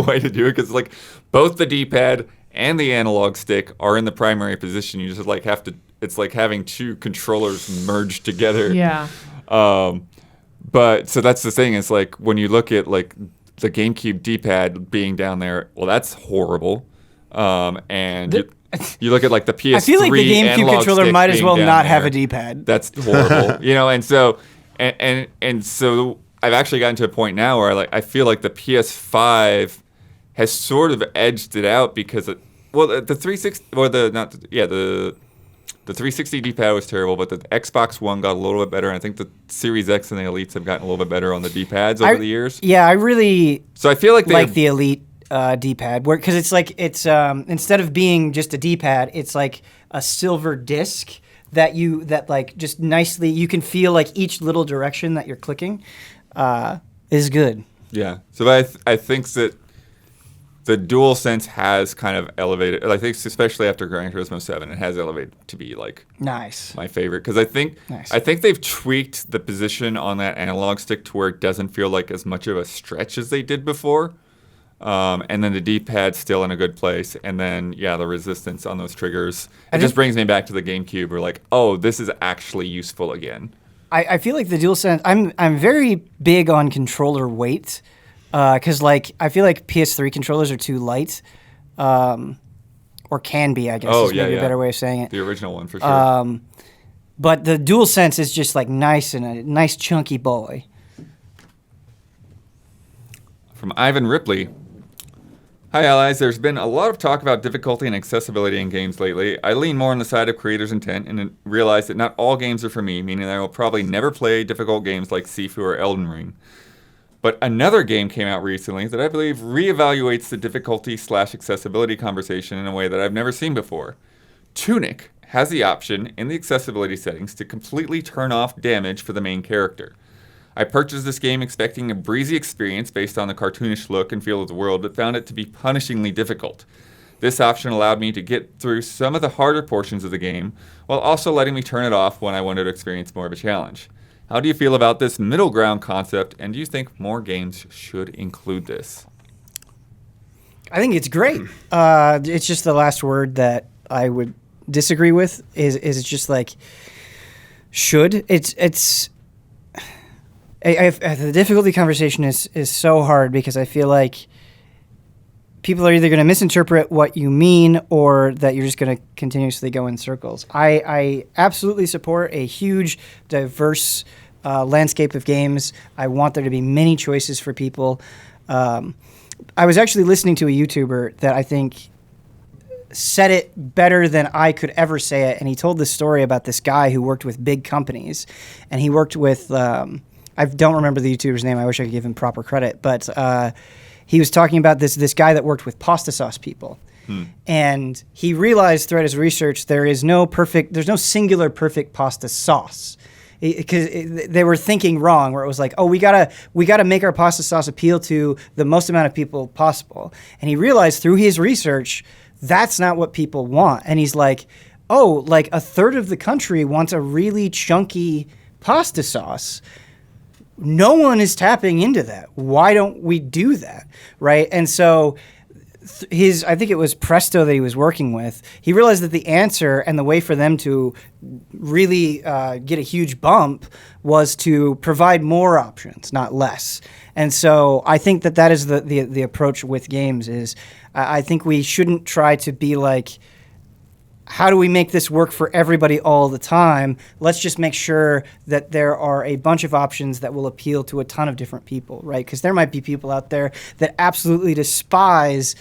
way to do it. Because like both the D-pad and the analog stick are in the primary position. You just like have to. It's like having two controllers merged together. Yeah. But so that's the thing. It's like when you look at like the GameCube D-pad being down there, well, that's horrible. And you look at like the PS3 I feel like the GameCube analog controller stick might as being well down not there. have a D-pad. That's horrible, and so and so I've actually gotten to a point now where I feel like the PS5 has sort of edged it out because the 360 or the 360 D-pad was terrible, but the Xbox One got a little bit better, and I think the Series X and the Elites have gotten a little bit better on the D-pads over the years. Yeah, I really So I feel like the Elite D-pad, because it's like instead of being just a D-pad, it's like a silver disc that like just nicely you can feel like each little direction that you're clicking is good. Yeah. So I think that the DualSense has kind of elevated. I think especially after Gran Turismo 7, it has elevated to be like Nice. my favorite because I think they've tweaked the position on that analog stick to where it doesn't feel like as much of a stretch as they did before. And then the D-pad's still in a good place, and then the resistance on those triggers. It just brings me back to the GameCube. Where like, oh, this is actually useful again. I feel like the DualSense. I'm very big on controller weight. Because I feel like PS3 controllers are too light, or can be, I guess is maybe a better way of saying it. The original one for sure. But the DualSense is just like nice and a nice chunky boy. From Ivan Ripley. Hi allies, there's been a lot of talk about difficulty and accessibility in games lately. I lean more on the side of creators' intent and realize that not all games are for me, meaning I will probably never play difficult games like Sifu or Elden Ring. But another game came out recently that I believe reevaluates the difficulty/accessibility conversation in a way that I've never seen before. Tunic has the option in the accessibility settings to completely turn off damage for the main character. I purchased this game expecting a breezy experience based on the cartoonish look and feel of the world, but found it to be punishingly difficult. This option allowed me to get through some of the harder portions of the game, while also letting me turn it off when I wanted to experience more of a challenge. How do you feel about this middle ground concept, and do you think more games should include this? I think it's great. It's just the last word that I would disagree with is it's just like should. It's the difficulty conversation is so hard because I feel like people are either going to misinterpret what you mean or that you're just going to continuously go in circles. I absolutely support a huge, diverse landscape of games. I want there to be many choices for people. I was actually listening to a YouTuber that I think said it better than I could ever say it, and he told this story about this guy who worked with big companies, and he worked with, I don't remember the YouTuber's name, I wish I could give him proper credit, but he was talking about this guy that worked with pasta sauce people. And he realized throughout his research there's no singular perfect pasta sauce. Because they were thinking wrong, where it was like, oh, we gotta make our pasta sauce appeal to the most amount of people possible. And he realized through his research that's not what people want. And he's like, oh, like a third of the country wants a really chunky pasta sauce. No one is tapping into that. Why don't we do that, right? And so I think it was Presto that he was working with, he realized that the answer and the way for them to really get a huge bump was to provide more options, not less. And so I think that is the approach with games is I think we shouldn't try to be like, how do we make this work for everybody all the time? Let's just make sure that there are a bunch of options that will appeal to a ton of different people, right? Because there might be people out there that absolutely despise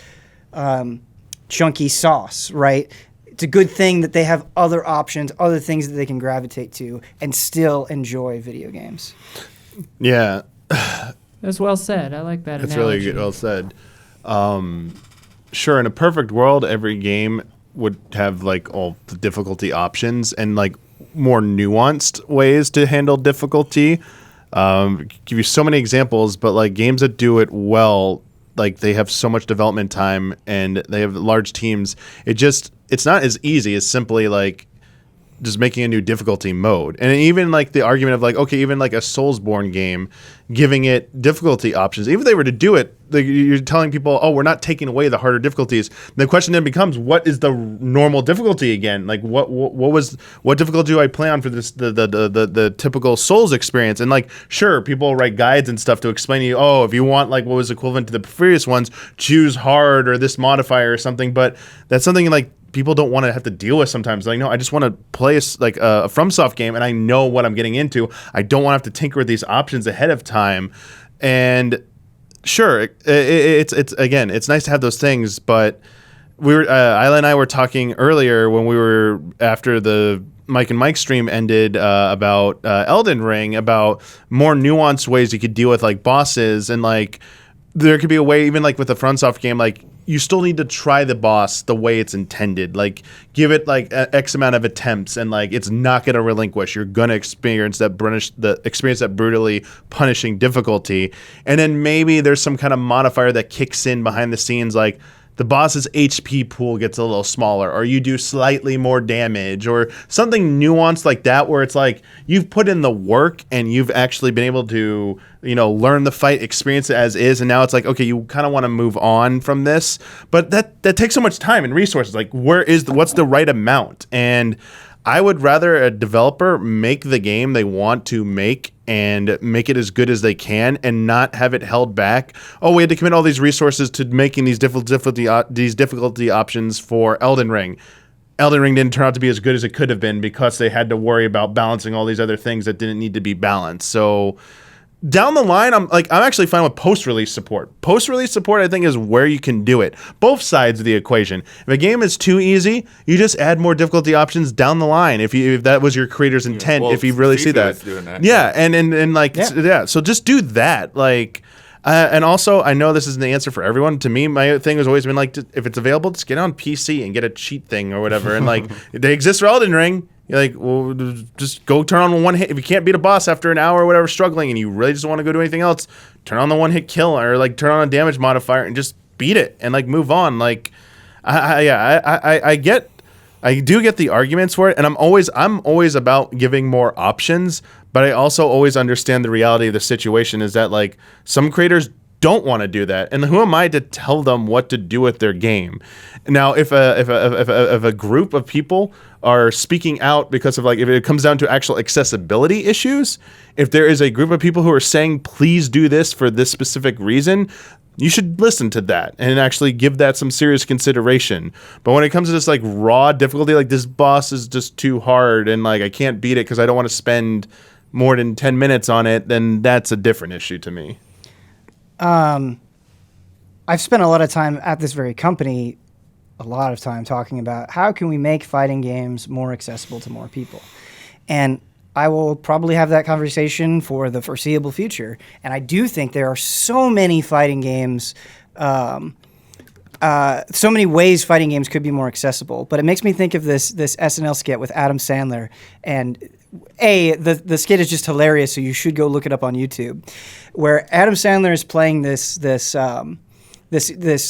chunky sauce, right? It's a good thing that they have other options, other things that they can gravitate to and still enjoy video games. Yeah. That's well said. I like that It's analogy. really good, well said. Sure, in a perfect world, every game would have like all the difficulty options and like more nuanced ways to handle difficulty. Give you so many examples, but like games that do it well like they have so much development time and they have large teams. It's not as easy as simply like just making a new difficulty mode. And even like the argument of like, okay, even like a Soulsborne game, giving it difficulty options, even if they were to do it, like you're telling people, oh, we're not taking away the harder difficulties. The question then becomes, what is the normal difficulty again? Like what difficulty do I play on for this, the typical Souls experience? And like, sure, people write guides and stuff to explain to you, oh, if you want like what was equivalent to the previous ones, choose hard or this modifier or something. But that's something like people don't want to have to deal with sometimes. Like, no, I just want to play a FromSoft game and I know what I'm getting into. I don't want to have to tinker with these options ahead of time. And sure, it's again, it's nice to have those things, but we were Isla and I were talking earlier when we were after the Mike and Mike stream ended about Elden Ring, about more nuanced ways you could deal with like bosses, and like there could be a way even like with a FromSoft game, like you still need to try the boss the way it's intended. Like give it like X amount of attempts, and like it's not going to relinquish. You're going to experience that brutally punishing difficulty. And then maybe there's some kind of modifier that kicks in behind the scenes, like the boss's HP pool gets a little smaller, or you do slightly more damage, or something nuanced like that, where it's like you've put in the work and you've actually been able to, you know, learn the fight, experience it as is, and now it's like, okay, you kind of want to move on from this, but that takes so much time and resources. Like, what's the right amount? And I would rather a developer make the game they want to make and make it as good as they can, and not have it held back. Oh, we had to commit all these resources to making these difficulty options for Elden Ring. Elden Ring didn't turn out to be as good as it could have been because they had to worry about balancing all these other things that didn't need to be balanced. So down the line, I'm actually fine with post-release support. Post-release support, I think, is where you can do it. Both sides of the equation. If a game is too easy, you just add more difficulty options down the line. If that was your creator's intent, if you really see that. Yeah, and like, yeah. So just do that. Like, and also, I know this isn't the answer for everyone. To me, my thing has always been like, if it's available, just get it on PC and get a cheat thing or whatever. And like, they exist for Elden Ring. You're like, well, just go turn on one hit. If you can't beat a boss after an hour or whatever struggling, and you really just want to go do anything else, turn on the one hit kill, or like turn on a damage modifier and just beat it and like move on. Like, I do get the arguments for it, and I'm always about giving more options, but I also always understand the reality of the situation is that like some creators don't want to do that, and who am I to tell them what to do with their game? Now, if a group of people are speaking out because of like, if it comes down to actual accessibility issues, if there is a group of people who are saying please do this for this specific reason, you should listen to that and actually give that some serious consideration. But when it comes to this like raw difficulty, like this boss is just too hard and like I can't beat it because I don't want to spend more than 10 minutes on it, then that's a different issue to me. I've spent a lot of time at this very company, a lot of time talking about how can we make fighting games more accessible to more people. And I will probably have that conversation for the foreseeable future. And I do think there are so many fighting games, so many ways fighting games could be more accessible. But it makes me think of this SNL skit with Adam Sandler. And the skit is just hilarious, so you should go look it up on YouTube, where Adam Sandler is playing this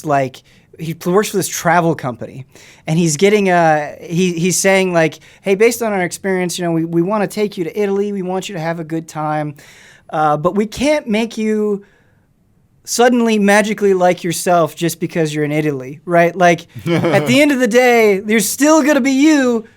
like, he works for this travel company, and he's getting he's saying like, hey, based on our experience, you know, we want to take you to Italy, we want you to have a good time, but we can't make you suddenly magically like yourself just because you're in Italy, right? Like at the end of the day, there's still gonna be you,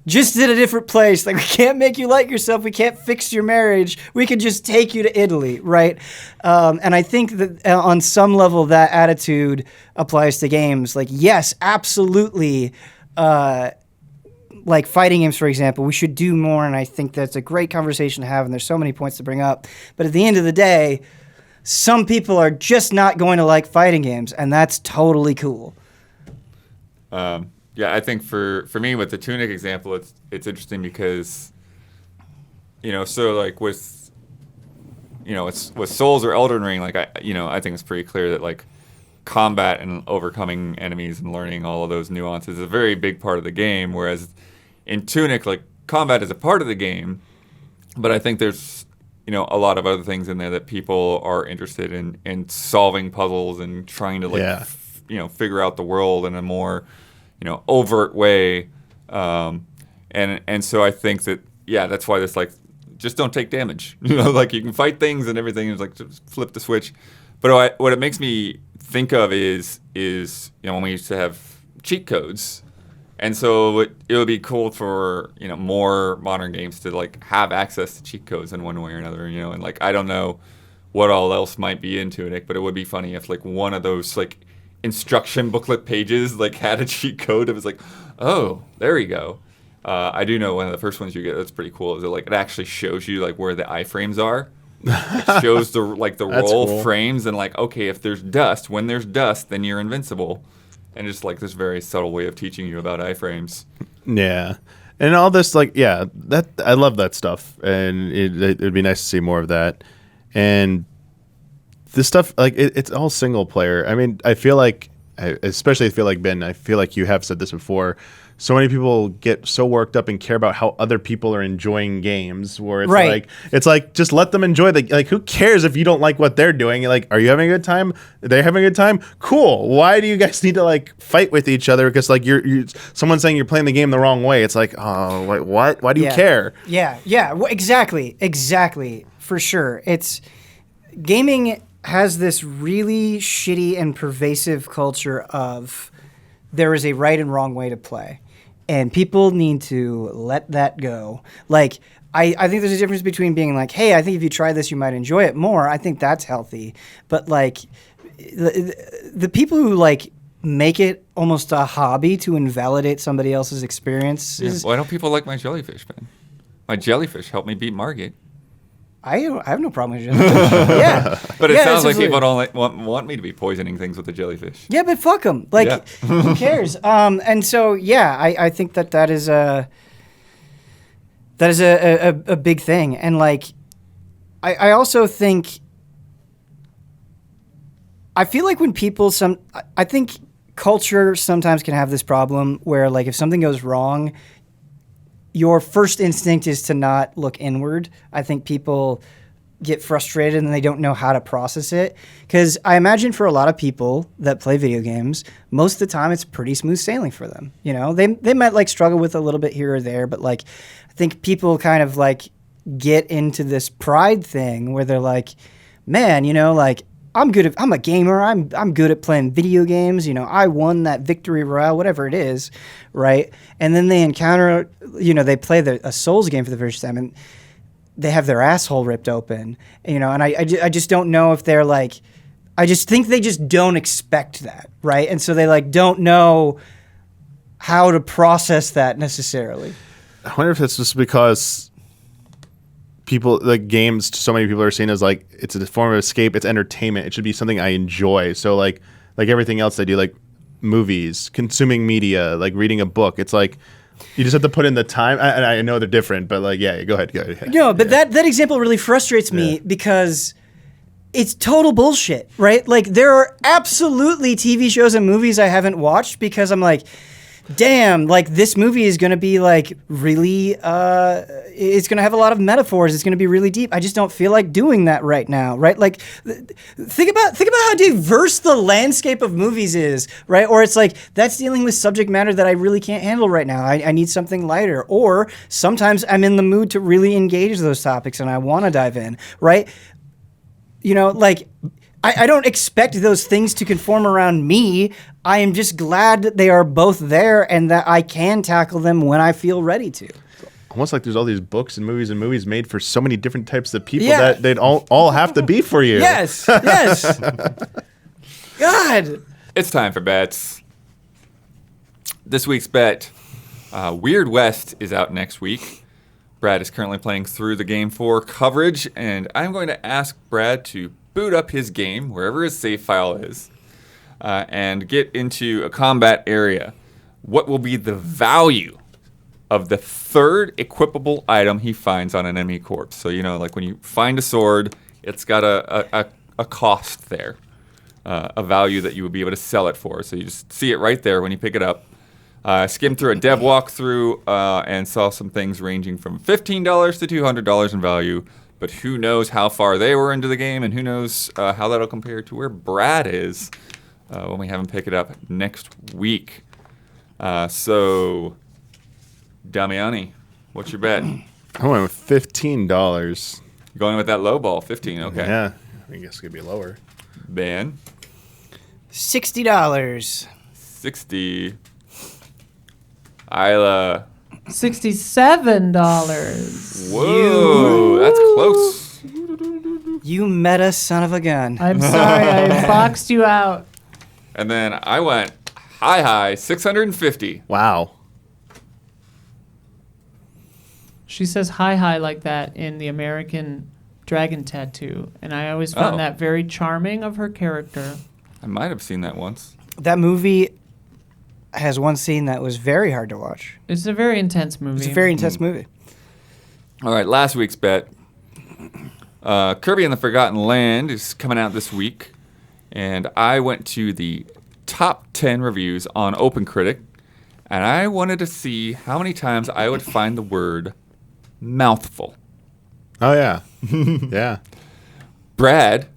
just in a different place. Like, we can't make you like yourself. We can't fix your marriage. We can just take you to Italy, right? And I think that on some level that attitude applies to games. Like, yes, absolutely. Like fighting games, for example, we should do more, and I think that's a great conversation to have, and there's so many points to bring up. But at the end of the day, some people are just not going to like fighting games, and that's totally cool. Yeah, I think for me with the Tunic example, it's interesting because, you know, so like with Souls or Elden Ring, like I think it's pretty clear that like combat and overcoming enemies and learning all of those nuances is a very big part of the game. Whereas in Tunic, like combat is a part of the game, but I think there's a lot of other things in there that people are interested in solving puzzles and trying to figure out the world in a more overt way. And so I think that that's why this just don't take damage. You can fight things and everything. It's just flip the switch. But what it makes me think of is when we used to have cheat codes. And so it would be cool for more modern games to have access to cheat codes in one way or another. And I don't know what all else might be into it, but it would be funny if one of those instruction booklet pages had a cheat code. It was oh, there you go. I do know one of the first ones you get that's pretty cool is it actually shows you where the iframes are. It shows the roll cool. frames and okay, if there's dust, when there's dust, then you're invincible. And just this very subtle way of teaching you about iframes. Yeah. And all this, that I love that stuff. And it'd be nice to see more of that. And this stuff, it's all single player. I mean, I feel especially Ben, I feel like you have said this before. So many people get so worked up and care about how other people are enjoying games where it's just let them enjoy who cares if you don't like what they're doing? Are you having a good time? Are they having a good time? Cool. Why do you guys need to fight with each other? Because you're someone's saying you're playing the game the wrong way. It's oh, what? Why do you care? Yeah. Well, exactly. For sure. It's gaming has this really shitty and pervasive culture of there is a right and wrong way to play. And people need to let that go. I think there's a difference between being hey, I think if you try this, you might enjoy it more. I think that's healthy. But the people who make it almost a hobby to invalidate somebody else's experiences. Yeah. Why don't people like my jellyfish, man? My jellyfish helped me beat Margate. I have no problem with jellyfish. Yeah. But it sounds like people don't want me to be poisoning things with the jellyfish. Yeah, but fuck them. Who cares? And so, I think that is a big thing. And I also think, I feel when people, I think culture sometimes can have this problem where if something goes wrong, your first instinct is to not look inward. I think people get frustrated and they don't know how to process it. Because I imagine for a lot of people that play video games, most of the time it's pretty smooth sailing for them. They might struggle with a little bit here or there, but I think people kind of get into this pride thing where they're man, I'm a gamer. I'm good at playing video games. I won that victory royale, whatever it is, right? And then they encounter, they play a Souls game for the first time, and they have their asshole ripped open, and I just don't know if they're I just think they just don't expect that, right? And so they don't know how to process that necessarily. I wonder if it's just because people games, so many people are seen as it's a form of escape, it's entertainment, it should be something I enjoy. So like everything else they do, movies, consuming media, reading a book, it's you just have to put in the time. I know they're different, but go ahead. No, but that example really frustrates me because it's total bullshit, right? There are absolutely TV shows and movies I haven't watched because I'm damn, this movie is going to be really, it's going to have a lot of metaphors. It's going to be really deep. I just don't feel like doing that right now, right? Think about how diverse the landscape of movies is, right? Or it's that's dealing with subject matter that I really can't handle right now. I need something lighter. Or sometimes I'm in the mood to really engage those topics and I want to dive in, right? I don't expect those things to conform around me. I am just glad that they are both there and that I can tackle them when I feel ready to. Almost there's all these books and movies made for so many different types of people that they'd all have to be for you. Yes. God. It's time for bets. This week's bet, Weird West is out next week. Brad is currently playing through the game for coverage, and I'm going to ask Brad to boot up his game, wherever his save file is, and get into a combat area. What will be the value of the third equipable item he finds on an enemy corpse? So, when you find a sword, it's got a cost there, a value that you would be able to sell it for. So you just see it right there when you pick it up. Skimmed through a dev walkthrough and saw some things ranging from $15 to $200 in value. But who knows how far they were into the game, and who knows how that'll compare to where Brad is when we have him pick it up next week. So, Damiani, what's your bet? I went with $15. Going with that low ball, 15, okay. Yeah, I guess it could be lower. Ben? $60. 60. Isla? $67. Whoa, that's close. You meta son of a gun. I'm sorry, I boxed you out. And then I went high, 650. Wow. She says hi like that in the American Dragon Tattoo, and I always found that very charming of her character. I might have seen that once. That movie has one scene that was very hard to watch. It's a very intense movie. It's a very intense movie. All right, last week's bet. Kirby and the Forgotten Land is coming out this week, and I went to the top 10 reviews on OpenCritic, and I wanted to see how many times I would find the word mouthful. Oh, yeah. Yeah. Brad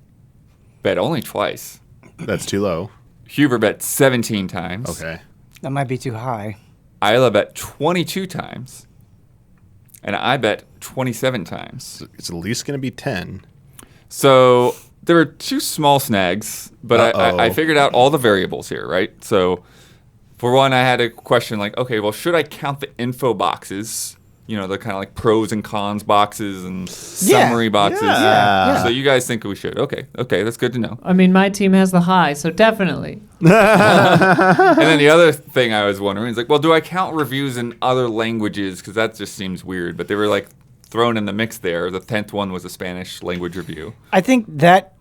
bet only twice. That's too low. Huber bet 17 times. Okay. That might be too high. Isla bet 22 times. And I bet 27 times. It's at least going to be 10. So there were two small snags, but I figured out all the variables here, right? So for one, I had a question like, okay, well, should I count the info boxes? You know, the kind of like pros and cons boxes and summary boxes. Yeah. So you guys think we should? Okay, that's good to know. I mean, my team has the high, so definitely. And then the other thing I was wondering is like, well, do I count reviews in other languages? Because that just seems weird. But they were like thrown in the mix there. The 10th one was a Spanish language review. I think that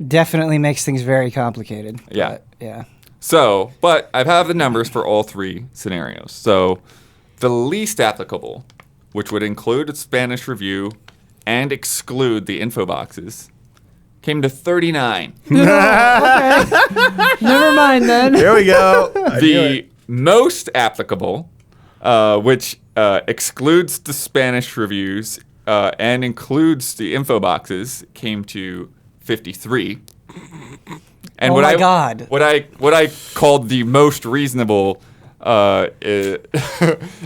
definitely makes things very complicated. Yeah. But, yeah. So, but I have the numbers for all three scenarios. So the least applicable, which would include a Spanish review and exclude the info boxes, came to 39. Okay. Never mind then. Here we go. The most applicable, which excludes the Spanish reviews and includes the info boxes, came to 53. And Oh my God. What I called the most reasonable,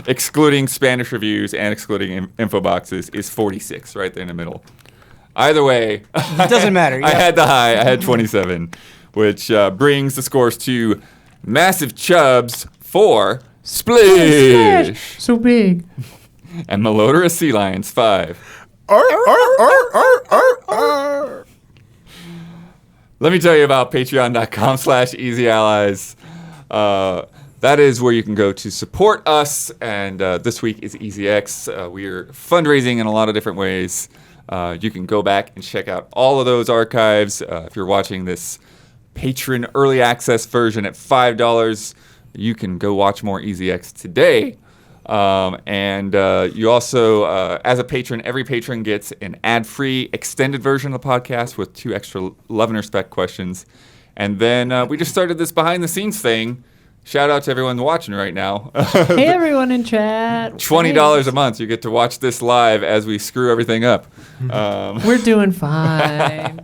excluding Spanish reviews and excluding info boxes, is 46, right there in the middle. Either way, It doesn't matter. I Yeah. had the high. I had 27, which brings the scores to Massive Chubs for Splish So big. and Malodorous Sea Lions 5. Let me tell you about patreon.com/easyallies. That is where you can go to support us, and this week is EasyX. We are fundraising in a lot of different ways. You can go back and check out all of those archives. If you're watching this patron early access version at $5, you can go watch more EasyX today. And you also, as a patron, every patron gets an ad-free extended version of the podcast with 2 extra love and respect questions. And then we just started this behind-the-scenes thing. Shout out to everyone watching right now. Hey, everyone in chat. $20 a month. You get to watch this live as we screw everything up. We're doing fine.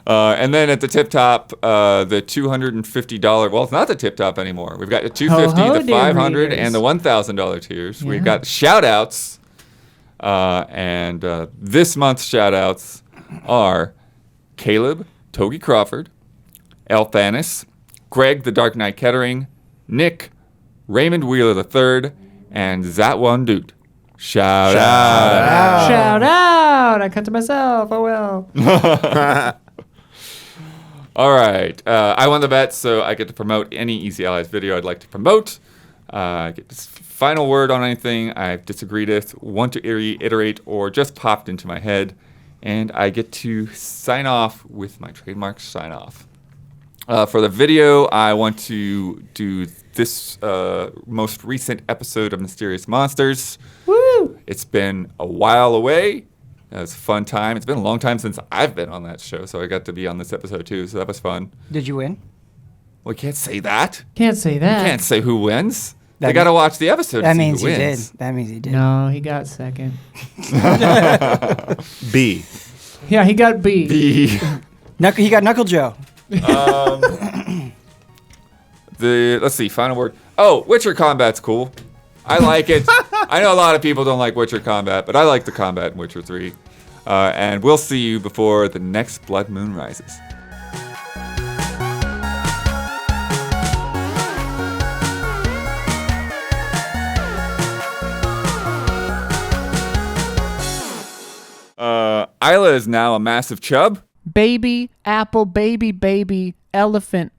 And then at the tip top, the $250. Well, it's not the tip top anymore. We've got the $250, Ho-ho, the $500, dear and the $1,000 tiers. Yeah. We've got shout outs. And this month's shout outs are Caleb, Togi Crawford, Elthanis, Greg the Dark Knight Kettering, Nick, Raymond Wheeler III, and That One Dude. Shout out. Shout out. I cut to myself. Oh, well. All right. I won the bet, so I get to promote any Easy Allies video I'd like to promote. I get this final word on anything I've disagreed with, want to reiterate, or just popped into my head. And I get to sign off with my trademark sign off. For the video, I want to do this most recent episode of Mysterious Monsters. Woo! It's been a while away. It was a fun time. It's been a long time since I've been on that show, so I got to be on this episode too, so that was fun. Did you win? Well, we can't say that. Can't say that. We can't say who wins. They got to watch the episode. That to see means who he did. wins. That means he did. No, he got second. B. Yeah, he got B. B. He got Knuckle Joe. Let's see, final word. Oh, Witcher combat's cool. I like it. I know a lot of people don't like Witcher combat, but I like the combat in Witcher 3. And we'll see you before the next blood moon rises. Isla is now a massive chub. Baby, apple, baby, elephant.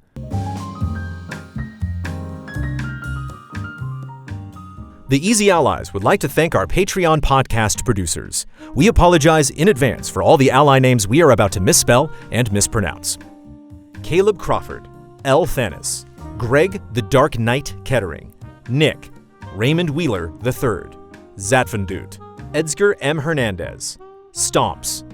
The Easy Allies would like to thank our Patreon podcast producers. We apologize in advance for all the ally names we are about to misspell and mispronounce. Caleb Crawford, L. Thanis, Greg the Dark Knight Kettering, Nick, Raymond Wheeler III, Zatfandut, Edsger M. Hernandez, Stomps,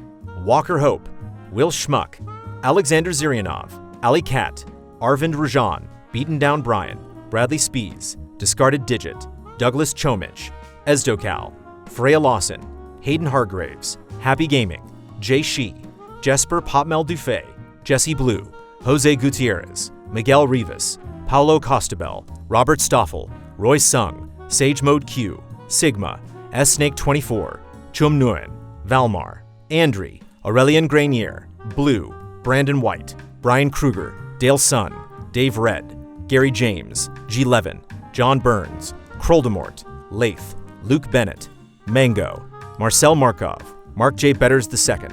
Walker Hope, Will Schmuck, Alexander Zirianov, Ali Cat, Arvind Rajan, Beaten Down Brian, Bradley Spees, Discarded Digit, Douglas Chomich, Esdocal, Freya Lawson, Hayden Hargraves, Happy Gaming, Jay Shee, Jesper Popmel Dufay, Jesse Blue, Jose Gutierrez, Miguel Rivas, Paulo Costabel, Robert Stoffel, Roy Sung, Sage Mode Q, Sigma, S-Snake24, Chum Nguyen, Valmar, Andri, Aurelian Grenier, Blue, Brandon White, Brian Kruger, Dale Sun, Dave Red, Gary James, G. Levin, John Burns, Kroldemort, Lath, Luke Bennett, Mango, Marcel Markov, Mark J. Betters II,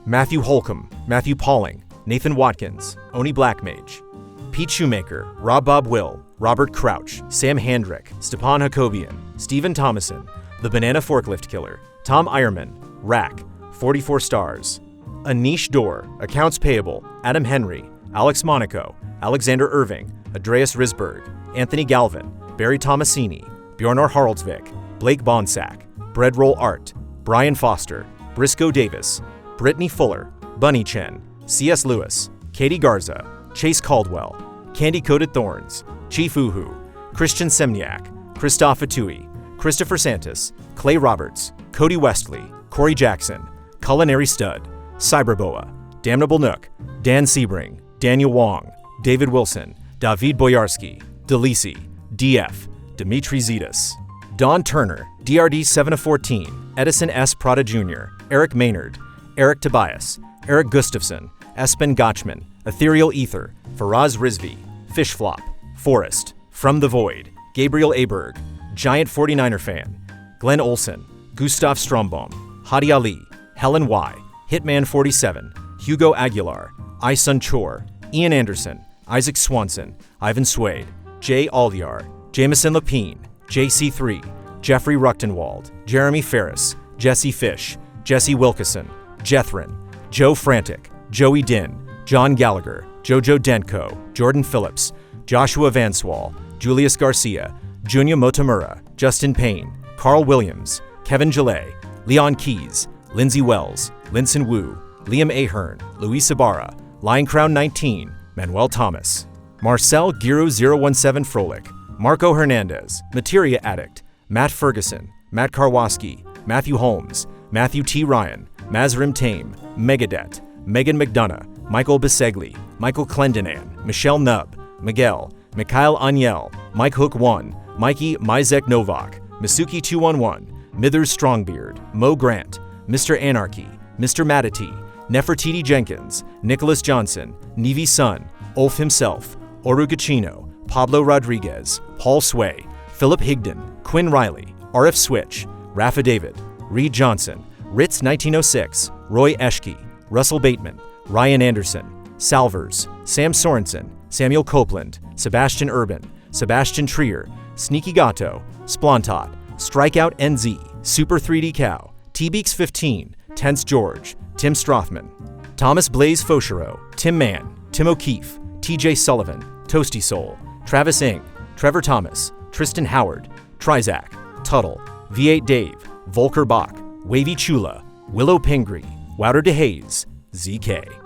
Matthew Holcomb, Matthew Pauling, Nathan Watkins, Oni Blackmage, Pete Shoemaker, Rob Bob Will, Robert Crouch, Sam Handrick, Stepan Hakobian, Stephen Thomason, The Banana Forklift Killer, Tom Eierman, Rack, 44 stars, Anish Door, Accounts Payable, Adam Henry, Alex Monaco, Alexander Irving, Andreas Risberg, Anthony Galvin, Barry Tomasini, Bjornar Haraldsvik, Blake Bonsack, Breadroll Art, Brian Foster, Briscoe Davis, Brittany Fuller, Bunny Chen, C.S. Lewis, Katie Garza, Chase Caldwell, Candy Coated Thorns, Chief Uhu, Christian Semniak, Christoph Atui, Christopher Santis, Clay Roberts, Cody Westley, Corey Jackson, Culinary Stud, Cyberboa, Damnable Nook, Dan Sebring, Daniel Wong, David Wilson, David Boyarski, Delisi, DF, Dimitri Zetas, Don Turner, DRD 7 of 14, Edison S. Prada Jr., Eric Maynard, Eric Tobias, Eric Gustafson, Espen Gotchman, Ethereal Ether, Faraz Rizvi, Fishflop, Forrest, From the Void, Gabriel Aberg, Giant 49er Fan, Glenn Olson, Gustav Strombaum, Hadi Ali, Helen Y, Hitman 47, Hugo Aguilar, Isun Chor, Ian Anderson, Isaac Swanson, Ivan Swade, Jay Aldiar, Jameson Lapine, JC3, Jeffrey Ruchtenwald, Jeremy Ferris, Jesse Fish, Jesse Wilkeson, Jethrin, Joe Frantic, Joey Din, John Gallagher, Jojo Denko, Jordan Phillips, Joshua Vanswall, Julius Garcia, Junya Motomura, Justin Payne, Carl Williams, Kevin Gillet, Leon Keys, Lindsay Wells, Linson Wu, Liam Ahern, Luis Ibarra, Lion Crown 19, Manuel Thomas, Marcel Giro 017 Froelich, Marco Hernandez, Materia Addict, Matt Ferguson, Matt Karwoski, Matthew Holmes, Matthew T. Ryan, Mazrim Tame, Megadet, Megan McDonough, Michael Bisegli, Michael Clendenan, Michelle Nubb, Miguel, Mikhail Aniel, Mike Hook 1, Mikey Mizek Novak, Masuki 211, Mithers Strongbeard, Mo Grant, Mr. Anarchy, Mr. Matati, Nefertiti Jenkins, Nicholas Johnson, Nevi Sun, Ulf himself, Oru Gacchino, Pablo Rodriguez, Paul Sway, Philip Higdon, Quinn Riley, RF Switch, Rafa David, Reed Johnson, Ritz 1906, Roy Eschke, Russell Bateman, Ryan Anderson, Salvers, Sam Sorensen, Samuel Copeland, Sebastian Urban, Sebastian Trier, Sneaky Gato, Splontot, Strikeout NZ, Super 3D Cow, T-Beaks 15, Tense George, Tim Strothman, Thomas Blaze Fauchereau, Tim Mann, Tim O'Keefe, TJ Sullivan, Toasty Soul, Travis Ing, Trevor Thomas, Tristan Howard, Trizac, Tuttle, V8 Dave, Volker Bach, Wavy Chula, Willow Pingree, Wouter DeHaze, ZK.